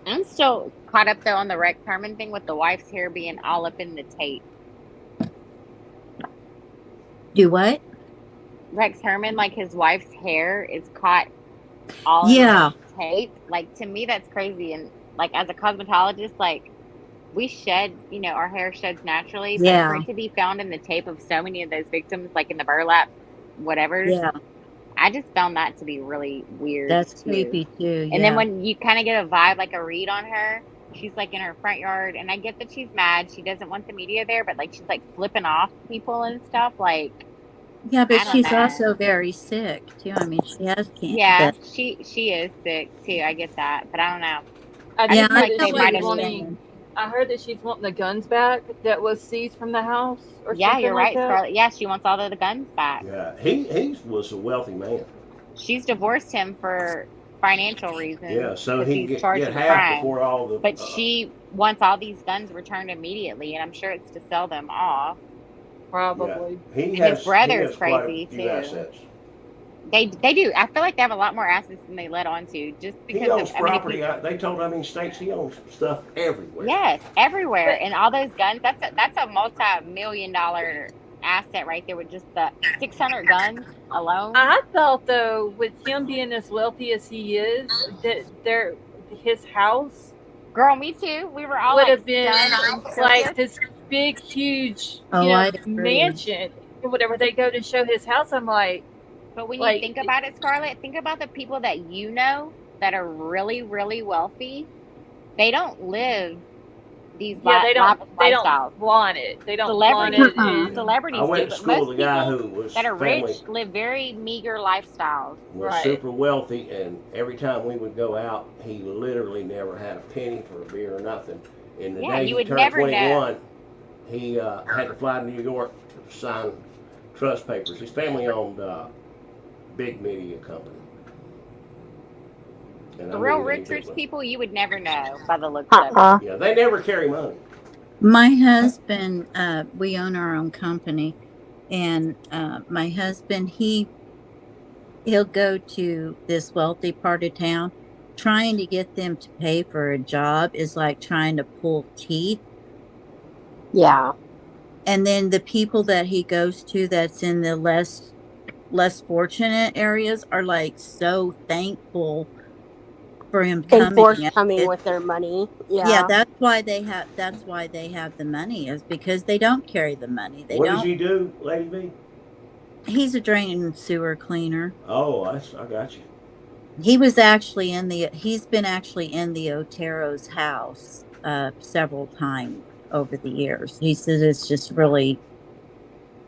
I'm still caught up though on the Rex Herman thing with the wife's hair being all up in the tape. Do what? Rex Herman, like his wife's hair is caught all Yeah. in the tape. Like to me, that's crazy. And like as a cosmetologist, like we shed, our hair sheds naturally. But Yeah. for it to be found in the tape of so many of those victims, like in the burlap, whatever. Yeah, I just found that to be really weird. that's too. creepy too. And then when you kind of get a vibe, like a read on her, she's like in her front yard, and I get that she's mad. She doesn't want the media there, but like she's like flipping off people and stuff. Like Yeah, but I don't she's know. also very sick too. I mean, she has Yeah, cancer. she is sick too. I get that, but I don't know. I I did Yeah, just hear feel I like that know they she what was might you're have wanting. saying. I heard that she's wanting the guns back that was seized from the house or Yeah, something you're like right, that. Scarlett. Yeah, she wants all of the guns back. Yeah, he was a wealthy man. She's divorced him for financial reasons Yeah, so because he he's can charged get with a half crime. before all the. But she wants all these guns returned immediately, and I'm sure it's to sell them off. Probably. He And his has brother's quite a crazy few too. assets. They do. I feel like they have a lot more assets than they let on to, just He because owns of. I mean, if property. you, They told how many states he owns stuff everywhere. yes, everywhere, But and all those guns. That's a multi-million-dollar asset right there with just the 600 guns alone. I thought though, with him being as wealthy as he is, that his house Girl, me too. We were all would like have been stunned. like this big, huge, Oh, I agree. mansion or whatever. They go to show his house. I'm like, But when you like, think about it, Scarlett, think about the people that you know that are really, really wealthy. They don't live these yeah, they don't lifestyles. flaunt it. They don't flaunt Celebrities, it. And, celebrities I went do, to but school most with a guy people who was that are family rich live very meager lifestyles. was Right. super wealthy, and every time we would go out, he literally never had a penny for a beer or nothing. And the Yeah, day you he would turned never know. 21, he had to fly to New York to sign trust papers. His family owned a big media company. And The I real mean, rich they- people you would never know by the looks of it. Yeah, they never carry money. My husband, we own our own company, and my husband, he'll go to this wealthy part of town. Trying to get them to pay for a job is like trying to pull teeth. Yeah. And then the people that he goes to that's in the less fortunate areas are like so thankful for him And forced coming. coming with their money. Yeah, Yeah. that's why they have the money, is because they don't carry the money. They What don't. does he do, Lady B? He's a drain and sewer cleaner. Oh, I got you. He's been actually in the Otero's house several times over the years. He says it's just really,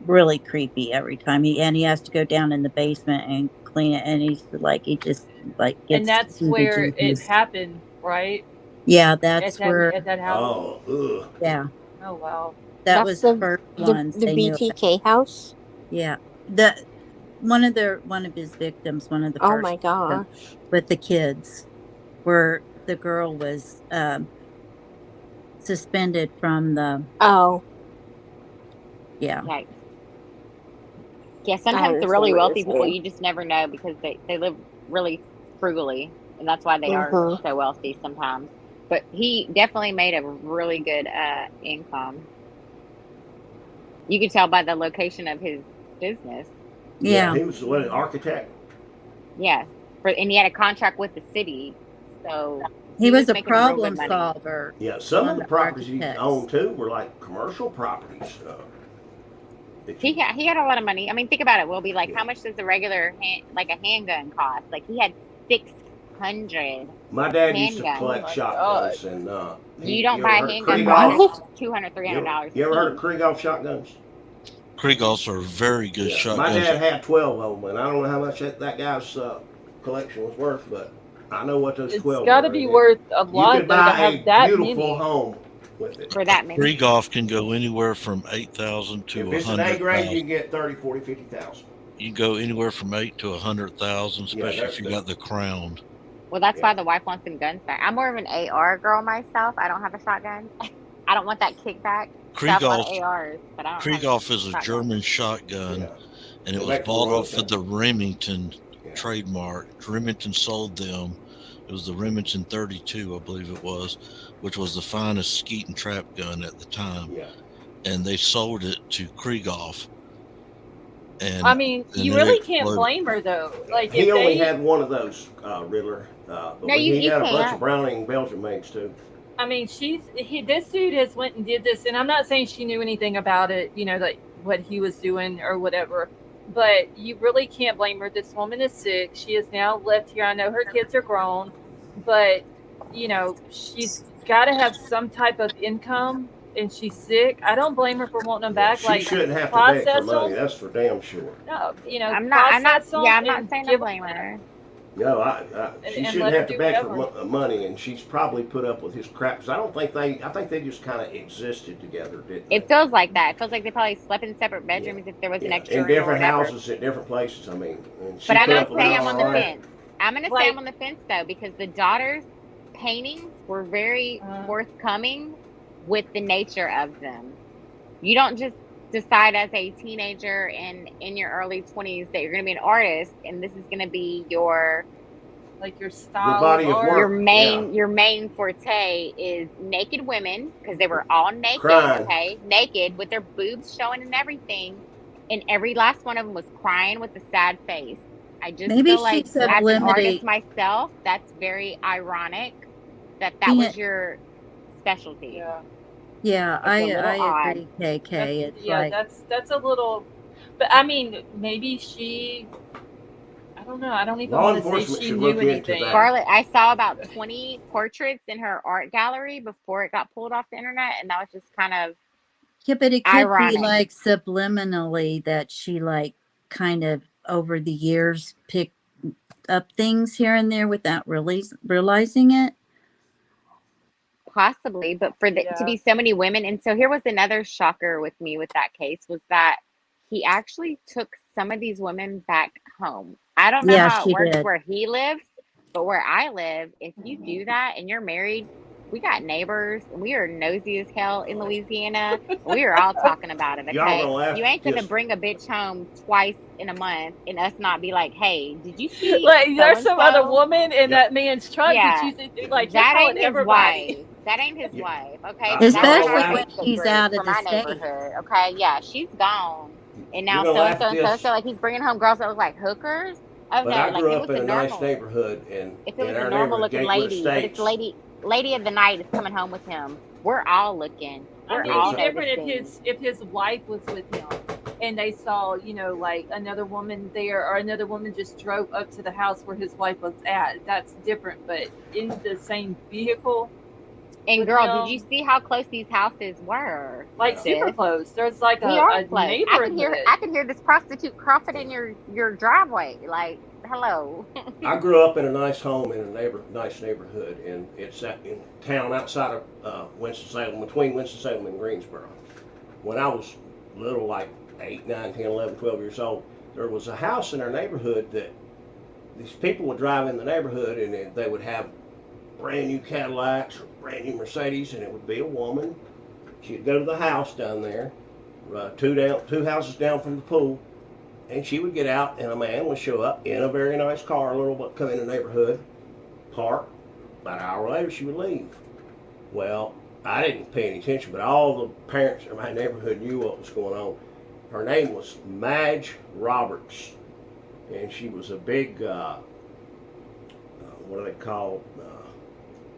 really creepy every time he has to go down in the basement and clean it, and he just like gets and that's where it happened, right? Yeah, that's where. At that house. Oh, ugh. Yeah. Oh wow. That was the first ones the they knew about. BTK house. Yeah, one of his victims, one of the first. Oh my gosh! With the kids, where the girl was suspended from the. Oh. Yeah. Right. Yeah, sometimes the really wealthy people you just never know because they live really frugally, and that's why they are so wealthy sometimes. But he definitely made a really good income. You could tell by the location of his business. Yeah. He was an architect. Yes. And he had a contract with the city. So he was a making real problem good money. solver. Yeah, some of the properties he owned too were like commercial properties. He had a lot of money. I mean, think about it. We'll be like, how much does a regular a handgun cost? Like he had 600. My dad used to collect shotguns, and you don't buy a handgun for $200, $300. You ever heard of Krieghoff shotguns? Krieghoffs are very good shotguns. My dad had 12 of them, and I don't know how much that guy's collection was worth, but I know what those 12 It's got to be worth a lot you could though, to buy have a that beautiful many. home with it. For that many. Krieghoff can go anywhere from 8,000 to 100,000. If it's an A grade, you can get 30, 40, 50,000. You can go anywhere from 8 to 100,000, especially if you got the crown. Well, that's why the wife wants some guns back. I'm more of an AR girl myself. I don't have a shotgun. I don't want that kickback. Krieghoff is a German shotgun, and it was bought off of the Remington trademark. Remington sold them. It was the Remington 32, I believe it was, which was the finest skeet and trap gun at the time. Yeah. And they sold it to Krieghoff. And I mean, you really can't blame her though. Like he only had one of those, Riddler. But No, he you had a can't. bunch of Browning Belgian mates too. I mean, this dude has went and did this, and I'm not saying she knew anything about it, like what he was doing or whatever, but you really can't blame her. This woman is sick. She has now left here. I know her kids are grown, but she's got to have some type of income and she's sick, I don't blame her for wanting them Yeah, back. she Like, shouldn't have to beg for process money. them. That's for damn sure. No, I'm not process them yeah, I'm not and saying I give blame her. No, and, she and shouldn't let her have to do beg for whatever. money, and she's probably put up with his crap. 'Cause I think they just kind of existed together, didn't they? It feels like that. It feels like they probably slept in separate bedrooms if there was an Yeah, extra in room or different whatever. houses at different places. I mean, and she But I'm put gonna up with say it I'm on all the right. fence. I'm gonna say Like, I'm on the fence though, because the daughter's paintings were very forthcoming with the nature of them. You don't just decide as a teenager and in your early 20s that you're gonna be an artist and this is gonna be your like your Your style body of of art. work. Yeah. your main forte is naked women, because they were all naked, Crying. okay, naked with their boobs showing and everything, and every last one of them was crying with a sad face. I just Maybe feel like she's as an artist subliminally. myself, that's very ironic that Yeah, was your specialty. Yeah, It's a little I odd. agree, KK. It's like, that's a little. But I mean, maybe she. I don't know. I don't even Law want to say enforcement she should knew look into anything. that. Scarlett, I saw about 20 portraits in her art gallery before it got pulled off the internet, and that was just kind of yeah, but it could be ironic. like subliminally that she like kind of over the years picked up things here and there without really realizing it. Possibly, but for the to Yeah. be so many women. And so here was another shocker with me with that case, was that he actually took some of these women back home. I don't know Yeah, how it she works did. where he lives, but where I live, if you do that and you're married, we got neighbors and we are nosy as hell in Louisiana. And we are all talking about it, Y'all okay? gonna laugh. You ain't gonna Just bring a bitch home twice in a month and us not be like, hey, did you see Like, so there's and some other so? woman in yeah. that man's truck. Yeah, Did you like you're that calling ain't his everybody? wife. That ain't his Yeah. wife. Okay, Y'all but that was gonna in our Especially when laugh. Facebook he's group out for of the my state. neighborhood. Okay, yeah, she's gone, and You're now gonna so and laugh so at and so and this. so, like he's bringing home girls that look like hookers. Oh But no, I like grew it up was in the a nice normal. neighborhood, and If it in was a our normal neighborhood, looking Gatewood lady, but it's Estates, lady of the night is coming home with him. We're all looking. I We're mean, it'd all be different noticing. if his wife was with him and they saw, like another woman there, or another woman just drove up to the house where his wife was at. That's different. But in the same vehicle And with girl, did you him, see how close these houses were, like yeah. super sis? close. There's like We are a close. I neighborhood. could hear this prostitute coughing in your driveway. Like, hello. I grew up in a nice home in a nice neighborhood, and it's in town outside of Winston-Salem, between Winston-Salem and Greensboro. When I was little, like 8, 9, 10, 11, 12 years old, there was a house in our neighborhood that these people would drive in the neighborhood, and they would have brand new Cadillacs or brand new Mercedes, and it would be a woman. She'd go to the house down there, two houses down from the pool, and she would get out, and a man would show up in a very nice car, come in the neighborhood, park. About an hour later, she would leave. Well, I didn't pay any attention, but all the parents in my neighborhood knew what was going on. Her name was Madge Roberts, and she was a big, what do they call,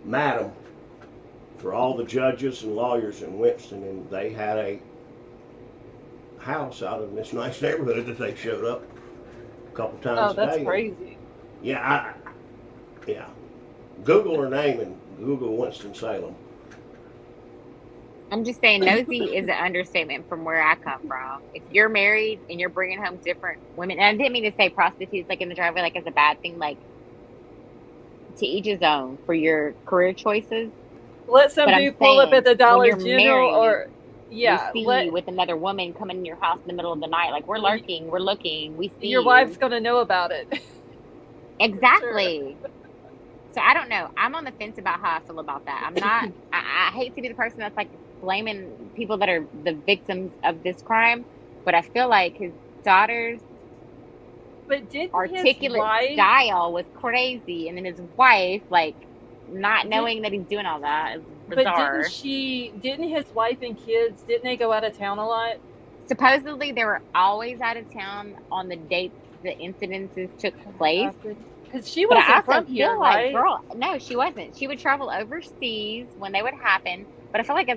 madam for all the judges and lawyers in Winston, and they had a house out in this nice neighborhood that they showed up a couple times Oh, a that's day. crazy. Yeah, yeah. Google her name and Google Winston-Salem. I'm just saying, nosy is an understatement from where I come from. If you're married and you're bringing home different women, and I didn't mean to say prostitutes like in the driveway, like as a bad thing, like to each his own for your career choices. Let some But I'm dude pull up saying, at the when Dollar you're General, married, or we see you let with another woman coming in your house in the middle of the night. Like, we're lurking, we're looking, we see your you. wife's gonna know about it. Exactly. So I don't know. I'm on the fence about how I feel about that. I'm not. I hate to be the person that's like blaming people that are the victims of this crime, but I feel like his daughter's But didn't articulate his wife, style was crazy, and then his wife, like, not knowing that he's doing all that is but bizarre. didn't his wife and kids, didn't they go out of town a lot? Supposedly, they were always out of town on the dates the incidences took place. Because she But I wasn't also from here, feel like, right? girl, no, she wasn't. She would travel overseas when they would happen. But I feel like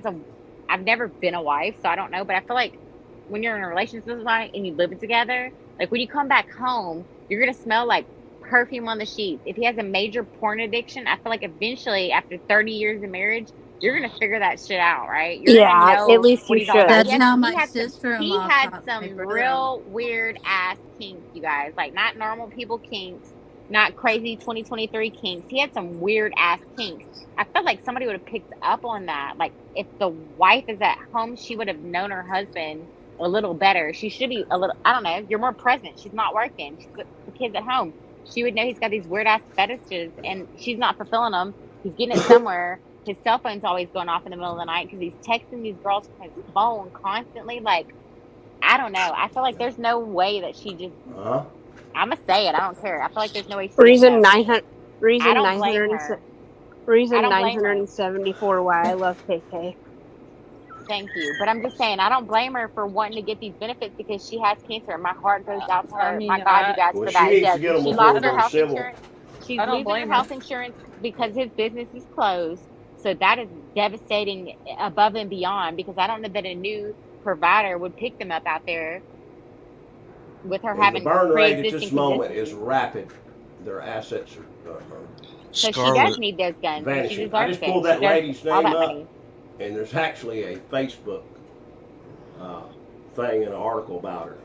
I've never been a wife, so I don't know. But I feel like when you're in a relationship with somebody and you live together, like when you come back home, you're gonna smell like perfume on the sheets. If he has a major porn addiction, I feel like eventually, after 30 years of marriage, you're gonna figure that shit out, right? You're Yeah, gonna at know least what you he's all about. should. That's Yes, how he my had he sister-in-law had taught my some brother. real weird ass kinks, you guys. Like not normal people kinks, not crazy 2023 kinks. He had some weird ass kinks. I felt like somebody would have picked up on that. Like if the wife is at home, she would have known her husband a little better. She should be a little, I don't know, you're more present. She's not working. She's got the kids at home. She would know he's got these weird ass fetishes and she's not fulfilling them. He's getting it somewhere. His cell phone's always going off in the middle of the night because he's texting these girls from his phone constantly. Like, I don't know. I feel like there's no way that she just, I'm going to say it. I don't care. I feel like there's no way she Reason didn't know. 900. Reason I don't 900. blame her. Reason I don't blame her. 974 why I love KK. Thank you. But I'm just saying, I don't blame her for wanting to get these benefits because she has cancer. And my heart goes out to her. I mean, My God, you guys, Well, for she that. needs Yes, to get them she before lost it her goes health civil. insurance. She's I don't losing her blame health her. insurance because his business is closed. So that is devastating above and beyond because I don't know that a new provider would pick them up out there with her And the having burn rate at pre-existing this moment is conditions. rapid. Their assets are So she does Scarlett, need those guns. And she vanishing. I deserves just pulled it. that She does lady's all name that up, money. and there's actually a Facebook thing and an article about her.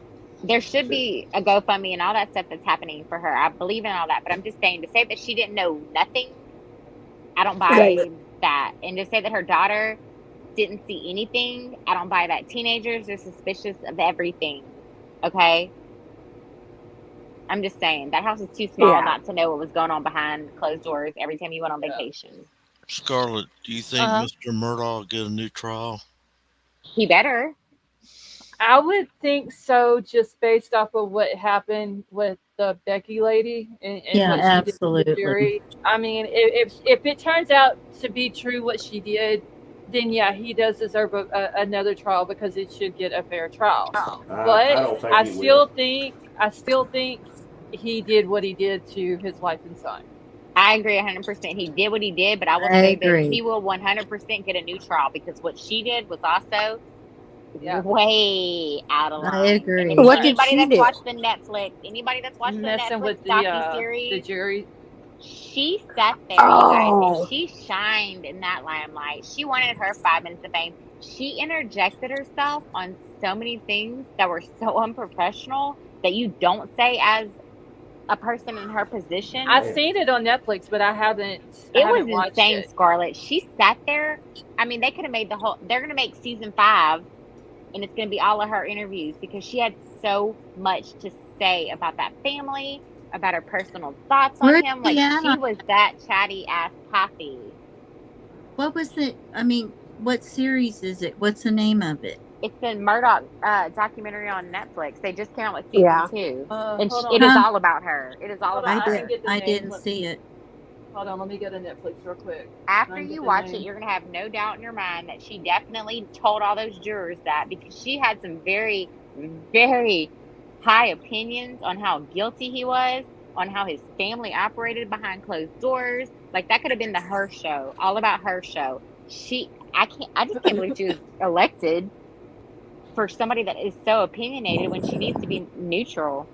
There should be a GoFundMe and all that stuff that's happening for her. I believe in all that, but I'm just saying to say that she didn't know nothing, I don't buy that. And to say that her daughter didn't see anything, I don't buy that. Teenagers are suspicious of everything. Okay? I'm just saying that house is too small not to know what was going on behind closed doors every time you went on vacation. Scarlett, do you think Mr. Murdoch get a new trial? He better. I would think so, just based off of what happened with the Becky lady and Yeah, what she did to the absolutely. jury. I mean, if it turns out to be true what she did, then yeah, he does deserve another trial because it should get a fair trial. But I don't think I he still will. think he did what he did to his wife and son. I agree 100%. He did what he did, but I will I say that agree. he will 100% get a new trial because what she did was also Yeah. way out of line. I agree. And if What did anybody she that's do? watched the Netflix, anybody that's watched the Messing Netflix with the docuseries, jury. she sat there, you guys, and Oh. she shined in that limelight. She wanted her 5 minutes of fame. She interjected herself on so many things that were so unprofessional that you don't say as a person in her position. I've seen it on Netflix, but I haven't. It I haven't was watched insane, it. Scarlett. She sat there. I mean, they could have made they're going to make season 5, and it's going to be all of her interviews because she had so much to say about that family, about her personal thoughts on Where's him. she Like, at she on- was that chatty ass Kathy. What was it? I mean, what series is it? What's the name of it? It's the Murdoch documentary on Netflix. They just came out with season 2. And Hold it on. is all about her. It is all Hold about on, her. can get the I name. didn't see it. Hold on, let me go to Netflix real quick. After I can get you the watch name. it, you're going to have no doubt in your mind that she definitely told all those jurors that because she had some very, very high opinions on how guilty he was, on how his family operated behind closed doors. Like that could have been the her show, all about her show. I just can't believe she was elected for somebody that is so opinionated when she needs to be neutral.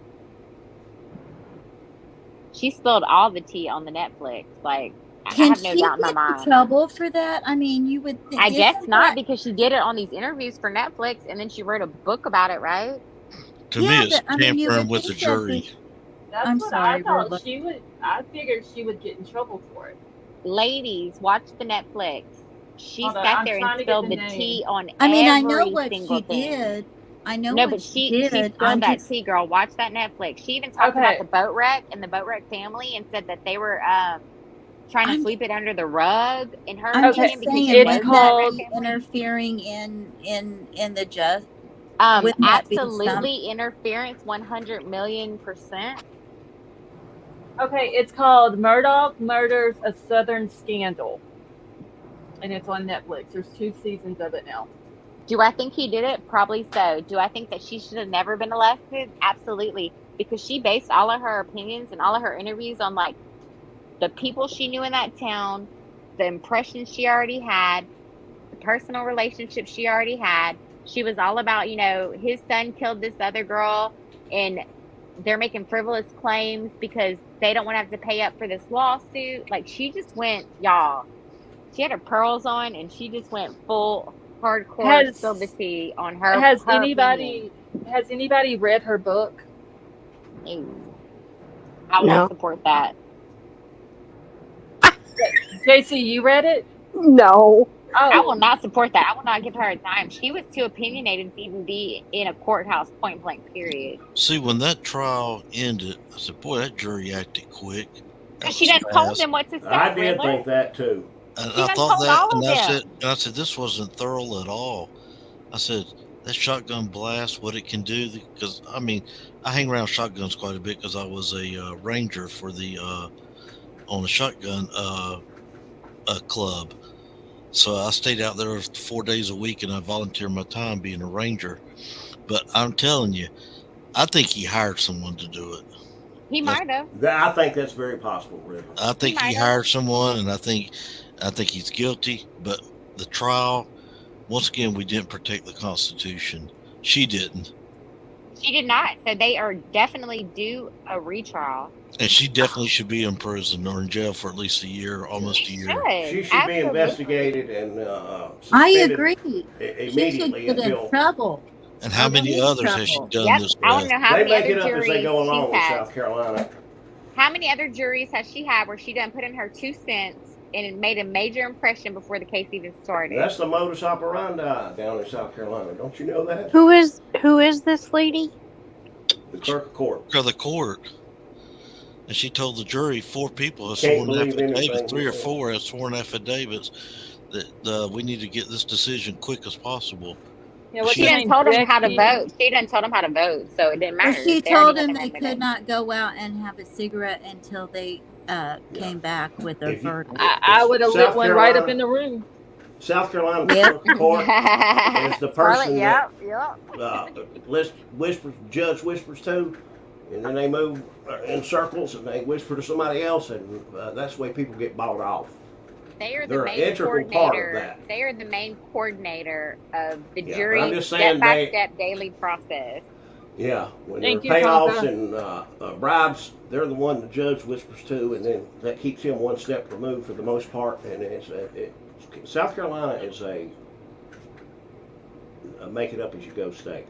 She spilled all the tea on the Netflix. Like, I Can have no she doubt in my get in mind. trouble for that? I mean, you would think. I guess isn't not that- because she did it on these interviews for Netflix and then she wrote a book about it, right? To Yeah, me, it's but, I mean, you tampering would with the think that'd be- jury. That's I'm what sorry, I thought Rolla. she would. I figured she would get in trouble for it. Ladies, watch the Netflix. She Hold on, sat I'm there trying and to get spilled the the name. tea on I mean, I every know what single she thing. did. I know No, what but she she did. spilled that tea, girl. Watch that Netflix. She even talked about the boat wreck and the boat wreck family and said that they were trying to sweep it under the rug in her I'm opinion just because saying, she knows wouldn't the that boat wreck be family. interfering in the just? Wouldn't that be some? Absolutely interference 100,000,000%. Okay, it's called Murdoch Murders: A Southern Scandal, and it's on Netflix. There's 2 seasons of it now. Do I think he did it? Probably so. Do I think that she should have never been elected? Absolutely. Because she based all of her opinions and all of her interviews on like the people she knew in that town, the impressions she already had, the personal relationships she already had. She was all about, his son killed this other girl and they're making frivolous claims because they don't want to have to pay up for this lawsuit. Like she just went, y'all. She had her pearls on, and she just went full hardcore Has- spilled the tea on her. Has her anybody read her book? opinion. I No. won't support that. JC, you read it? No. I Oh, will not support that. I will not give her a dime. She was too opinionated to even be in a courthouse, point blank, period. See, when that trial ended, I said, boy, that jury acted quick. That She was done told fast. them what to say. I did Riddler. think that too. And She I done thought told that, all and of I them. said, this wasn't thorough at all. I said, that shotgun blast, what it can do, because, I mean, I hang around shotguns quite a bit because I was a ranger for the, on a shotgun club. So I stayed out there 4 days a week, and I volunteered my time being a ranger. But I'm telling you, I think he hired someone to do it. He might have. I think that's very possible, Riddler. I think he might have. hired someone, and I think he's guilty. But the trial, once again, we didn't protect the Constitution. She didn't, She did not. So they are definitely due a retrial. and she definitely should be in prison or in jail for at least a year, almost a She year. She should Absolutely. be investigated and I suspended agree. She should immediately get in until trouble. And how many She's others has she trouble. done Yep. this I want with? to know how they many make other it up as juries they go along she's with had. South Carolina. How many other juries has she had where she done put in her 2 cents and it made a major impression before the case even started? That's the modus operandi down in South Carolina. Don't you know that? Who is this lady? The clerk of court. Of the court. And she told the jury 4 people have Can't sworn believe anything affidavits, 3 or he said. 4 have sworn affidavits that we need to get this decision quick as possible. yeah. What's She her done name? told them how to Becky? vote. She done told them how to vote, so it didn't Well, matter. she They already told had them their they vote could in. not go out and have a cigarette until they came back with their If you- verdict. I would have lit South one right up Carolina. in the room. South Carolina Yep. clerk of court is the person Yep. that judge whispers to, and then they move in circles and they whisper to somebody else, and that's the way people get bought off. They are the They're an main integral part of coordinator. that. They are the main coordinator of the Yeah, but jury I'm just saying step-by-step daily process. Yeah, when Thank there are you, payoffs Tonka. and bribes, they're the one the judge whispers to, and then that keeps him one step removed for the most part. And South Carolina is a make it up as you go state.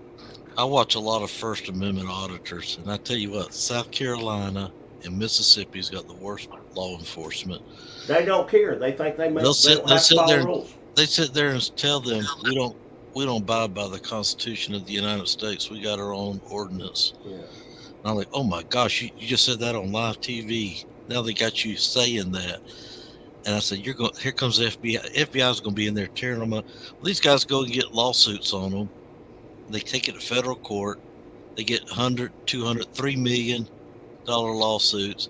I watch a lot of First Amendment auditors, and I tell you what, South Carolina and Mississippi's got the worst law enforcement. They don't care. They think they They'll sit- don't they'll have to sit follow there and- rules. They sit there and tell them we don't abide by the Constitution of the United States. We got our own ordinance. Yeah. And I'm like, oh my gosh, you just said that on live TV. Now they got you saying that. And I said, here comes the FBI. FBI's going to be in there tearing them up. Well, these guys go and get lawsuits on them. They take it to federal court. They get $100, $200, $3 million lawsuits.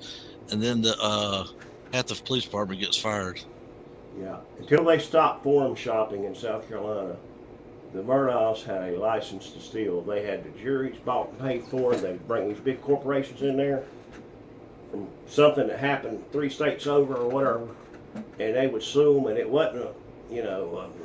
And then half the police department gets fired. Yeah. Until they stopped forum shopping in South Carolina, the Murdochs had a license to steal. They had the juries bought and paid for, and they'd bring these big corporations in there from something that happened 3 states over or whatever, and they would sue them, and it wasn't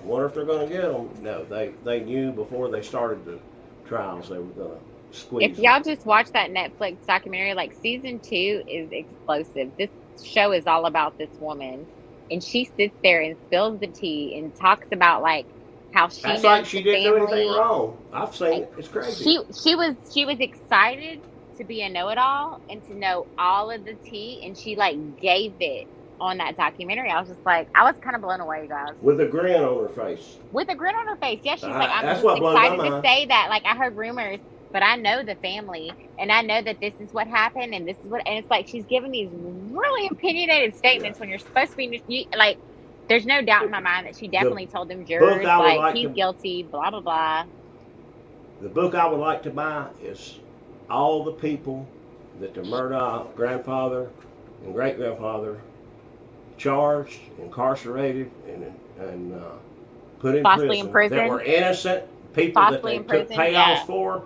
wonder if they're going to get them. No, they knew before they started the trials they were going to squeeze If y'all just watch that Netflix documentary, like season 2 is explosive. This show is all about this woman, and she sits there and spills the tea and talks about like how she That's knows like she the didn't do family. anything wrong. I've seen it. It's crazy. She was excited to be a know-it-all and to know all of the tea, and she like gave it on that documentary. I was just like, I was kind of blown away, guys. With a grin on her face. With a grin on her face. Yeah, she's like, I'm That's just what blows my excited to mind. say that. Like, I heard rumors, but I know the family, and I know that this is what happened, and this is what, and it's like she's giving these really opinionated statements when you're supposed to be, like, there's no doubt in my mind that she definitely told them jurors, I would like, like he's to- guilty, blah, blah, blah. The book I would like to buy is all the people that the Murdoch grandfather and great grandfather charged, incarcerated, and put in Falsely in prison that prison? were innocent people Falsely that they in took prison, payoffs yeah. for,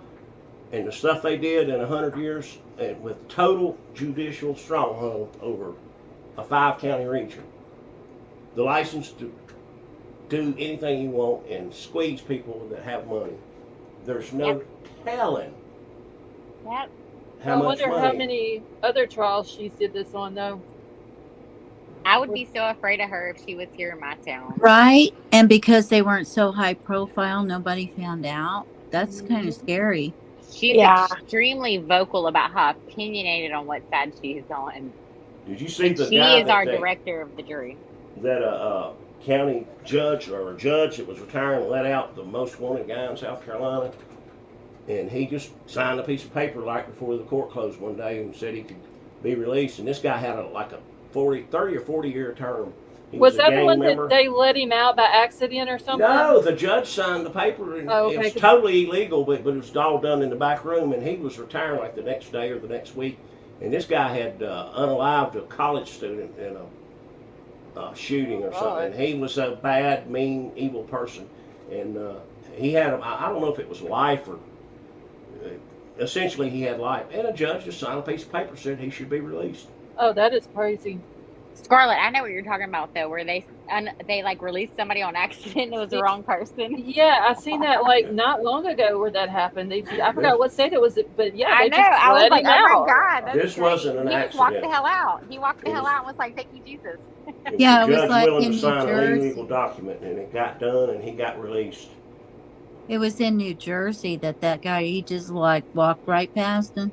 and the stuff they did in 100 years, and with total judicial stronghold over a 5-county region. The license to do anything you want and squeeze people that have money. There's no telling Yep. how I much wonder money. how many other trials she did this on, though. I would be so afraid of her if she was here in my town. Right? And because they weren't so high profile, nobody found out. That's kind of scary. She's extremely vocal about how opinionated on what side she is on. Did you see the She guy is our director of the jury. That county judge or a judge that was retiring let out the most wanted guy in South Carolina, and he just signed a piece of paper right before the court closed one day and said he could be released. And this guy had a 30 or 40 year term. He Was a that the gang one member. that they let him out by accident or something? No, the judge signed the paper, and it was totally illegal, but it was all done in the back room, and he was retiring like the next day or the next week. And this guy had unalived a college student in a shooting or something. And he was a bad, mean, evil person. And he had, I don't know if it was life or, essentially he had life. And a judge just signed a piece of paper, said he should be released. Oh, that is crazy. Scarlett, I know what you're talking about though, where they like released somebody on accident and it was the wrong person. Yeah, I seen that not long ago where that happened. I forgot what state it was, but yeah, I know. I was like, oh my God, that's this wasn't an accident. He just walked the hell out. He walked the hell out and was like, "Thank you, Jesus." Yeah, it was judge like willing in to sign New an Jersey. illegal document, and it got done, and he got released. It was in New Jersey that guy, he just walked right past him.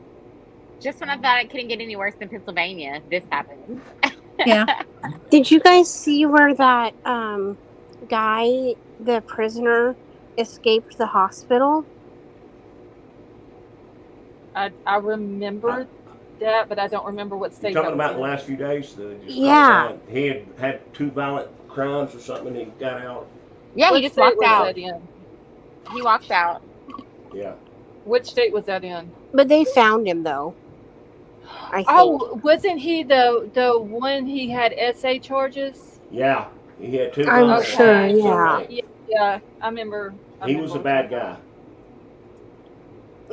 Just when I thought it couldn't get any worse than Pennsylvania, this happened. Yeah. Did you guys see where that guy, the prisoner, escaped the hospital? I remember that, but I don't remember what state. You're talking about in the last few days? Yeah. He had 2 violent crimes or something, and he got out. Yeah, What he just state walked was out. that in? He walked out. Yeah. Which state was that in? But they found him though. I think. Oh, wasn't he the one he had SA charges? Yeah, he had 2 I'm violent sure, crimes. yeah. Yeah, I remember. He was a bad guy.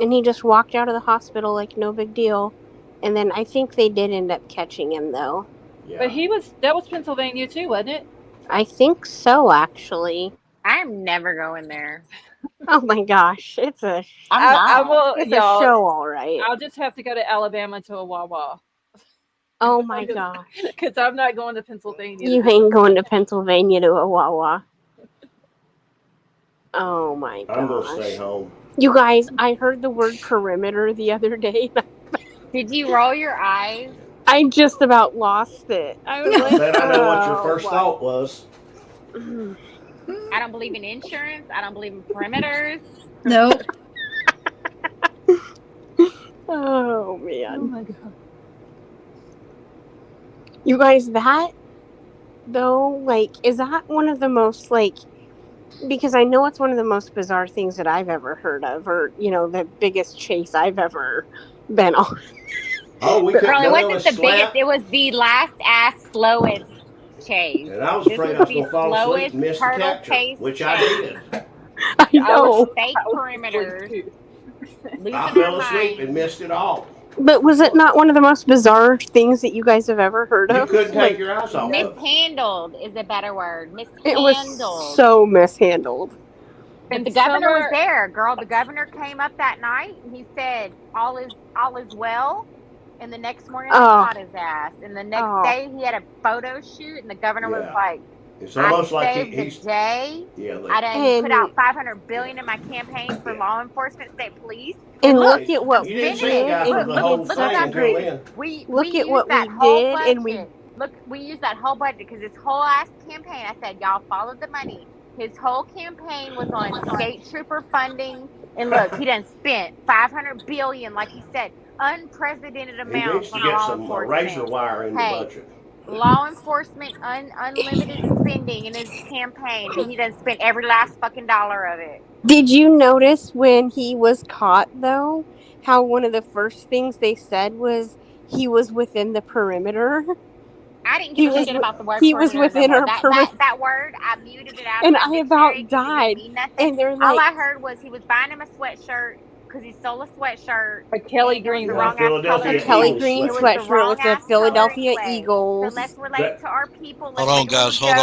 And he just walked out of the hospital like no big deal. And then I think they did end up catching him though. Yeah. But that was Pennsylvania too, wasn't it? I think so, actually. I'm never going there. Oh my gosh, it's a It's a show, all right. I'll just have to go to Alabama to a Wawa. Oh my gosh. Because I'm not going to Pennsylvania. You ain't going to Pennsylvania to a Wawa. Oh my gosh. I'm going to stay home. You guys, I heard the word perimeter the other day. Did you roll your eyes? I just about lost it. I was like, I know what your first thought was. I don't believe in insurance. I don't believe in perimeters. Nope. Oh man. Oh my god. You guys, that though, is that one of the most because I know it's one of the most bizarre things that I've ever heard of, or the biggest chase I've ever been on. Oh, we Girl, it wasn't the biggest. It was the last ass slowest chase. And I was afraid I was going to fall asleep and miss the capture, which I did. I know. Fake perimeters. I fell asleep and missed it all. But was it not one of the most bizarre things that you guys have ever heard of? You couldn't take your eyes off of it. Mishandled is a better word. Mishandled. It was so mishandled. But the governor was there, girl. The governor came up that night and he said, all is well. And the next morning, they caught his ass. And the next day, he had a photo shoot, and the governor was like, it's almost like he's the day. Yeah, I done put out $500 billion in my campaign for law enforcement, state police. And look at what you we didn't did. look at what we did, and we used that whole budget because his whole ass campaign. I said, y'all follow the money. His whole campaign was on state trooper funding, and look, he done spent $500 billion, like he said, unprecedented amounts on law enforcement. Razor wire in the budget. Law enforcement unlimited spending in his campaign, and he done spent every last fucking dollar of it. Did you notice when he was caught, though, how one of the first things they said was he was within the perimeter? I didn't give a shit about the word. He was within our perimeter. That word, I muted it out. And I about died. And they're like, all I heard was he was buying him a sweatshirt because he stole a sweatshirt. A Kelly Green sweatshirt. Kelly Green sweatshirt with the Philadelphia Eagles. So let's relate to our people. Hold on, guys. Hold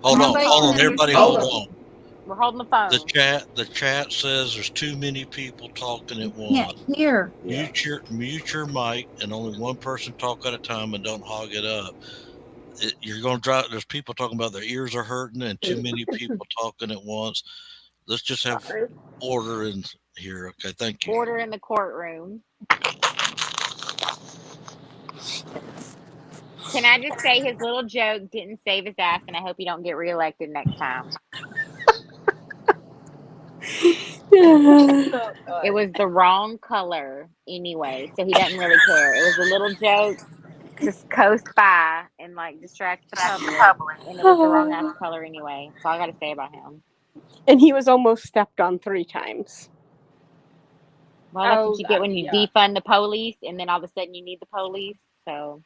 on. Everybody, hold on. We're holding the phone. The chat says there's too many people talking at once. Can't hear. Yeah. Mute your mic and only one person talk at a time, and don't hog it up. You're going to drive. There's people talking about their ears are hurting and too many people talking at once. Let's just have order in here. Okay, thank you. Order in the courtroom. Can I just say his little joke didn't save his ass, and I hope you don't get reelected next time. It was the wrong color anyway, so he doesn't really care. It was a little joke to coast by and like distract the public, and it was the wrong ass color anyway. So I got to say about him. And he was almost stepped on 3 times. Well, that's what you get when you defund the police, and then all of a sudden you need the police. So.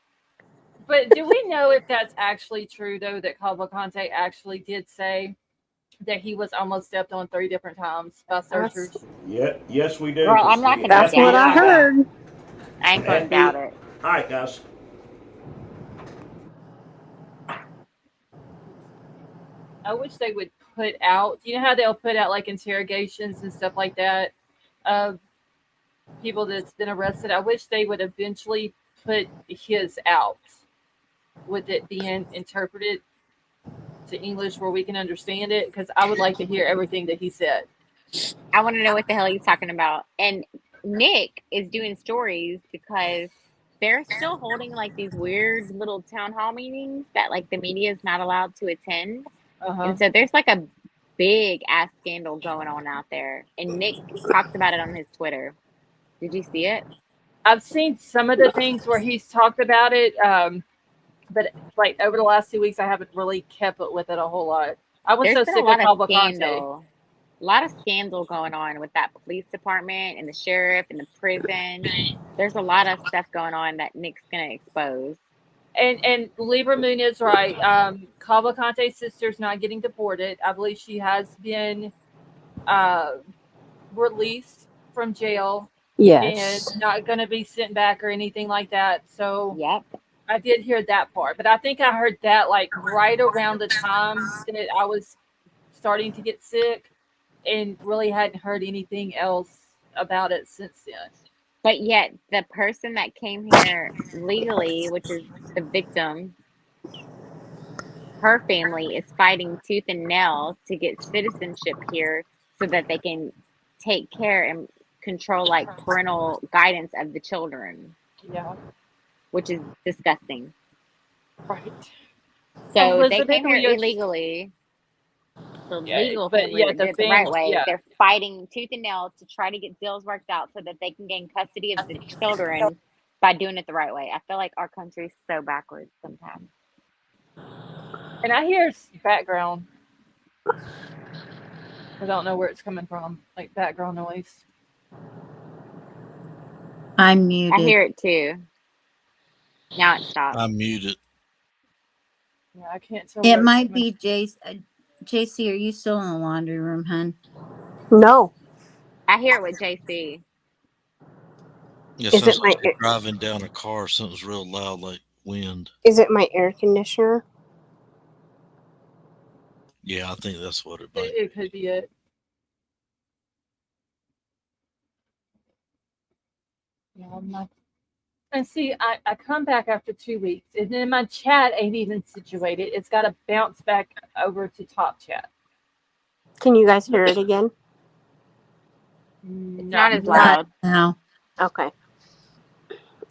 But do we know if that's actually true, though, that Cavalcante actually did say that he was almost stepped on 3 different times by searchers? Yeah, yes, we do. Girl, I'm not gonna That's what I heard. I ain't gonna doubt it. All right, guys. I wish they would put out, you know how they'll put out like interrogations and stuff like that of people that's been arrested? I wish they would eventually put his out with it being interpreted to English where we can understand it, because I would like to hear everything that he said. I want to know what the hell he's talking about. And Nick is doing stories because they're still holding like these weird little town hall meetings that like the media is not allowed to attend. And so there's like a big ass scandal going on out there. And Nick talks about it on his Twitter. Did you see it? I've seen some of the things where he's talked about it. But like over the last 2 weeks, I haven't really kept up with it a whole lot. I was so sick of Cavalcante. A lot of scandal going on with that police department and the sheriff and the prison. There's a lot of stuff going on that Nick's gonna expose. And Libra Moon is right. Cavalcante's sister's not getting deported. I believe she has been released from jail. Yes. And not going to be sent back or anything like that. So yep. I did hear that part. But I think I heard that like right around the time that I was starting to get sick, and really hadn't heard anything else about it since then. But yet the person that came here legally, which is the victim, her family is fighting tooth and nail to get citizenship here so that they can take care and control like parental guidance of the children. Yeah. Which is disgusting. Right. So they came here illegally. The legal thing, the right way. Yeah. They're fighting tooth and nail to try to get deals worked out so that they can gain custody of the children by doing it the right way. I feel like our country's so backwards sometimes. And I hear background. I don't know where it's coming from, like background noise. I'm muted. I hear it too. Now it stopped. I'm muted. Yeah, I can't tell. It might be JC, are you still in the laundry room, hun? No. I hear it with JC. Yeah, it sounds like you're driving down a car. Something's real loud, like wind. Is it my air conditioner? Yeah, I think that's what it could be it. Yeah, I'm not. And see, I come back after 2 weeks, and then my chat ain't even situated. It's got to bounce back over to top chat. Can you guys hear it again? It's not as loud. No. Okay.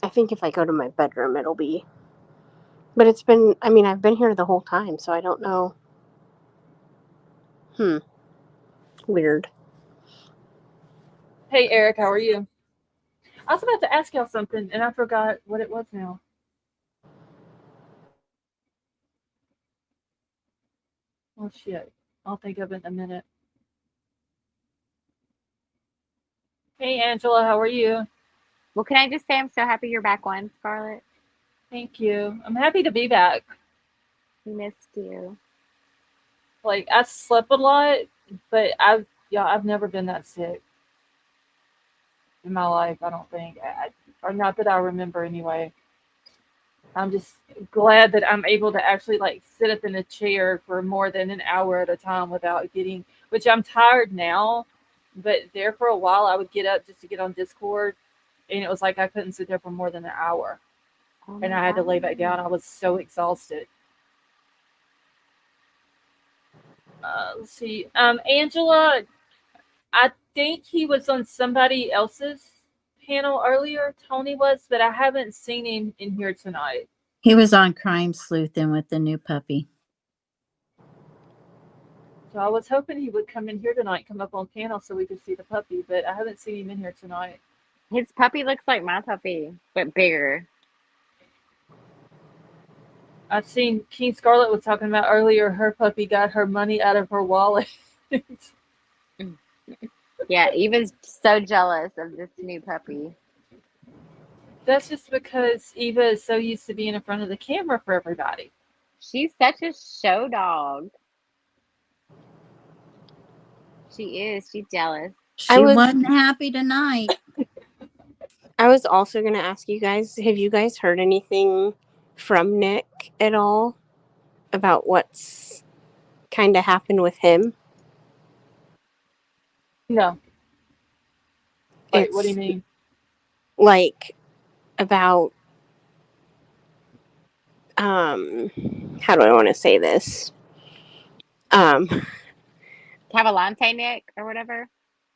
I think if I go to my bedroom, it'll be. But it's been, I mean, I've been here the whole time, so I don't know. Weird. Hey, Eric, how are you? I was about to ask y'all something, and I forgot what it was now. Oh, shit. I'll think of it in a minute. Hey, Angela, how are you? Well, can I just say I'm so happy you're back on, Scarlett? Thank you. I'm happy to be back. We missed you. Like, I slept a lot, but I've never been that sick in my life, I don't think. Or not that I remember anyway. I'm just glad that I'm able to actually like sit up in a chair for more than an hour at a time without getting which I'm tired now. But there for a while, I would get up just to get on Discord, and it was like I couldn't sit there for more than an hour, Oh and my I had to lay back down. God. I was so exhausted. Let's see. Angela, I think he was on somebody else's panel earlier. Tony was, but I haven't seen him in here tonight. He was on Crime Sleuthing with the new puppy. So I was hoping he would come in here tonight, come up on panel so we could see the puppy, but I haven't seen him in here tonight. His puppy looks like my puppy, but bigger. I've seen King Scarlet was talking about earlier, her puppy got her money out of her wallet. Yeah, Eva's so jealous of this new puppy. That's just because Eva is so used to being in front of the camera for everybody. She's such a show dog. She is. She's jealous. She wasn't happy tonight. I was also going to ask you guys, have you guys heard anything from Nick at all about what's kind of happened with him? No. Wait, what do you mean? Like about how do I want to say this? Cavalante Nick or whatever.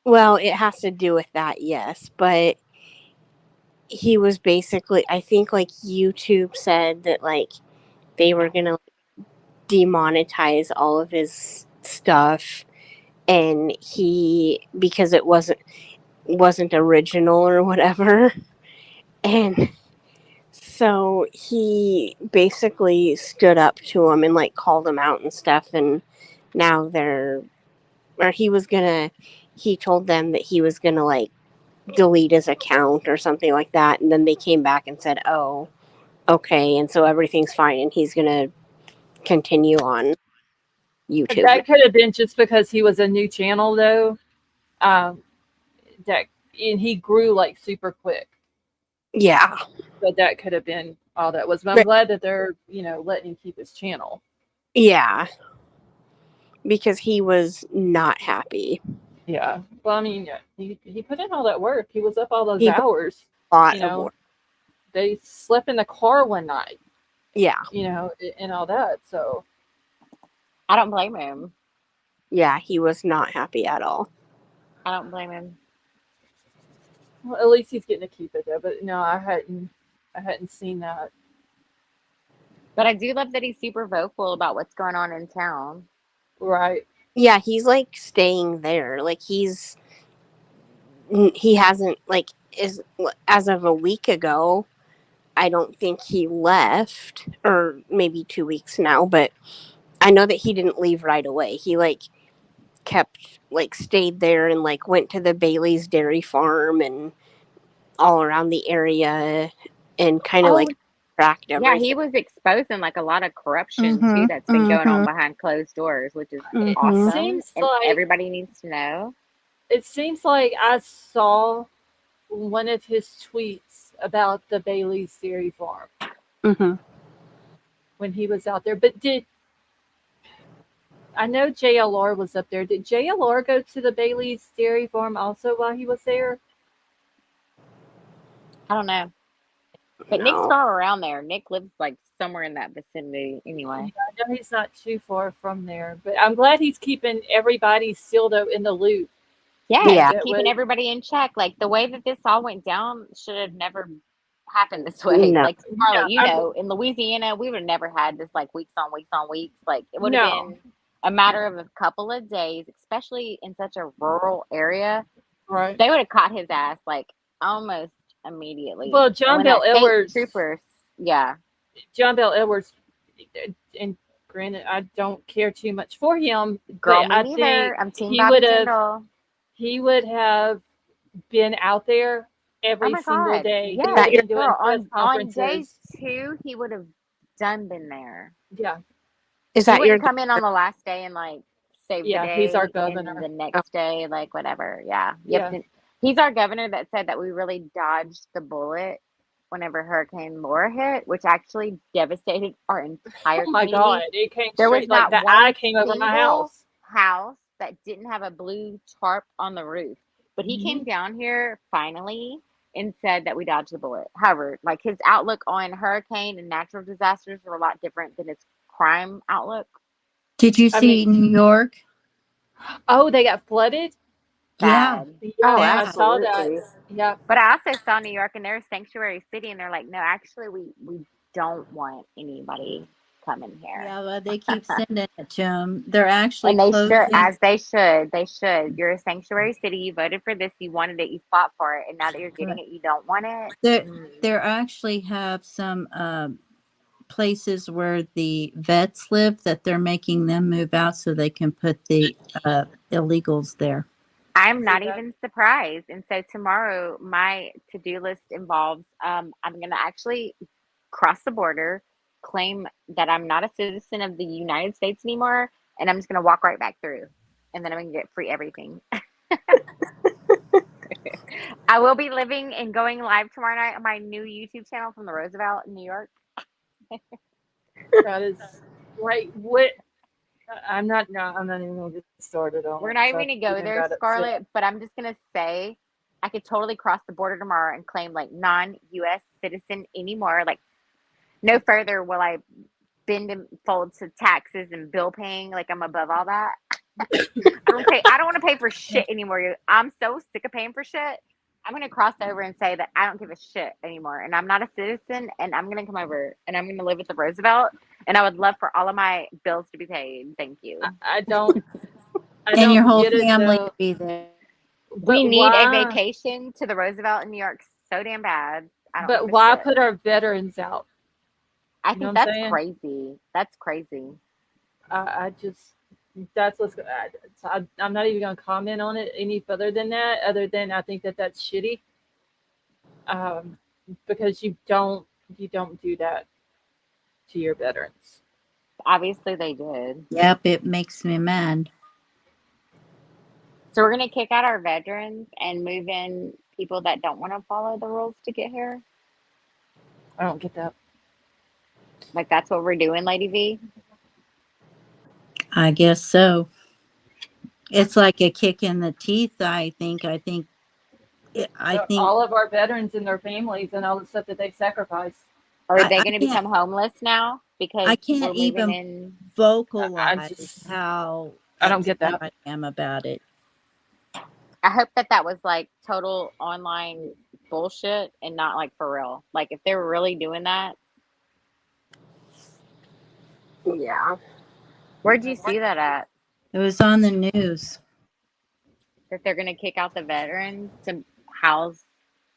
Well, it has to do with that, yes, but he was basically, I think, like, YouTube said that, like, they were gonna demonetize all of his stuff, and because it wasn't original or whatever, and so he basically stood up to him and, like, called him out and stuff, and now he told them that he was gonna, like, delete his account or something like that, and then they came back and said, oh, okay, and so everything's fine, and he's gonna continue on YouTube. That could have been just because he was a new channel, though. And he grew like super quick. Yeah. But that could have been all that was. But I'm glad that they're, letting him keep his channel. Yeah. Because he was not happy. Yeah. Well, I mean, he put in all that work. He was up all those hours. A lot of work. They slept in the car one night. Yeah. And all that. So I don't blame him. Yeah, he was not happy at all. I don't blame him. Well, at least he's getting to keep it though. But no, I hadn't seen that. But I do love that he's super vocal about what's going on in town. Right. Yeah, he's like staying there. Like he hasn't, like, as of a week ago, I don't think he left, or maybe 2 weeks now, but I know that he didn't leave right away. He like kept, like, stayed there and like went to the Bailey's dairy farm and all around the area and kind of like tracked everything. Yeah, he was exposing like a lot of corruption too that's been going on behind closed doors, which is awesome. Seems and like everybody needs to know. It seems like I saw one of his tweets about the Bailey's dairy farm when he was out there. But I know JLR was up there. Did JLR go to the Bailey's dairy farm also while he was there? I don't know. But Nick's far around there. Nick lives like somewhere in that vicinity anyway. Yeah, I know he's not too far from there. But I'm glad he's keeping everybody still though in the loop. Yeah, keeping everybody in check. Like the way that this all went down should have never happened this way. No. Like Scarlett, in Louisiana, we would have never had this like weeks on weeks on weeks. Like it would have been a matter of a couple of days, especially in such a rural area. Right. They would have caught his ass like almost immediately. Well, John Bell Edwards troopers. John Bell Edwards, and granted, I don't care too much for him. Girl, but me neither. I'm team he would have been out there every single day. Yeah, girl, on day 2, he would have done been there. Yeah. Is that your come in on the last day and like save the day? He's our governor. The next day, like whatever. Yeah. He's our governor that said that we really dodged the bullet whenever Hurricane Laura hit, which actually devastated our entire community. Oh my God. It came there straight, was not like the one eye came over my house. that didn't have a blue tarp on the roof. But he came down here finally and said that we dodged the bullet. However, like his outlook on hurricane and natural disasters were a lot different than his crime outlook. Did you I see mean, New York? oh, they got flooded. Yeah. Bad. Yeah, Oh, Bad. I saw that. absolutely. Yeah, But I also saw New York and they're a sanctuary city, and they're like, no, actually, we don't want anybody coming here. Yeah, well, they keep sending it to them. They're actually And they should, closing. as they should. They should. You're a sanctuary city. You voted for this. You wanted it. You fought for it. And now that you're getting it, you don't want it. There actually have some places where the vets live that they're making them move out so they can put the illegals there. I'm not even surprised. And so tomorrow, my to-do list involves I'm going to actually cross the border, claim that I'm not a citizen of the United States anymore, and I'm just going to walk right back through. And then I'm going to get free everything. I will be living and going live tomorrow night on my new YouTube channel from the Roosevelt in New York. that is great. What? I'm not even gonna get started on. We're it, not so even going to go there, Scarlett, but I'm just going to say I could totally cross the border tomorrow and claim like non-US citizen anymore. Like no further will I bend and fold to taxes and bill paying. Like I'm above all that. I don't want to pay for shit anymore. I'm so sick of paying for shit. I'm going to cross over and say that I don't give a shit anymore. And I'm not a citizen, and I'm going to come over and I'm going to live at the Roosevelt. And I would love for all of my bills to be paid. Thank you. I don't. And your whole get it, family though. to be there. We But need a why? vacation to the Roosevelt in New York so damn bad. I don't But give a why shit. put our veterans out? I You know think what I'm that's saying? crazy. That's crazy. I just that's what's. I'm not even gonna comment on it any further than that. Other than I think that that's shitty. Because you don't do that to your veterans. Obviously, they did. Yep, it makes me mad. So we're going to kick out our veterans and move in people that don't want to follow the rules to get here. I don't get that. Like that's what we're doing, Lady V. I guess so. It's like a kick in the teeth. I think All of our veterans and their families and all the stuff that they sacrificed. Are they going to become homeless now because I we're can't moving even in? vocalize how I don't get that. upset I am about it. I hope that was like total online bullshit and not like for real. Like if they were really doing that. Yeah. Where'd you see that at? It was on the news. That they're going to kick out the veterans to house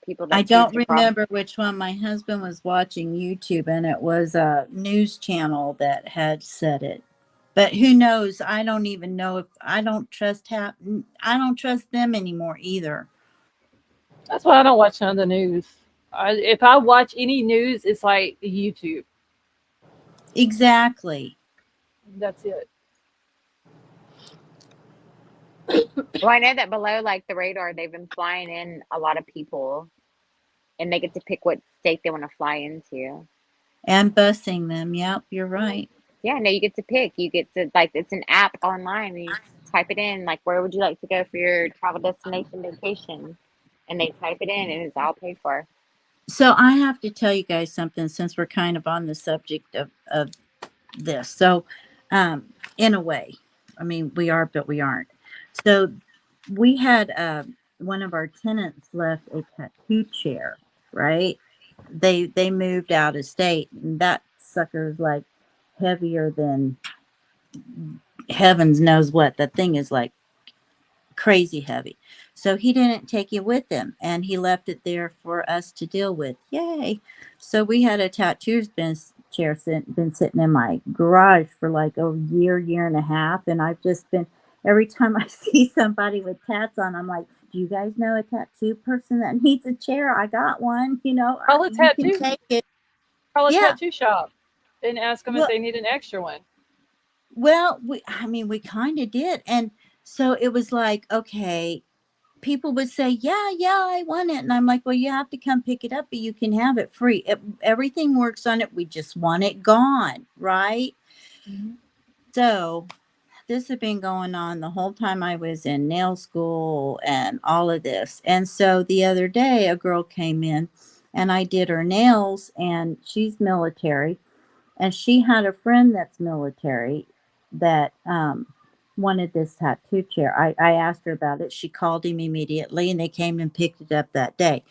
people that I choose don't to remember which one. My husband was watching YouTube and it was a news channel that had said it. But who knows? I don't even know if I don't trust them anymore either. That's why I don't watch none of the news. If I watch any news, it's like YouTube. Exactly. That's it. Well, I know that below like the radar, they've been flying in a lot of people and they get to pick what state they want to fly into. And busing them. Yep, you're right. Yeah, no, you get to pick. You get to like it's an app online. You type it in like where would you like to go for your travel destination vacation, and they type it in and it's all paid for. So I have to tell you guys something since we're kind of on the subject of this. So in a way, I mean we are, but we aren't. So we had one of our tenants left a tattoo chair, right? They moved out of state, and that sucker's like heavier than heavens knows what. The thing is like crazy heavy. So he didn't take it with him and he left it there for us to deal with. Yay. So we had a tattoo chair been sitting in my garage for like a year and a half. And I've just been, every time I see somebody with tats on, I'm like, do you guys know a tattoo person that needs a chair? I got one, Call a tattoo. You can take it. Call a tattoo shop and ask them if they need an extra one. Well, we kind of did. And so it was like, okay, people would say, yeah, I want it. And I'm like, well, you have to come pick it up, but you can have it free. Everything works on it. We just want it gone. Right. Mm-hmm. So this had been going on the whole time I was in nail school and all of this. And so the other day, a girl came in and I did her nails, and she's military. And she had a friend that's military that wanted this tattoo chair. I asked her about it. She called him immediately, and they came and picked it up that day.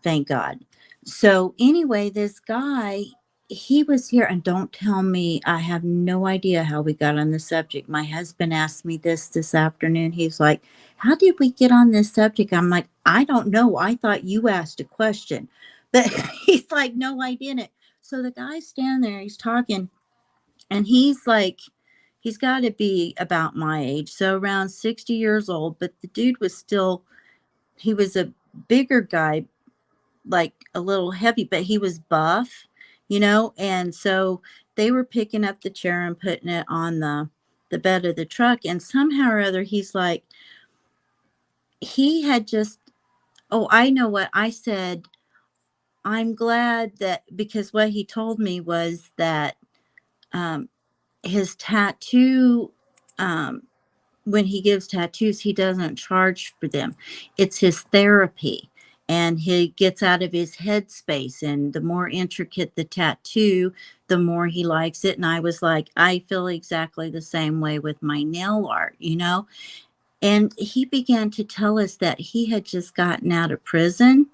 Thank God. So anyway, this guy, he was here, and don't tell me, I have no idea how we got on the subject. My husband asked me this afternoon. He's like, how did we get on this subject? I'm like, I don't know. I thought you asked a question. But he's like, no, I didn't. So the guy's standing there, he's talking, and he's like, he's got to be about my age, so around 60 years old. But the dude was still, he was a bigger guy, like a little heavy, but he was buff, and so they were picking up the chair and putting it on the bed of the truck, and somehow or other he's like, he had just, oh, I know what I said. I'm glad that, because what he told me was that his tattoo, when he gives tattoos, he doesn't charge for them. It's his therapy, and he gets out of his headspace. And the more intricate the tattoo, the more he likes it. And I was like, I feel exactly the same way with my nail art, And he began to tell us that he had just gotten out of prison.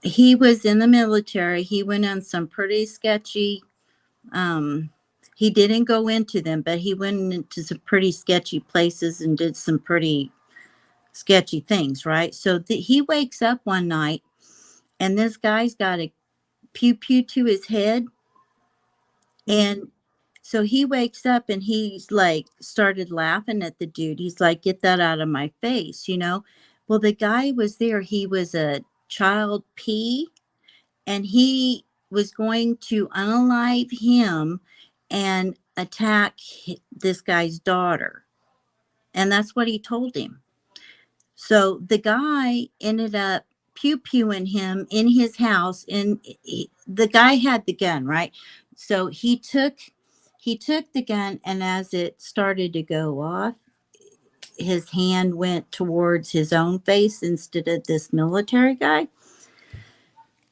He was in the military. He went on some pretty sketchy, he didn't go into them, but he went into some pretty sketchy places and did some pretty sketchy things, right? So he wakes up one night, and this guy's got a pew pew to his head. And so he wakes up, and he's like, started laughing at the dude. He's like, get that out of my face, Well, the guy was there. He was a child P, and he was going to unalive him and attack this guy's daughter. And that's what he told him. So the guy ended up pew-pewing him in his house, and the guy had the gun, right? So he took the gun, and as it started to go off, his hand went towards his own face instead of this military guy.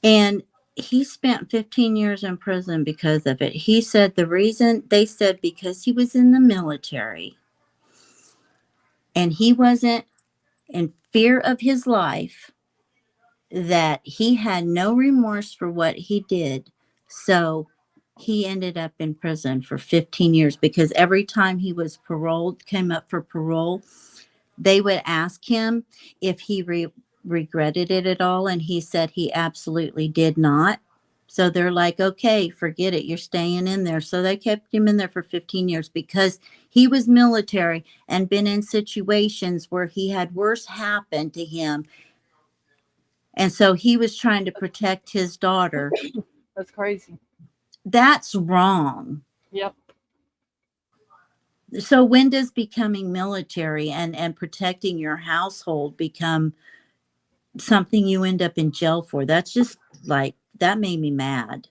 And he spent 15 years in prison because of it. He said they said because he was in the military and he wasn't in fear of his life, that he had no remorse for what he did. So he ended up in prison for 15 years because every time he was came up for parole, they would ask him if he regretted it at all, and he said he absolutely did not. So they're like, okay, forget it, you're staying in there. So they kept him in there for 15 years because he was military and been in situations where he had worse happen to him, and so he was trying to protect his daughter. That's crazy. That's wrong. Yep. So when does becoming military and protecting your household become something you end up in jail for? That's just like, that made me mad.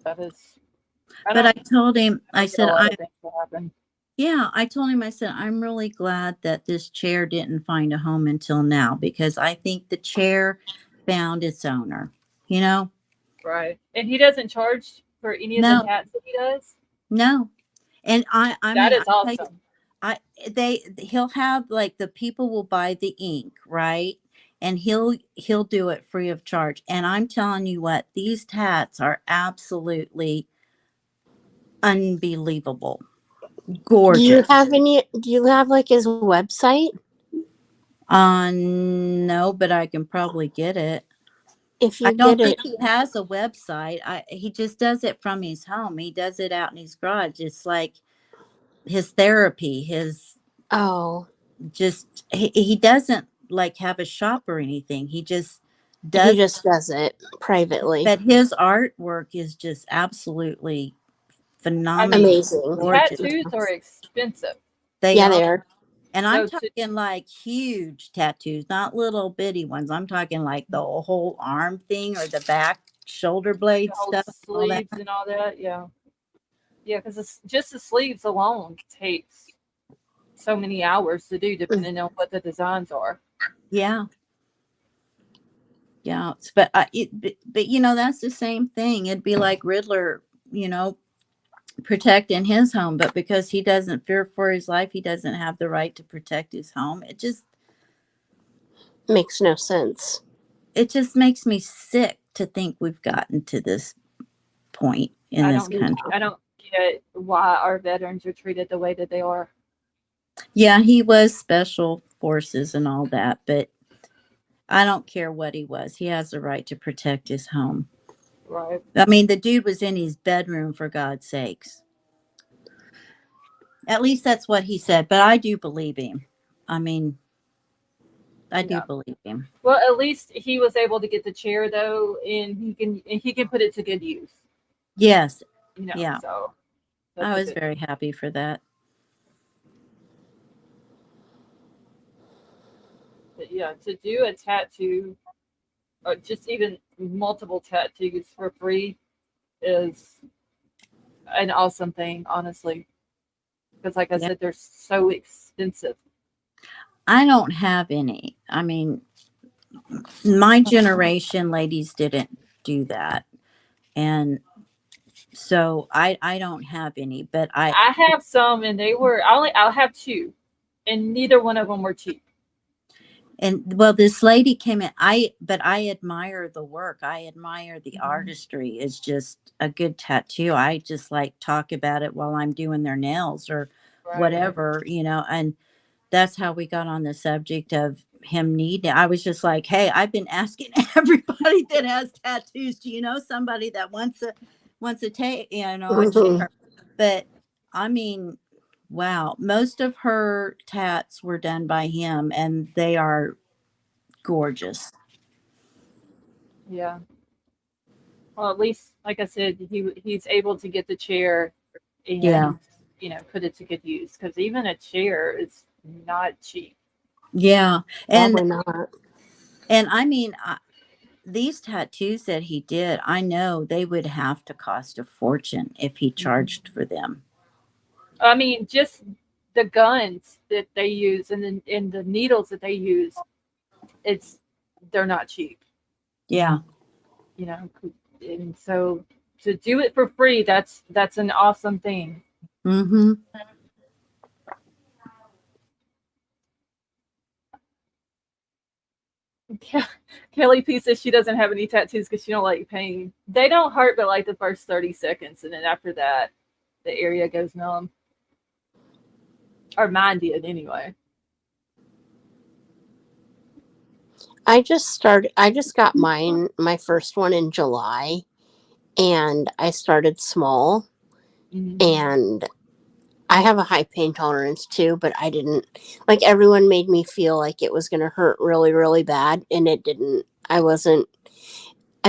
That is. But I told him, I said, I told him, I said, I'm really glad that this chair didn't find a home until now, because I think the chair found its owner, Right. And he doesn't charge for any of the tats that he does? No. And that is awesome. He'll have, like, the people will buy the ink, right? And he'll do it free of charge. And I'm telling you what, these tats are absolutely unbelievable. Gorgeous. Do you have like his website? No, but I can probably get it. If you I don't think he has a website. He just does it from his home. He does it out in his garage. It's like his therapy, he doesn't like have a shop or anything. He just does it privately. But his artwork is just absolutely phenomenal. Amazing. Tattoos are expensive. They are. And I'm talking like huge tattoos, not little bitty ones. I'm talking like the whole arm thing or the back shoulder blade stuff. Sleeves and all that, yeah. Yeah, because just the sleeves alone takes so many hours to do, depending on what the designs are. Yeah. Yeah. But, but that's the same thing. It'd be like Riddler, protecting his home, but because he doesn't fear for his life, he doesn't have the right to protect his home. It just Makes no sense. makes me sick to think we've gotten to this point in this country. I don't get why our veterans are treated the way that they are. Yeah, he was special forces and all that, but I don't care what he was. He has the right to protect his home. Right. I mean, the dude was in his bedroom, for God's sakes. At least that's what he said, but I do believe him. I mean, I do believe him. Well, at least he was able to get the chair though, and he can put it to good use. Yes. Yeah. So I was very happy for that. But yeah, to do a tattoo, or just even multiple tattoos for free, is an awesome thing, honestly. Because, like I said, they're so expensive. I don't have any. I mean, my generation ladies didn't do that, and so I don't have any. But I have some, and I'll have two, and neither one of them were cheap. And well, this lady came in. I admire the work. I admire the artistry. It's just a good tattoo. I just like talk about it while I'm doing their nails or whatever, and that's how we got on the subject of him needing. I was just like, hey, I've been asking everybody that has tattoos, do you know somebody that wants a chair? But I mean, wow, most of her tats were done by him, and they are gorgeous. Yeah. Well, at least, like I said, he's able to get the chair and put it to good use, because even a chair is not cheap. Yeah, and probably not. And I mean, these tattoos that he did, I know they would have to cost a fortune if he charged for them. I mean, just the guns that they use and the needles that they use, they're not cheap. Yeah. And so to do it for free, that's an awesome thing. Mm-hmm. Kelly P says she doesn't have any tattoos because she don't like pain. They don't hurt but like the first 30 seconds, and then after that the area goes numb. Or mine did anyway. I just got my first one in July, and I started small. And I have a high pain tolerance too, but I didn't, like, everyone made me feel like it was going to hurt really, really bad, and it didn't. I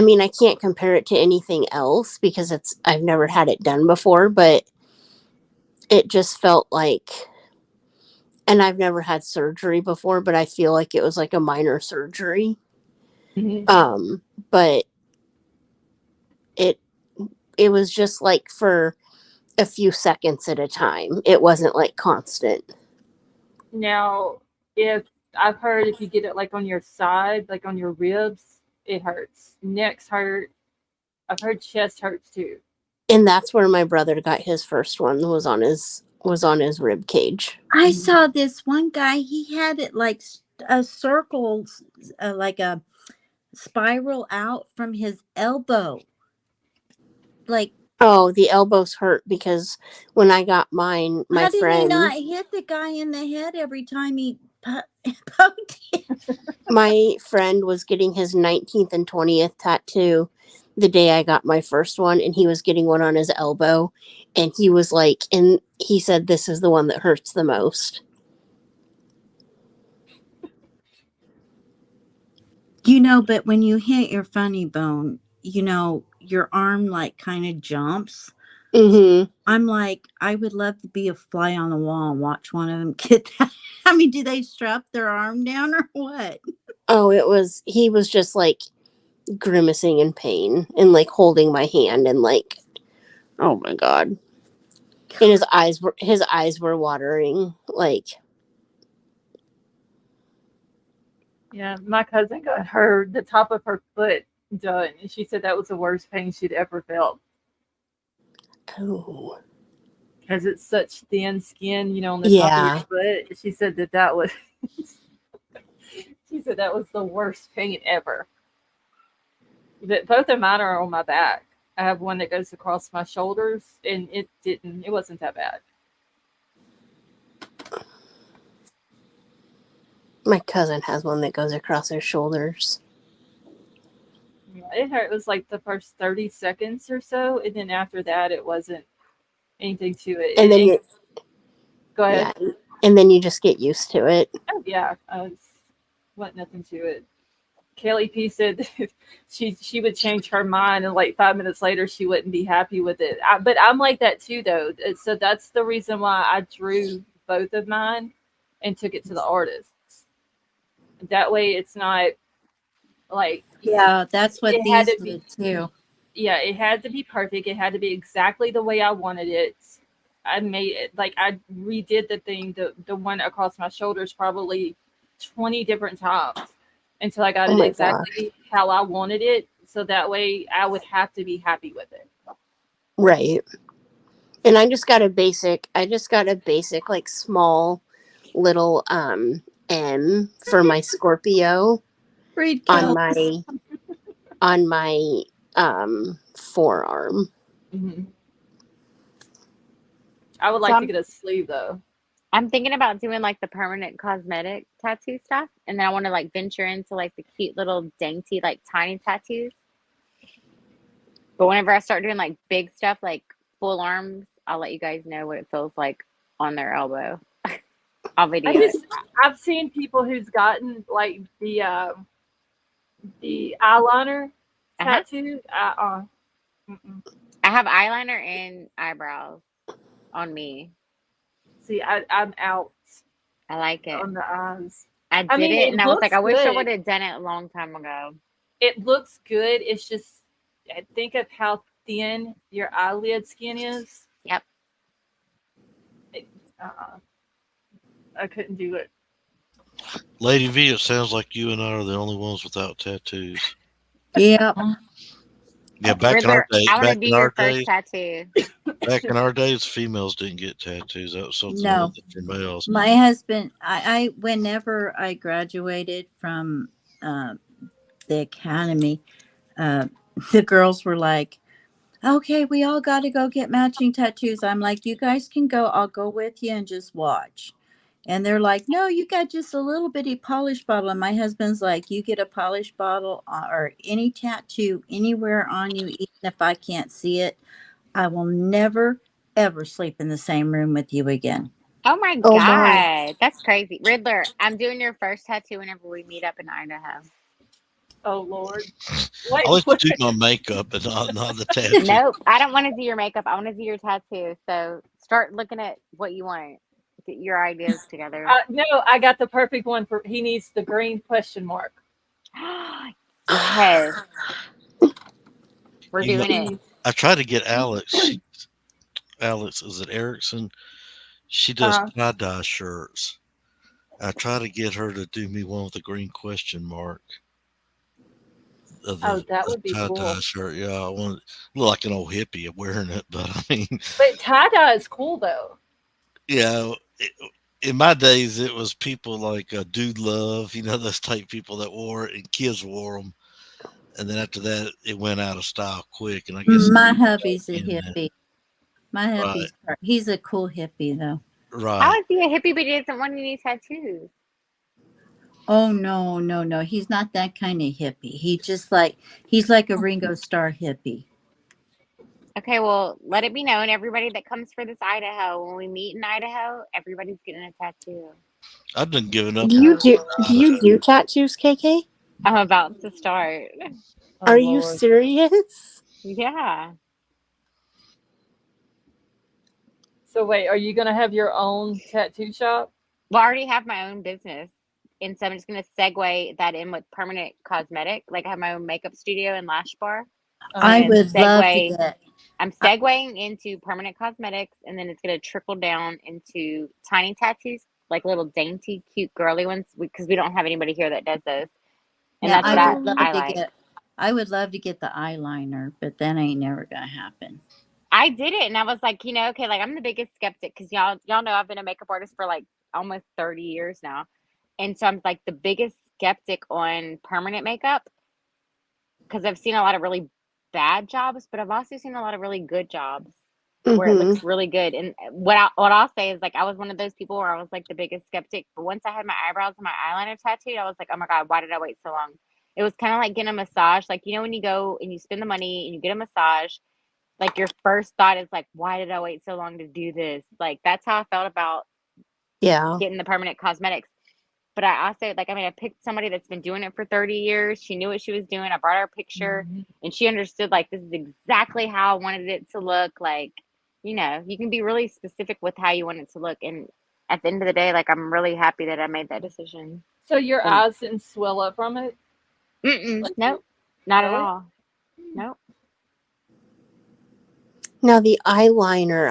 mean, I can't compare it to anything else because I've never had it done before, but it just felt like, and I've never had surgery before, but I feel like it was like a minor surgery. But it was just like for a few seconds at a time. It wasn't like constant. Now, if I've heard if you get it like on your side, like on your ribs, it hurts. Necks hurt. I've heard chest hurts too. And that's where my brother got his first one, was on his rib cage. I saw this one guy, he had it like a circle, like a spiral out from his elbow. Like, oh, the elbows hurt because when I got mine, my friend. How did he not hit the guy in the head every time he poked him? My friend was getting his 19th and 20th tattoo the day I got my first one, and he was getting one on his elbow, and he was like, and he said, this is the one that hurts the most. But when you hit your funny bone, your arm like kind of jumps. Mm-hmm. I'm like, I would love to be a fly on the wall and watch one of them get that. I mean, do they strap their arm down or what? Oh, he was just like grimacing in pain and like holding my hand and like, oh my God. And his eyes were watering. Like, Yeah, my cousin got the top of her foot done, and she said that was the worst pain she'd ever felt oh, because it's such thin skin, on the top of your yeah. foot. She said that was. She said that was the worst pain ever. But both of mine are on my back. I have one that goes across my shoulders, and it wasn't that bad. My cousin has one that goes across her shoulders. Yeah, it hurt. It was like the first 30 seconds or so, and then after that, it wasn't anything to it. And then go ahead. Yeah, and then you just get used to it. Oh yeah, wasn't nothing to it. Kelly P said she would change her mind, and like 5 minutes later, she wouldn't be happy with it. But I'm like that too, though. So that's the reason why I drew both of mine and took it to the artist. That way, it's not like that's what these did too. Yeah, it had to be perfect. It had to be exactly the way I wanted it. I made it like I redid the thing, the one across my shoulders, probably 20 different times until I got it exactly how I wanted it. So that way I would have to be happy with it. Right. And I just got a basic, like small little M for my Scorpio on my forearm. Mm-hmm. I would like to get a sleeve though. I'm thinking about doing like the permanent cosmetic tattoo stuff, and then I want to like venture into like the cute little dainty like tiny tattoos. But whenever I start doing like big stuff like full arms, I'll let you guys know what it feels like on their elbow. I'll video it. I've seen people who's gotten like the eyeliner tattoo. I have eyeliner and eyebrows on me. See, I'm out. I like it. On the eyes. I did it, and I was like, I wish I would have done it a long time ago. It looks good. It's just, think of how thin your eyelid skin is. Yep. I couldn't do it. Lady V, it sounds like you and I are the only ones without tattoos. Yeah. Yeah, back in our day, tattoo. Back in our days, females didn't get tattoos. That was something for males. My husband, I whenever I graduated from the academy, the girls were like, "Okay, we all got to go get matching tattoos." I'm like, "You guys can go. I'll go with you and just watch." And they're like, "No, you got just a little bitty polish bottle." And my husband's like, "You get a polish bottle or any tattoo anywhere on you, even if I can't see it, I will never, ever sleep in the same room with you again." Oh my God. That's crazy. Riddler, I'm doing your first tattoo whenever we meet up in Idaho. Oh, Lord. I like to do my makeup and not the tattoo. Nope. I don't want to do your makeup. I want to do your tattoo. So start looking at what you want. Get your ideas together. No, I got the perfect one for. He needs the green question mark. Yes. We're doing it. I tried to get Alex. Alex, is it Erickson? She does tie-dye shirts. I try to get her to do me one with a green question mark. That would be cool. Tie-dye shirt, yeah. I want to look like an old hippie wearing it, but I mean. But tie-dye is cool, though. Yeah, in my days, it was people like Dude Love, those type people that wore it, and kids wore them. And then after that, it went out of style quick. And I guess my hubby's a hippie. My hubby's he's a cool hippie, though. Right. How is he a hippie, but he doesn't want any tattoos? Oh no! He's not that kind of hippie. He's like a Ringo Starr hippie. Okay, well, let it be known, everybody that comes for this Idaho, when we meet in Idaho, everybody's getting a tattoo. I've been giving up. Do you do tattoos, KK? I'm about to start. Are you serious? Yeah. So wait, are you gonna have your own tattoo shop? Well, I already have my own business, and so I'm just gonna segue that in with permanent cosmetic. Like I have my own makeup studio and lash bar. I would love to get. I'm segueing into permanent cosmetics, and then it's going to trickle down into tiny tattoos, like little dainty, cute, girly ones, because we don't have anybody here that does those. And Yeah, that's what I to like. I would love to get the eyeliner, but that ain't never gonna happen. I did it, and I was like, okay, like I'm the biggest skeptic because y'all know I've been a makeup artist for like almost 30 years now, and so I'm like the biggest skeptic on permanent makeup because I've seen a lot of really bad jobs, but I've also seen a lot of really good jobs where it looks really good. And what I'll say is like I was one of those people where I was like the biggest skeptic, but once I had my eyebrows and my eyeliner tattooed, I was like, oh my God, why did I wait so long? It was kind of like getting a massage. Like, when you go and you spend the money and you get a massage, like your first thought is like, why did I wait so long to do this? Like, that's how I felt about getting the permanent cosmetics. But I also, like, I picked somebody that's been doing it for 30 years. She knew what she was doing. I brought her a picture and she understood, like, this is exactly how I wanted it to look. Like, you can be really specific with how you want it to look. And at the end of the day, like, I'm really happy that I made that decision. So your eyes didn't swell up from it? Nope. Not at all. Nope. Now the eyeliner,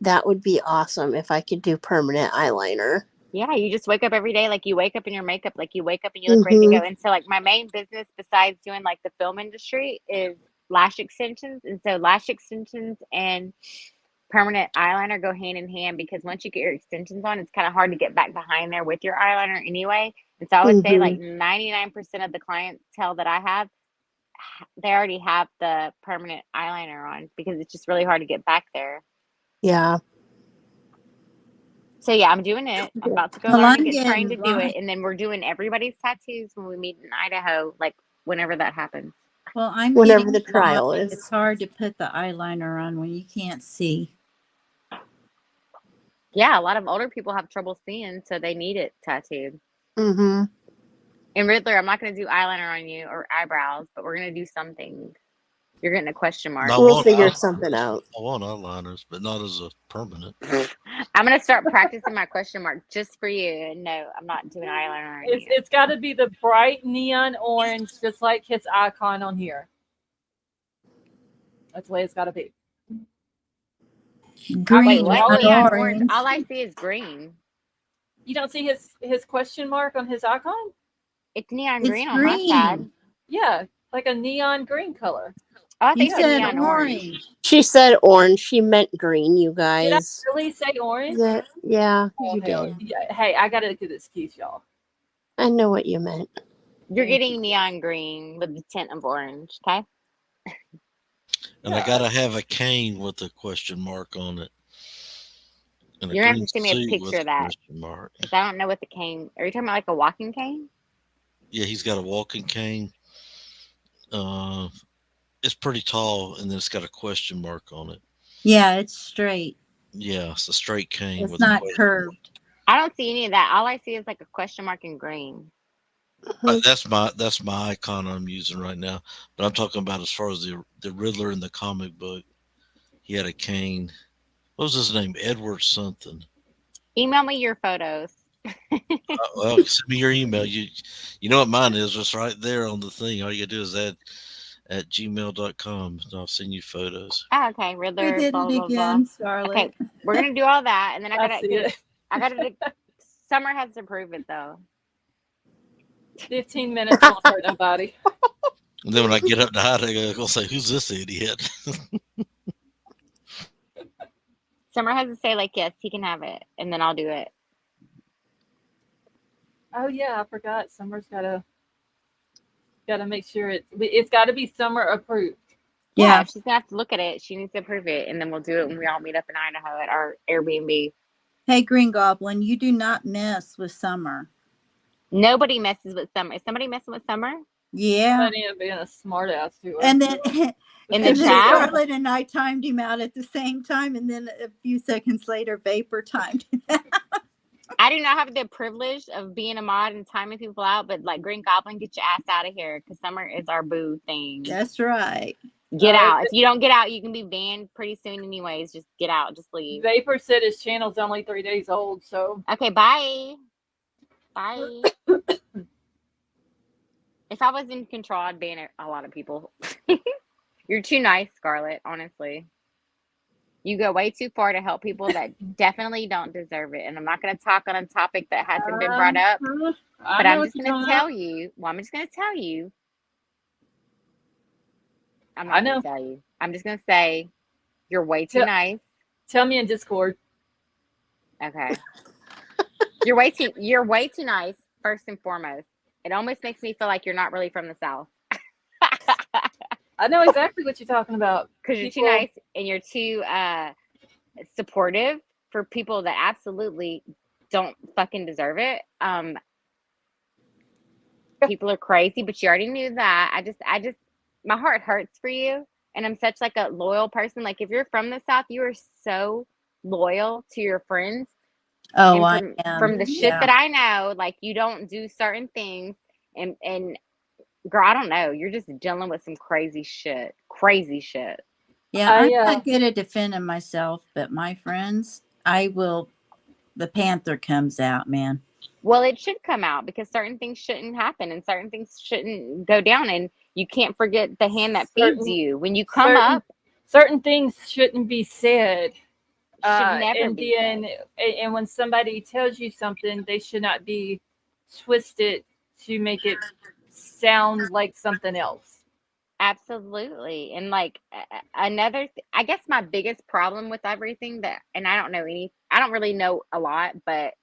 that would be awesome if I could do permanent eyeliner. Yeah, you just wake up every day, like you wake up in your makeup, like you wake up and you look ready to go. And so like my main business besides doing like the film industry is lash extensions. And so lash extensions and permanent eyeliner go hand in hand because once you get your extensions on, it's kind of hard to get back behind there with your eyeliner anyway. And so I would say like 99% of the clientele that I have, they already have the permanent eyeliner on because it's just really hard to get back there. Yeah. So yeah, I'm doing it. I'm about to go learn and get trained to do it. And then we're doing everybody's tattoos when we meet in Idaho, like whenever that happens. Well, whenever the trial is. It's hard to put the eyeliner on when you can't see. Yeah, a lot of older people have trouble seeing, so they need it tattooed. Mm-hmm. And Riddler, I'm not going to do eyeliner on you or eyebrows, but we're going to do something. You're getting a question mark. We'll figure something out. I want eyeliners, but not as a permanent. I'm going to start practicing my question mark just for you. And no, I'm not doing eyeliner on you. It's got to be the bright neon orange, just like his icon on here. That's the way it's got to be. Green, not orange. All I see is green. You don't see his question mark on his icon? It's neon green on my side. Yeah, like a neon green color. Oh, I think you said neon orange. She said orange. She meant green, you guys. Did I really say orange? Yeah, you did. Yeah. Hey, I got to get this excuse, y'all. I know what you meant. You're getting neon green with the tint of orange, okay? And I gotta have a cane with a question mark on it. You're gonna have to send me a picture of that. Because I don't know what the cane. Are you talking about like a walking cane? Yeah, he's got a walking cane. It's pretty tall, and then it's got a question mark on it. Yeah, it's straight. Yeah, it's a straight cane. It's not curved. I don't see any of that. All I see is like a question mark in green. That's my icon I'm using right now. But I'm talking about as far as the Riddler in the comic book. He had a cane. What was his name? Edward something. Email me your photos. Well, send me your email. You know what mine is. It's right there on the thing. All you gotta do is add at gmail.com and I'll send you photos. Oh, okay. Riddler. We did blah, it blah, again, blah. Scarlett. Okay, we're gonna do all that, and then I I gotta. Summer has to prove it though. 15 minutes won't hurt nobody. And then when I get up to Idaho, I'm gonna say, "Who's this idiot?" Summer has to say like, yes, he can have it, and then I'll do it. Oh yeah, I forgot. Summer's gotta make sure it's got to be Summer approved. Yeah, she's gonna have to look at it. She needs to approve it, and then we'll do it when we all meet up in Idaho at our Airbnb. Hey, Green Goblin, you do not mess with Summer. Nobody messes with Summer. Is somebody messing with Summer? Yeah. Funny and being a smart ass too. And then in the chat, Scarlett and I timed him out at the same time, and then a few seconds later, Vapor timed him out. I do not have the privilege of being a mod and timing people out, but like Green Goblin, get your ass out of here because Summer is our boo thing. That's right. Get out. If you don't get out, you can be banned pretty soon anyways. Just get out. Just leave. Vapor said his channel's only 3 days old, so. Okay, bye. Bye. If I was in control, I'd ban a lot of people. You're too nice, Scarlett, honestly. You go way too far to help people that definitely don't deserve it. And I'm not going to talk on a topic that hasn't been brought up, I but know I'm what just you're going to talking tell about. you. Well, I'm just going to tell you. I'm I not going know. to tell you. I'm just going to say you're way too Tell, nice. tell me in Discord. Okay. You're way too nice, first and foremost. It almost makes me feel like you're not really from the South. I know exactly what you're talking about. Because you're too nice and you're too supportive for people that absolutely don't fucking deserve it. People are crazy, but you already knew that. I just, my heart hurts for you, and I'm such like a loyal person. Like if you're from the South, you are so loyal to your friends. Oh, And I from am. the shit Yeah. that I know, like you don't do certain things, and girl, I don't know, you're just dealing with some crazy shit. Yeah, I'm not good at defending myself, but my friends, I will. The panther comes out, man. Well, it should come out because certain things shouldn't happen and certain things shouldn't go down. And you can't forget the hand that feeds you. When you come up, certain things shouldn't be said. Should never and be then, and when somebody tells you something, they should not be twisted to make it sound like something else. Absolutely. And like I guess my biggest problem with everything that, and I don't really know a lot, but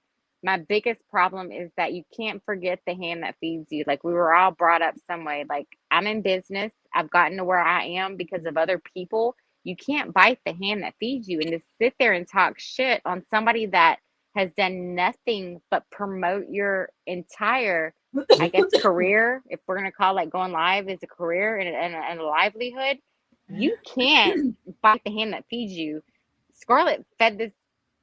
my biggest problem is that you can't forget the hand that feeds you. Like we were all brought up some way. Like I'm in business. I've gotten to where I am because of other people. You can't bite the hand that feeds you, and to sit there and talk shit on somebody that has done nothing but promote your entire, I guess, career, if we're going to call like going live as a career and a livelihood, you can't bite the hand that feeds you. Scarlett fed this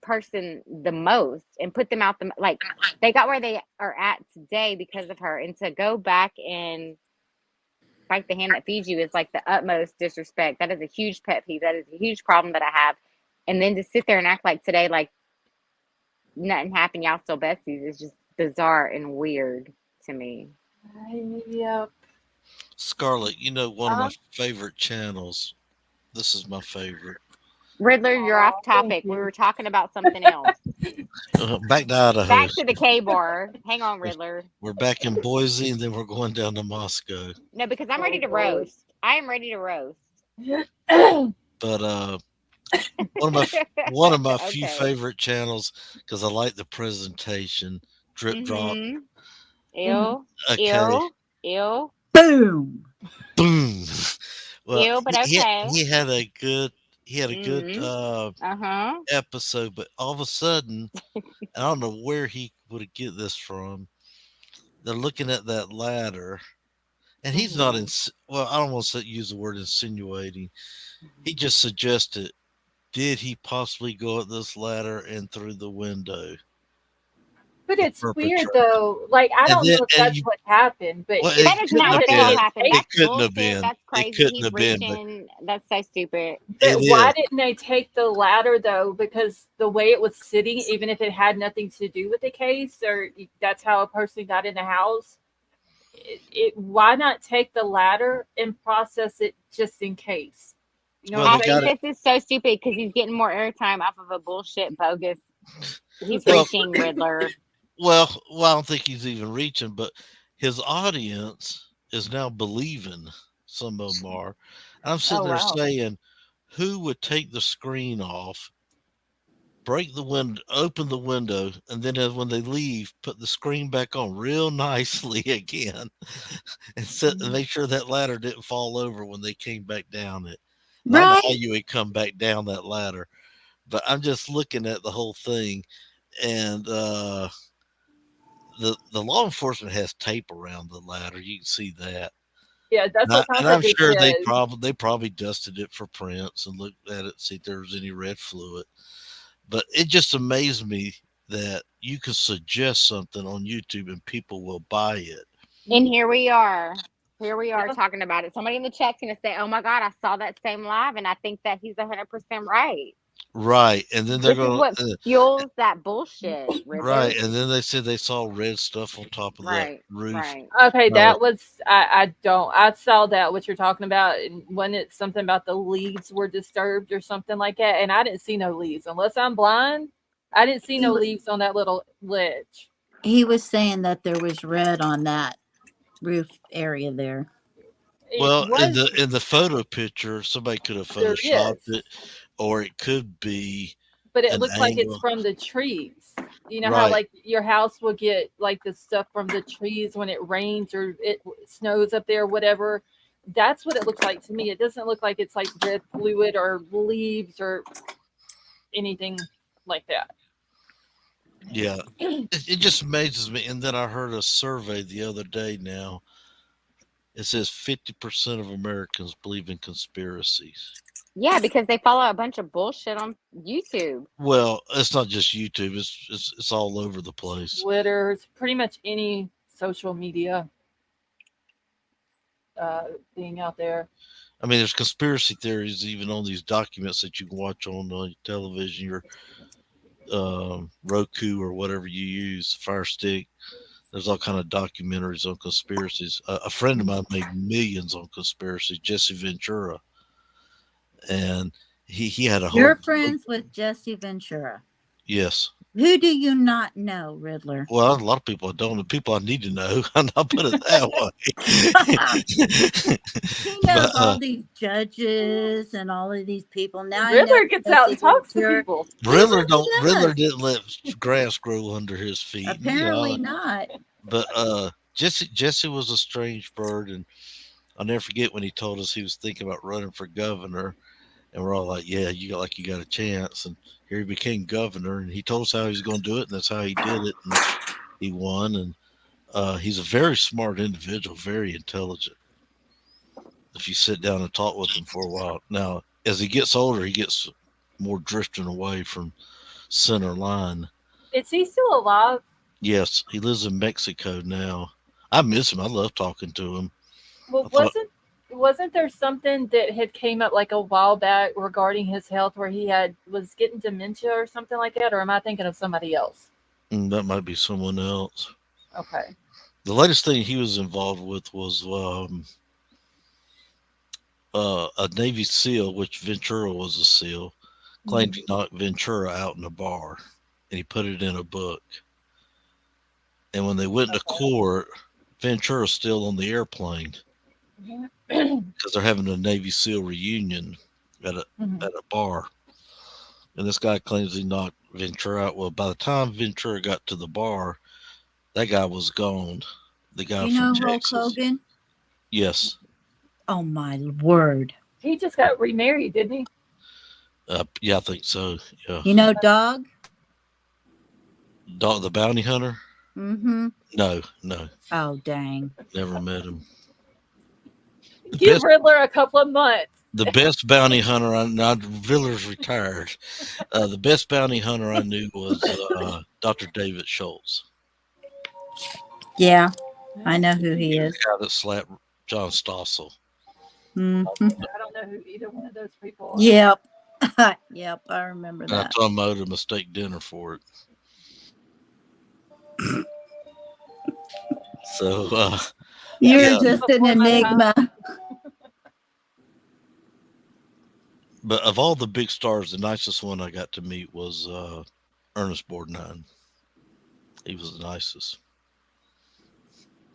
person the most and put them out like they got where they are at today because of her. And to go back and bite the hand that feeds you is like the utmost disrespect. That is a huge pet peeve. That is a huge problem that I have. And then to sit there and act like today, like nothing happened, y'all still besties, is just bizarre and weird to me. Yep. Scarlett, you know, one of my favorite channels. This is my favorite. Riddler, you're off topic. We were talking about something else. Back to Idaho. Back to the K-bar. Hang on, Riddler. We're back in Boise, and then we're going down to Moscow. No, because I'm ready to roast. I am ready to roast. But one of my few favorite channels because I like the presentation. Drip drop. Ew. Okay. Ew. Boom. Boom. Well, ew, but okay. He had a good episode, but all of a sudden, I don't know where he would get this from. They're looking at that ladder, and he's not well, I don't want to use the word insinuating. He just suggested, did he possibly go up this ladder and through the window? But it's weird though. Like I don't know if that's what happened, but that is not what the hell happened. That's couldn't have been. That's crazy. It couldn't He's have reaching. That's so stupid. But why didn't they take the ladder though? Because the way it was sitting, even if it had nothing to do with the case, or that's how a person got in the house. Why not take the ladder and process it just in case? You know, I think this is so stupid because he's getting more airtime off of a bullshit bogus. He's reaching, Riddler. Well, I don't think he's even reaching, but his audience is now believing some of them are. I'm sitting there saying, who would take the screen off, break the window, open the window, and then when they leave, put the screen back on real nicely again, and make sure that ladder didn't fall over when they came back down it. Right. I don't know how you would come back down that ladder, but I'm just looking at the whole thing, and the law enforcement has tape around the ladder. You can see that. Yeah, that's what and I'm sure they probably dusted it for prints and looked at it, see if there was any red fluid. But it just amazed me that you could suggest something on YouTube and people will buy it. And here we are. Talking about it. Somebody in the chat's going to say, oh my God, I saw that same live and I think that he's 100% right. Right, and then they're This is going what to fuels that bullshit, Riddler. right, and then they said they saw red stuff on top of that Right, roof. right. Okay, No. that was I saw that what you're talking about, and when it's something about the leaves were disturbed or something like that, and I didn't see no leaves unless I'm blind. I didn't see no leaves on that little ledge. He was saying that there was red on that roof area there. It Well, was in the photo picture, somebody could have there photoshopped is, it, or it could be but it an looks like it's angle. from the trees. You know how Right. like your house will get like the stuff from the trees when it rains or it snows up there, whatever. That's what it looks like to me. It doesn't look like it's like red fluid or leaves or anything like that. Yeah, it just amazes me. And then I heard a survey the other day. Now it says 50% of Americans believe in conspiracies. Yeah, because they follow a bunch of bullshit on YouTube. Well, it's not just YouTube; it's all over the place. Twitter, it's pretty much any social media thing out there. I mean, there's conspiracy theories even on these documents that you can watch on television, your Roku or whatever you use, Fire Stick. There's all kind of documentaries on conspiracies. A friend of mine made millions on conspiracy, Jesse Ventura, and he had a whole. You're friends with Jesse Ventura. Yes. Who do you not know, Riddler? Well, a lot of people I don't. The people I need to know. I'll put it that way. He knows all these judges and all of these people. Now Riddler gets out and talks to people. Riddler didn't let grass grow under his feet. Apparently not. But Jesse was a strange bird, and I'll never forget when he told us he was thinking about running for governor, and we're all like, "Yeah, you got a chance." And here he became governor, and he told us how he was going to do it, and that's how he did it, and he won. And he's a very smart individual, very intelligent. If you sit down and talk with him for a while, now as he gets older, he gets more drifting away from center line. Is he still alive? Yes, he lives in Mexico now. I miss him. I love talking to him. Well, wasn't there something that had came up like a while back regarding his health where he was getting dementia or something like that, or am I thinking of somebody else? That might be someone else. Okay. The latest thing he was involved with was a Navy SEAL, which Ventura was a SEAL, claimed he knocked Ventura out in a bar, and he put it in a book. And when they went to court, Ventura's still on the airplane because they're having a Navy SEAL reunion at a bar. And this guy claims he knocked Ventura out. Well, by the time Ventura got to the bar, that guy was gone. The guy you know from Hulk Texas. Hogan? Yes. Oh my word! He just got remarried, didn't he? Yeah, I think so. Yeah. You know Dog? Dog the Bounty Hunter? Mm-hmm. No. Oh dang! Never met him. Give Riddler a couple of months. The best bounty hunter Riddler's retired. The best bounty hunter I knew was Dr. David Schultz. Yeah, I know who he is. The guy that slapped John Stossel. Mm-hmm. I don't know who either one of those people are. Yep. Yep, I remember And I that. told him I owed him a steak dinner for it. So You're just an enigma. But of all the big stars, the nicest one I got to meet was Ernest Borgnine. He was the nicest.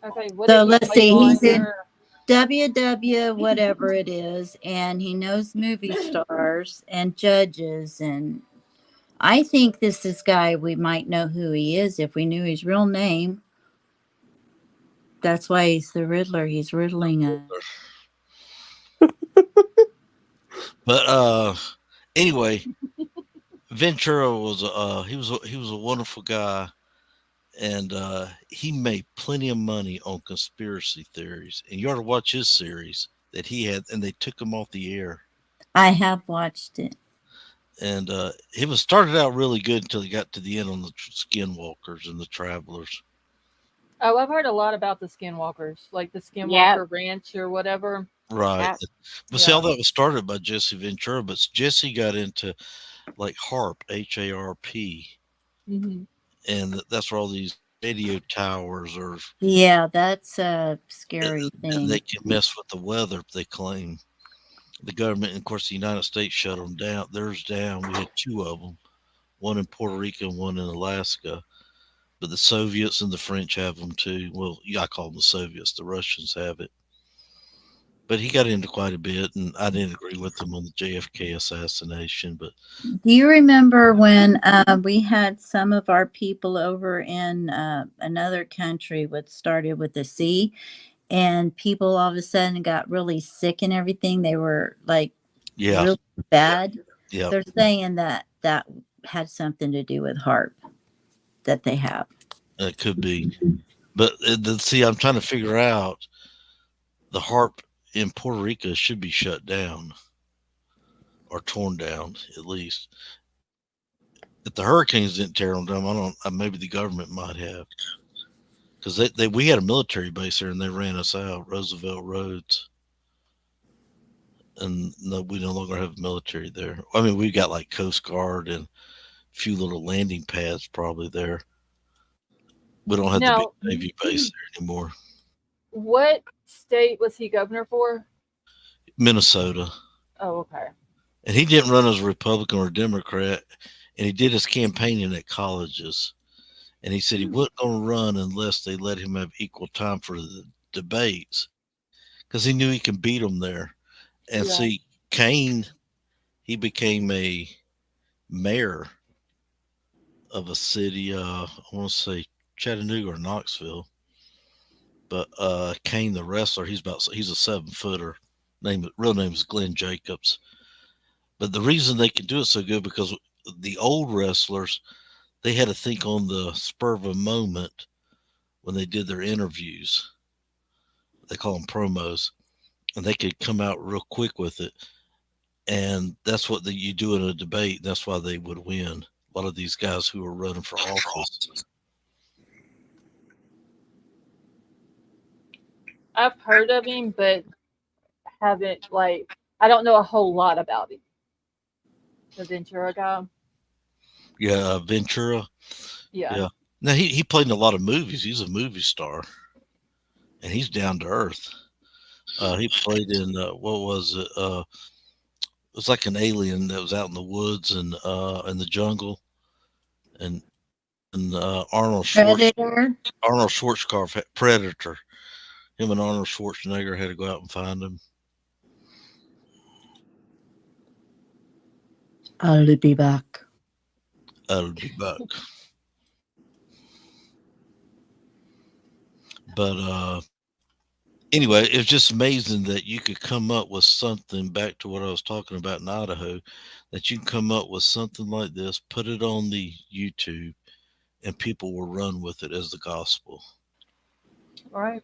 Okay, what So did he let's play see. on He's in your- WW, whatever it is, and he knows movie stars and judges. And I think this guy, we might know who he is if we knew his real name. That's why he's the Riddler. He's riddling us. But anyway, Ventura was he was a wonderful guy, and he made plenty of money on conspiracy theories. And you ought to watch his series that he had, and they took him off the air. I have watched it. And it was started out really good until he got to the end on the skinwalkers and the travelers. Oh, I've heard a lot about the skinwalkers, like the Skinwalker Ranch or whatever. Right. Yep. But see, all that was started by Jesse Ventura, but Jesse got into like HARP, HARP, Mm-hmm. and that's where all these radio towers are. Yeah, that's a scary And they thing. can mess with the weather. They claim the government, and of course, the United States shut them down. Theirs down. We had two of them, one in Puerto Rico and one in Alaska. But the Soviets and the French have them too. Well, yeah, I call them the Soviets. The Russians have it. But he got into quite a bit, and I didn't agree with him on the JFK assassination. But Do you remember when we had some of our people over in another country, what started with the C, and people all of a sudden got really sick and everything? They were like yeah, really bad. yeah, They're saying that that had something to do with HARP that they have. it could be. But see, I'm trying to figure out the HARP in Puerto Rico should be shut down or torn down at least. If the hurricanes didn't tear them down, I don't. Maybe the government might have, because we had a military base there and they ran us out, Roosevelt Roads, and no, we no longer have military there. I mean, we got like Coast Guard and a few little landing pads probably there. We don't have the big Now, Navy base there anymore. what state was he governor for? Minnesota. Oh, okay. And he didn't run as a Republican or a Democrat, and he did his campaigning at colleges. And he said he wasn't going to run unless they let him have equal time for the debates, because he knew he could beat them there. And Yeah. see, Kane, he became a mayor of a city. I want to say Chattanooga or Knoxville. But Kane, the wrestler, he's a 7-footer. Real name is Glenn Jacobs. But the reason they could do it so good, because the old wrestlers, they had to think on the spur of a moment when they did their interviews. They call them promos, and they could come out real quick with it. And that's what you do in a debate. That's why they would win. A lot of these guys who are running for office. I've heard of him, but haven't I don't know a whole lot about him. The Ventura guy. Yeah, Ventura. Yeah. Yeah. Now he played in a lot of movies. He's a movie star, and he's down to earth. He played in what was it? It was like an alien that was out in the woods and in the jungle, and Arnold Predator. Schwarzenegger, Predator. Him and Arnold Schwarzenegger had to go out and find him. I'll be back. I'll be back. But anyway, it's just amazing that you could come up with something, back to what I was talking about in Idaho, that you can come up with something like this, put it on the YouTube, and people will run with it as the gospel. Right.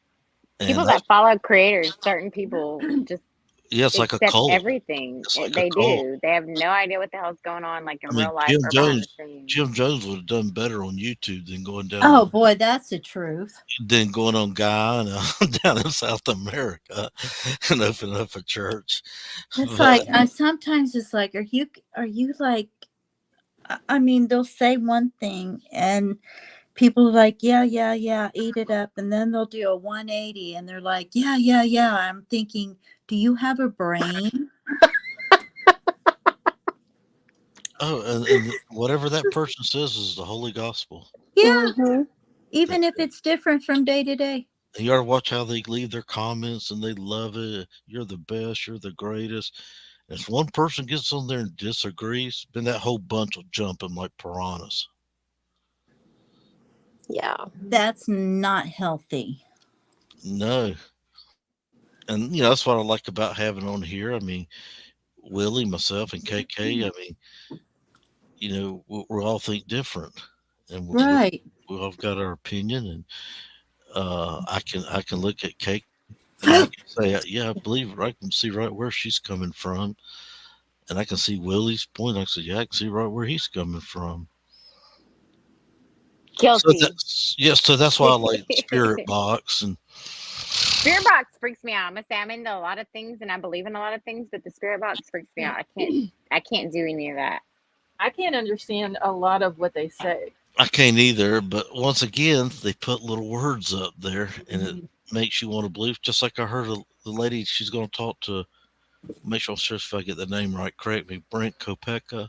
People that follow creators, certain people just it's like a accept cult. everything. Like they a cult. do. They have no idea what the hell's going on, like in real life Jim or Jones, behind the scenes. Jim Jones would have done better on YouTube than going down. Oh boy, that's the truth. Than going on Guyana down in South America and opening up a church. It's like sometimes it's like, are you like? I mean, they'll say one thing and people are like, yeah, eat it up, and then they'll do a 180 and they're like, yeah. I'm thinking, do you have a brain? Oh, and whatever that person says is the holy gospel. Yeah. Mm-hmm. Even if it's different from day to day. You ought to watch how they leave their comments, and they love it. You're the best. You're the greatest. And if one person gets on there and disagrees, then that whole bunch will jump them like piranhas. Yeah. That's not healthy. No. And, that's what I like about having on here. I mean, Willie, myself, and KK, I mean, we all think different. And right. We all got our opinion, and I can look at Kate and I can say, yeah, I believe it. I can see right where she's coming from, and I can see Willie's point. I say, yeah, I can see right where he's coming from. Guilty. So that's why I like Spirit Box. And Spirit Box freaks me out. I'm into a lot of things, and I believe in a lot of things, but the Spirit Box freaks me out. I can't do any of that. I can't understand a lot of what they say. I can't either, but once again, they put little words up there, and it makes you want to believe. Just like I heard the lady, she's going to talk to. Make sure I'm sure if I get the name right. Correct me, Brent Kopeka.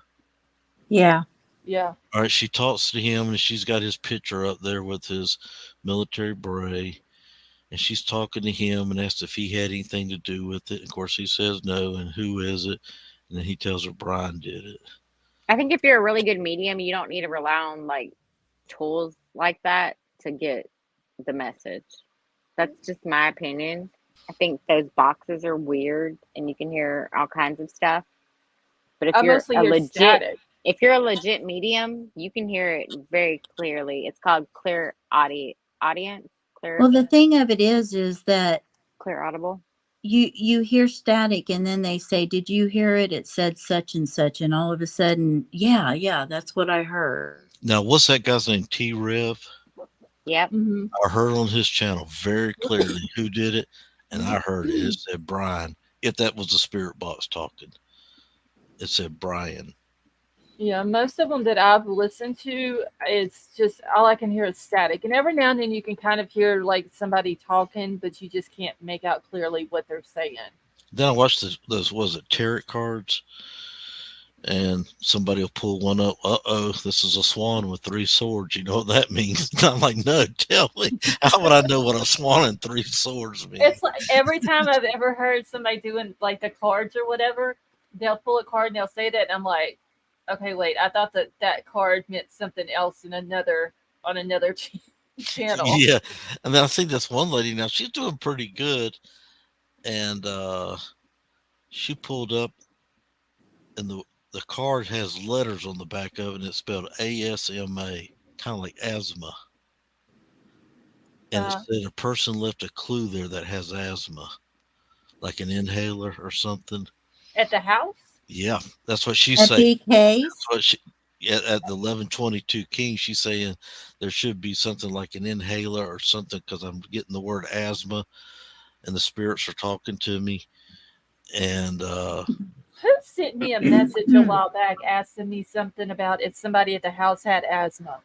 Yeah. Yeah. All right, she talks to him, and she's got his picture up there with his military beret, and she's talking to him and asks if he had anything to do with it. Of course, he says no, and who is it? And then he tells her Bryan did it. I think if you're a really good medium, you don't need to rely on like tools like that to get the message. That's just my opinion. I think those boxes are weird and you can hear all kinds of stuff. But if I you're mostly a hear legit static. if you're a legit medium, you can hear it very clearly. It's called clear audience. Clear Well, the thing of it is that clear audible. You hear static, and then they say, "Did you hear it? It said such and such," and all of a sudden, yeah, that's what I heard. Now, what's that guy's name? T-Rev? Yep. Mm-hmm. I heard on his channel very clearly who did it, and I heard it. It said Bryan. If that was the spirit box talking, it said Bryan. Yeah, most of them that I've listened to, it's just all I can hear is static. And every now and then you can kind of hear like somebody talking, but you just can't make out clearly what they're saying. Then I watched those was it tarot cards, and somebody will pull one up. This is a swan with 3 swords. You know what that means? I'm like, no, tell me. How would I know what a swan and 3 swords mean? It's like every time I've ever heard somebody doing like the cards or whatever, they'll pull a card and they'll say that, and I'm like, okay, wait, I thought that card meant something else on another channel. Yeah, and then I think this one lady now, she's doing pretty good, and she pulled up, and the card has letters on the back of it, and it's spelled ASMA, kind of like asthma. And it said a person left a clue there that has asthma, like an inhaler or something. At the house? Yeah, that's what she's saying. That's what she at the 1122 King. She's saying there should be something like an inhaler or something because I'm getting the word asthma, and the spirits are talking to me. And who sent me a message a while back asking me something about if somebody at the house had asthma?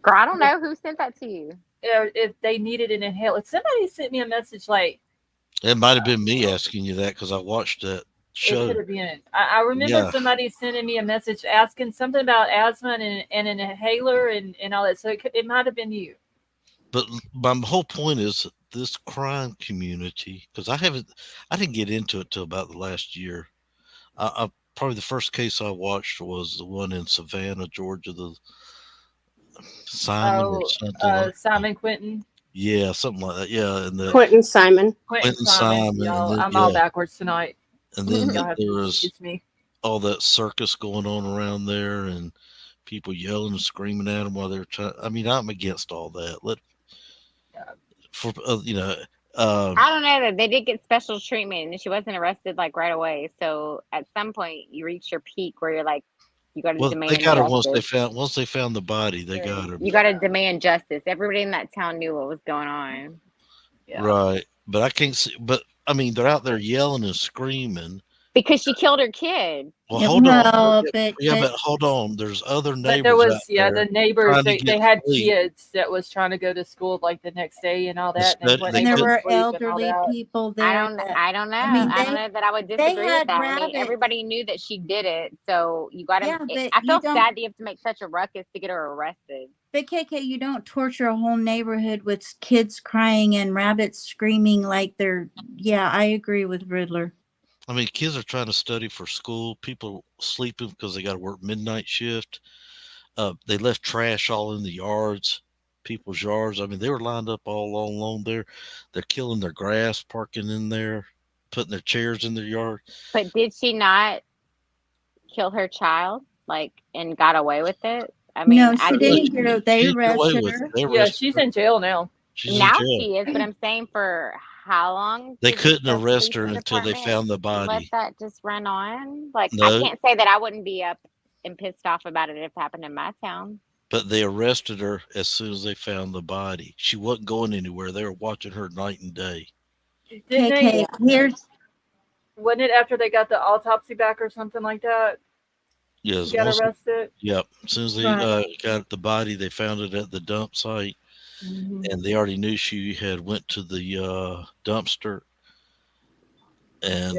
Girl, I don't know who sent that to you. Or if they needed an inhaler. Somebody sent me a message like it might have been me asking you that because I watched that show. It could have been. I remember somebody sending me a message asking something about asthma and an inhaler and all that. So it might have been you. But my whole point is this crime community, because I didn't get into it till about the last year. I probably the first case I watched was the one in Savannah, Georgia, the Simon or something. Simon Quentin. Yeah, something like that. Yeah, and the Quentin Simon. Quentin Simon. Y'all, I'm all backwards tonight. And then there was all that circus going on around there, and people yelling and screaming at them while they're trying. I mean, I'm against all that. I don't know that they did get special treatment, and she wasn't arrested like right away. So at some point, you reach your peak where you're like, you got to demand. They got her justice. once they found the body. They got her. You got to demand justice. Everybody in that town knew what was going on. Yeah. Right, but I can't see. But I mean, they're out there yelling and screaming because she killed her kid. Well, hold on. But hold on. There's other neighbors. But there was, out there the neighbors. They had kids that was trying to go to school like the next day and all that. And there were elderly people there. I don't know. I don't know that I would disagree with that. I mean, everybody knew that she did it, so you got to. I feel sad that you have to make such a ruckus to get her arrested. But KK, you don't torture a whole neighborhood with kids crying and rabbits screaming like they're. Yeah, I agree with Riddler. I mean, kids are trying to study for school. People sleeping because they got to work midnight shift. They left trash all in the yards, people's yards. I mean, they were lined up all along there. They're killing their grass, parking in there, putting their chairs in their yard. But did she not kill her child, and got away with it? I mean, no, she didn't. They arrested her. Yeah, she's in jail now. She is, but I'm saying for how long? They couldn't arrest her until they found the body. Let that just run on. I can't say that I wouldn't be up and pissed off about it if it happened in my town. But they arrested her as soon as they found the body. She wasn't going anywhere. They were watching her night and day. Wasn't it after they got the autopsy back or something like that? Yes, Got arrested. yep. As soon as they got the body, they found it at the dump site, and they already knew she had went to the dumpster and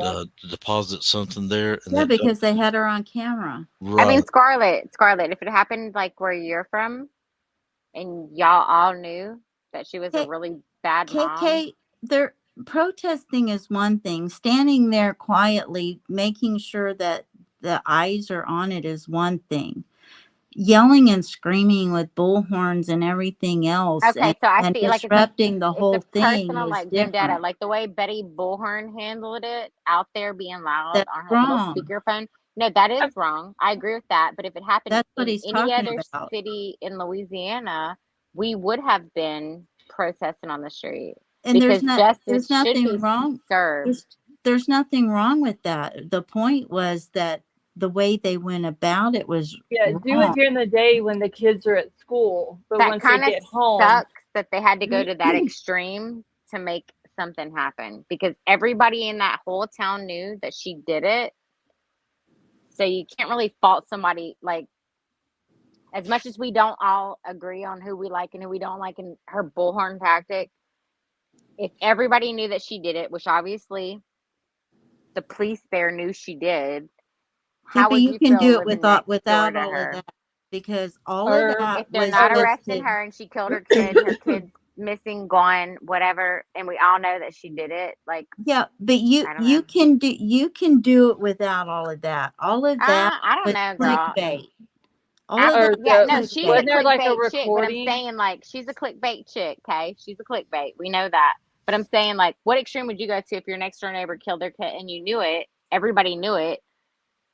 deposit something there. And Yeah, because they had her on camera. I mean, Scarlett, if it happened like where you're from, and y'all all knew that she was a really bad mom. Their protesting is one thing. Standing there quietly, making sure that the eyes are on it is one thing. Yelling and screaming with bullhorns and everything else, Okay, so I see like disrupting the whole thing personal, is like different. vendetta, like the way Betty Bullhorn handled it out there being loud That's on her wrong. little speakerphone. No, that is wrong. I agree with that. But if it happened in any other city in Louisiana, we would have been protesting on the street. And because there's nothing wrong. There's nothing wrong with that. The point was that the way they went about it was wrong. Do it during the day when the kids are at school, but that once they get home, sucks that they had to go to that extreme to make something happen, because everybody in that whole town knew that she did it. So you can't really fault somebody. Like, as much as we don't all agree on who we like and who we don't like in her bullhorn tactic, if everybody knew that she did it, which obviously the police there knew she did, how would you can feel do it without all of that? Because all of that, if they're not arresting her and she killed her kid's missing, gone, whatever, and we all know that she did it, like, yeah, but you can do it without all of that. All of that, I don't know, girl. Clickbait. She's a clickbait chick, but I'm saying, like, she's a clickbait chick. Okay, she's a clickbait. We know that, but I'm saying, like, what extreme would you go to if your next door neighbor killed their kid and you knew it? Everybody knew it.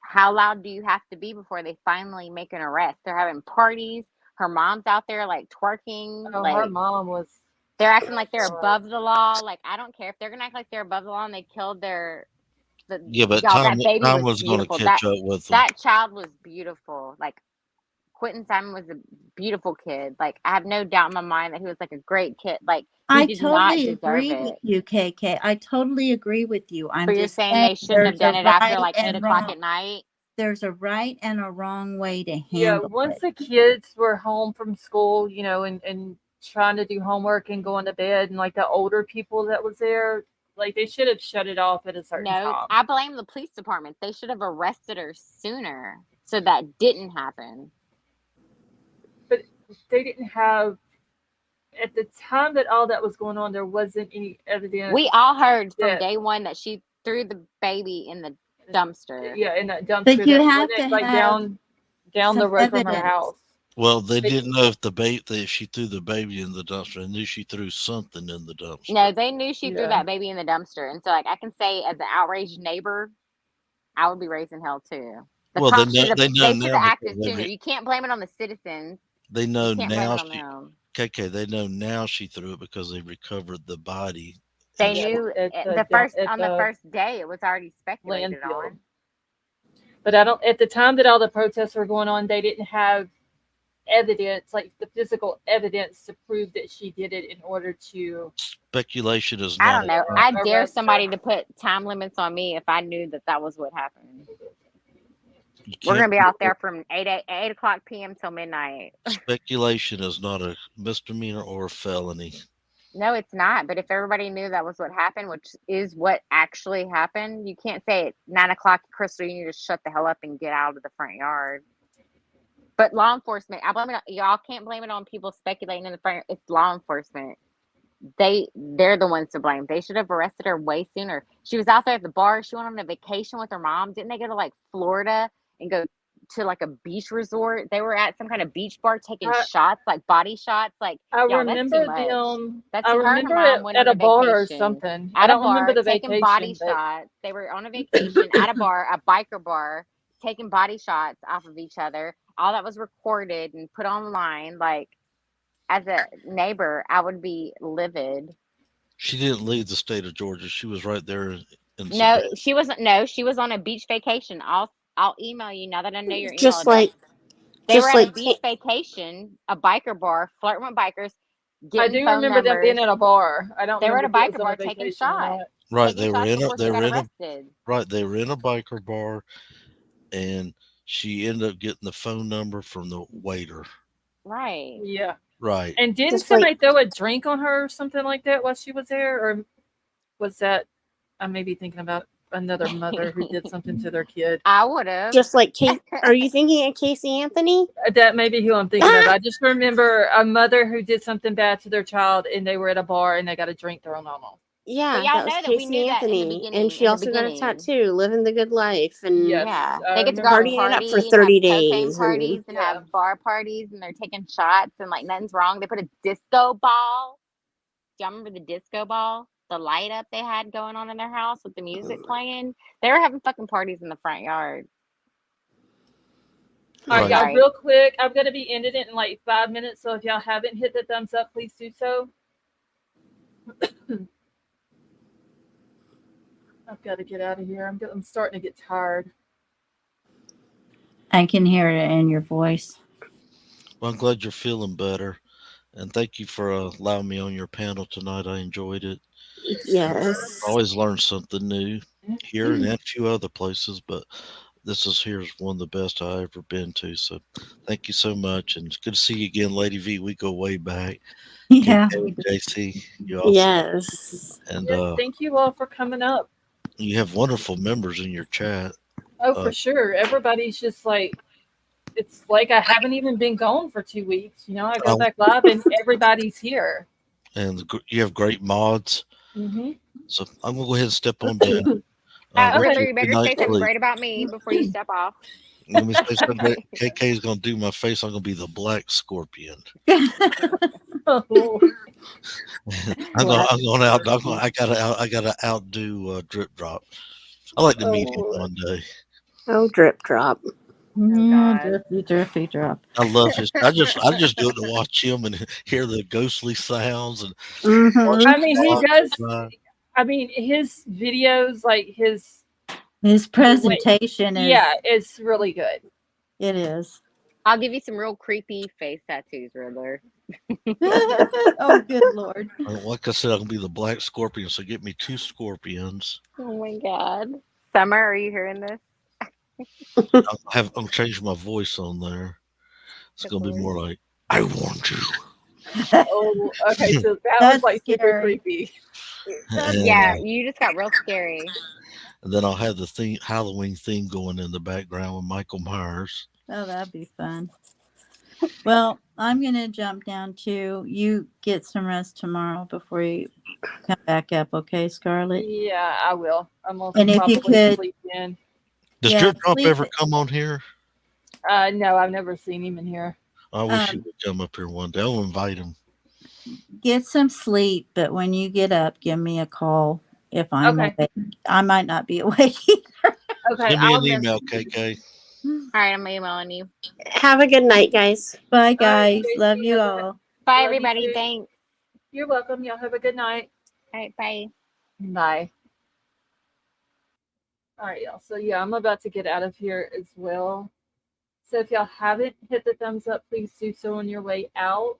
How loud do you have to be before they finally make an arrest? They're having parties. Her mom's out there like twerking. Oh, like, her mom was. They're acting like they're above the law. Like, I don't care if they're gonna act like they're above the law and they killed their. But that baby was going to beautiful. catch up with them. That child was beautiful. Like, Quentin Simon was a beautiful kid. Like, I have no doubt in my mind that he was like a great kid. Like, I totally agree with you, KK. I totally agree with you. But you're saying they shouldn't have done it after like 8 o'clock at night? There's a right and a wrong way to handle it. Yeah, once the kids were home from school, you know, and trying to do homework and going to bed, and like the older people that was there, like they should have shut it off at a certain time. No, I blame the police department. They should have arrested her sooner so that didn't happen. But they didn't have, at the time that all that was going on, there wasn't any evidence. We all heard from day one that she threw the baby in the dumpster. Yeah, in that dumpster. But you have to like have down the road from her house. Well, they didn't know if she threw the baby in the dumpster. They knew she threw something in the dumpster. No, they knew she threw that baby in the dumpster. And so, like, I can say, as an outraged neighbor, I would be raising hell too. The cops should have acted sooner. You can't blame it on the citizens. They know now. KK, they know now she threw it because they recovered the body. They knew on the first day it was already speculated on. But at the time that all the protests were going on, they didn't have evidence, like the physical evidence to prove that she did it in order to. Speculation is not. I don't know. I dare somebody to put time limits on me if I knew that was what happened. We're going to be out there from 8 o'clock p.m. till midnight. Speculation is not a misdemeanor or a felony. No, it's not. But if everybody knew that was what happened, which is what actually happened, you can't say at 9 o'clock, Crystal, you need to shut the hell up and get out of the front yard. But law enforcement, I blame it. Y'all can't blame it on people speculating in the front. It's law enforcement. They're the ones to blame. They should have arrested her way sooner. She was out there at the bar. She went on a vacation with her mom. Didn't they go to like Florida and go to like a beach resort? They were at some kind of beach bar taking shots, like body shots. Like, I remember them. I remember it at a bar or something. I don't remember the vacation. Taking body shots. They were on a vacation at a bar, a biker bar, taking body shots off of each other. All that was recorded and put online. Like, as a neighbor, I would be livid. She didn't leave the state of Georgia. She was right there. She wasn't. No, she was on a beach vacation. I'll email you now that I know your email. Just like they were at a beach vacation, a biker bar, flirting with bikers. I do remember them being at a bar. I don't. They were at a biker bar taking shots. Right, they were in a biker bar, and she ended up getting the phone number from the waiter. Right. Yeah. Right. And didn't Just somebody wait. throw a drink on her or something like that while she was there? Or was that, I may be thinking about another mother who did something to their kid. I would have. Just like Kate. Are you thinking of Casey Anthony? That may be who I'm thinking of. I just remember a mother who did something bad to their child and they were at a bar and they got a drink thrown on them. Yeah, But y'all that was know that we knew Casey that in the Anthony, beginning. and she also got a tattoo, living the good life, and Yes. Yeah, I they get to go remember. out and partying it up for party and 30 have cocaine days. parties and Yeah. have bar parties, and they're taking shots and like nothing's wrong. They put a disco ball. Do y'all remember the disco ball? The light up they had going on in their house with the music playing. They were having fucking parties in the front yard. All right, Right. y'all, Sorry. real quick. I'm going to be ending it in like 5 minutes. So if y'all haven't hit the thumbs up, please do so. I've got to get out of here. I'm starting to get tired. I can hear it in your voice. Well, I'm glad you're feeling better. And thank you for allowing me on your panel tonight. I enjoyed it. Yes. Always learn something new here and a few other places, but here's one of the best I've ever been to. So thank you so much. And it's good to see you again, Lady V. We go way back. Yeah. KK, JC, you awesome. Yes. And Yes, thank you all for coming up. you have wonderful members in your chat. Oh, for sure. Everybody's just like, it's like I haven't even been gone for 2 weeks. You know, I go back live and everybody's here. And you have great mods. Mm-hmm. So I'm going to go ahead and step on down. Riddler, you better Good night, say something sleep. great about me before you step off. Let me say something. KK is going to do my face. I'm going to be the Black Scorpion. Oh. I gotta outdo Drip Drop. I like to meet him one day. Oh, Drip Drop. Drippy drop. I love his. I just do it to watch him and hear the ghostly sounds and. I mean, he does. I mean, his videos, like his presentation is. Yeah, it's really good. It is. I'll give you some real creepy face tattoos, Riddler. Oh, good Lord. Like I said, I'm going to be the Black Scorpion, so get me 2 scorpions. Oh my God. Summer, are you hearing this? I'm changing my voice on there. It's going to be more like, I warned you. Oh, okay. So that was like super creepy. Yeah, you just got real scary. And then I'll have the Halloween theme going in the background with Michael Myers. Oh, that'd be fun. Well, I'm going to jump down too. You get some rest tomorrow before you come back up, okay, Scarlett? Yeah, I will. I'm also And if you could sleep in. Does Drip Drop ever come on here? No, I've never seen him in here. I wish he would come up here one day. I'll invite him. Get some sleep, but when you get up, give me a call if I'm awake. I might not be awake either. Okay, Give me an email, KK. All right, I'm emailing you. Have a good night, guys. Bye, guys. Love you all. Bye, everybody. Thanks. You're welcome. Y'all have a good night. All right, bye. Bye. All right, y'all. So, yeah, I'm about to get out of here as well. So, if y'all haven't hit the thumbs up, please do so on your way out.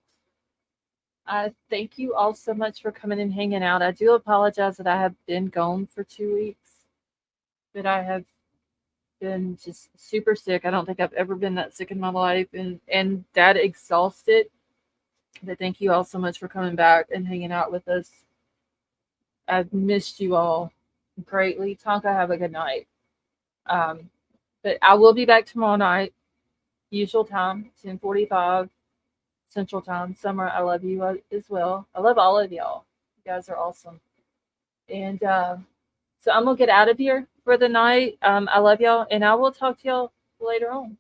Thank you all so much for coming and hanging out. I do apologize that I have been gone for 2 weeks, but I have been just super sick. I don't think I've ever been that sick in my life and that exhausted. But thank you all so much for coming back and hanging out with us. I've missed you all greatly. Tonka, have a good night. But I will be back tomorrow night, usual time, 10:45 Central Time. Summer, I love you as well. I love all of y'all. You guys are awesome. And so I'm going to get out of here for the night. I love y'all, and I will talk to y'all later on.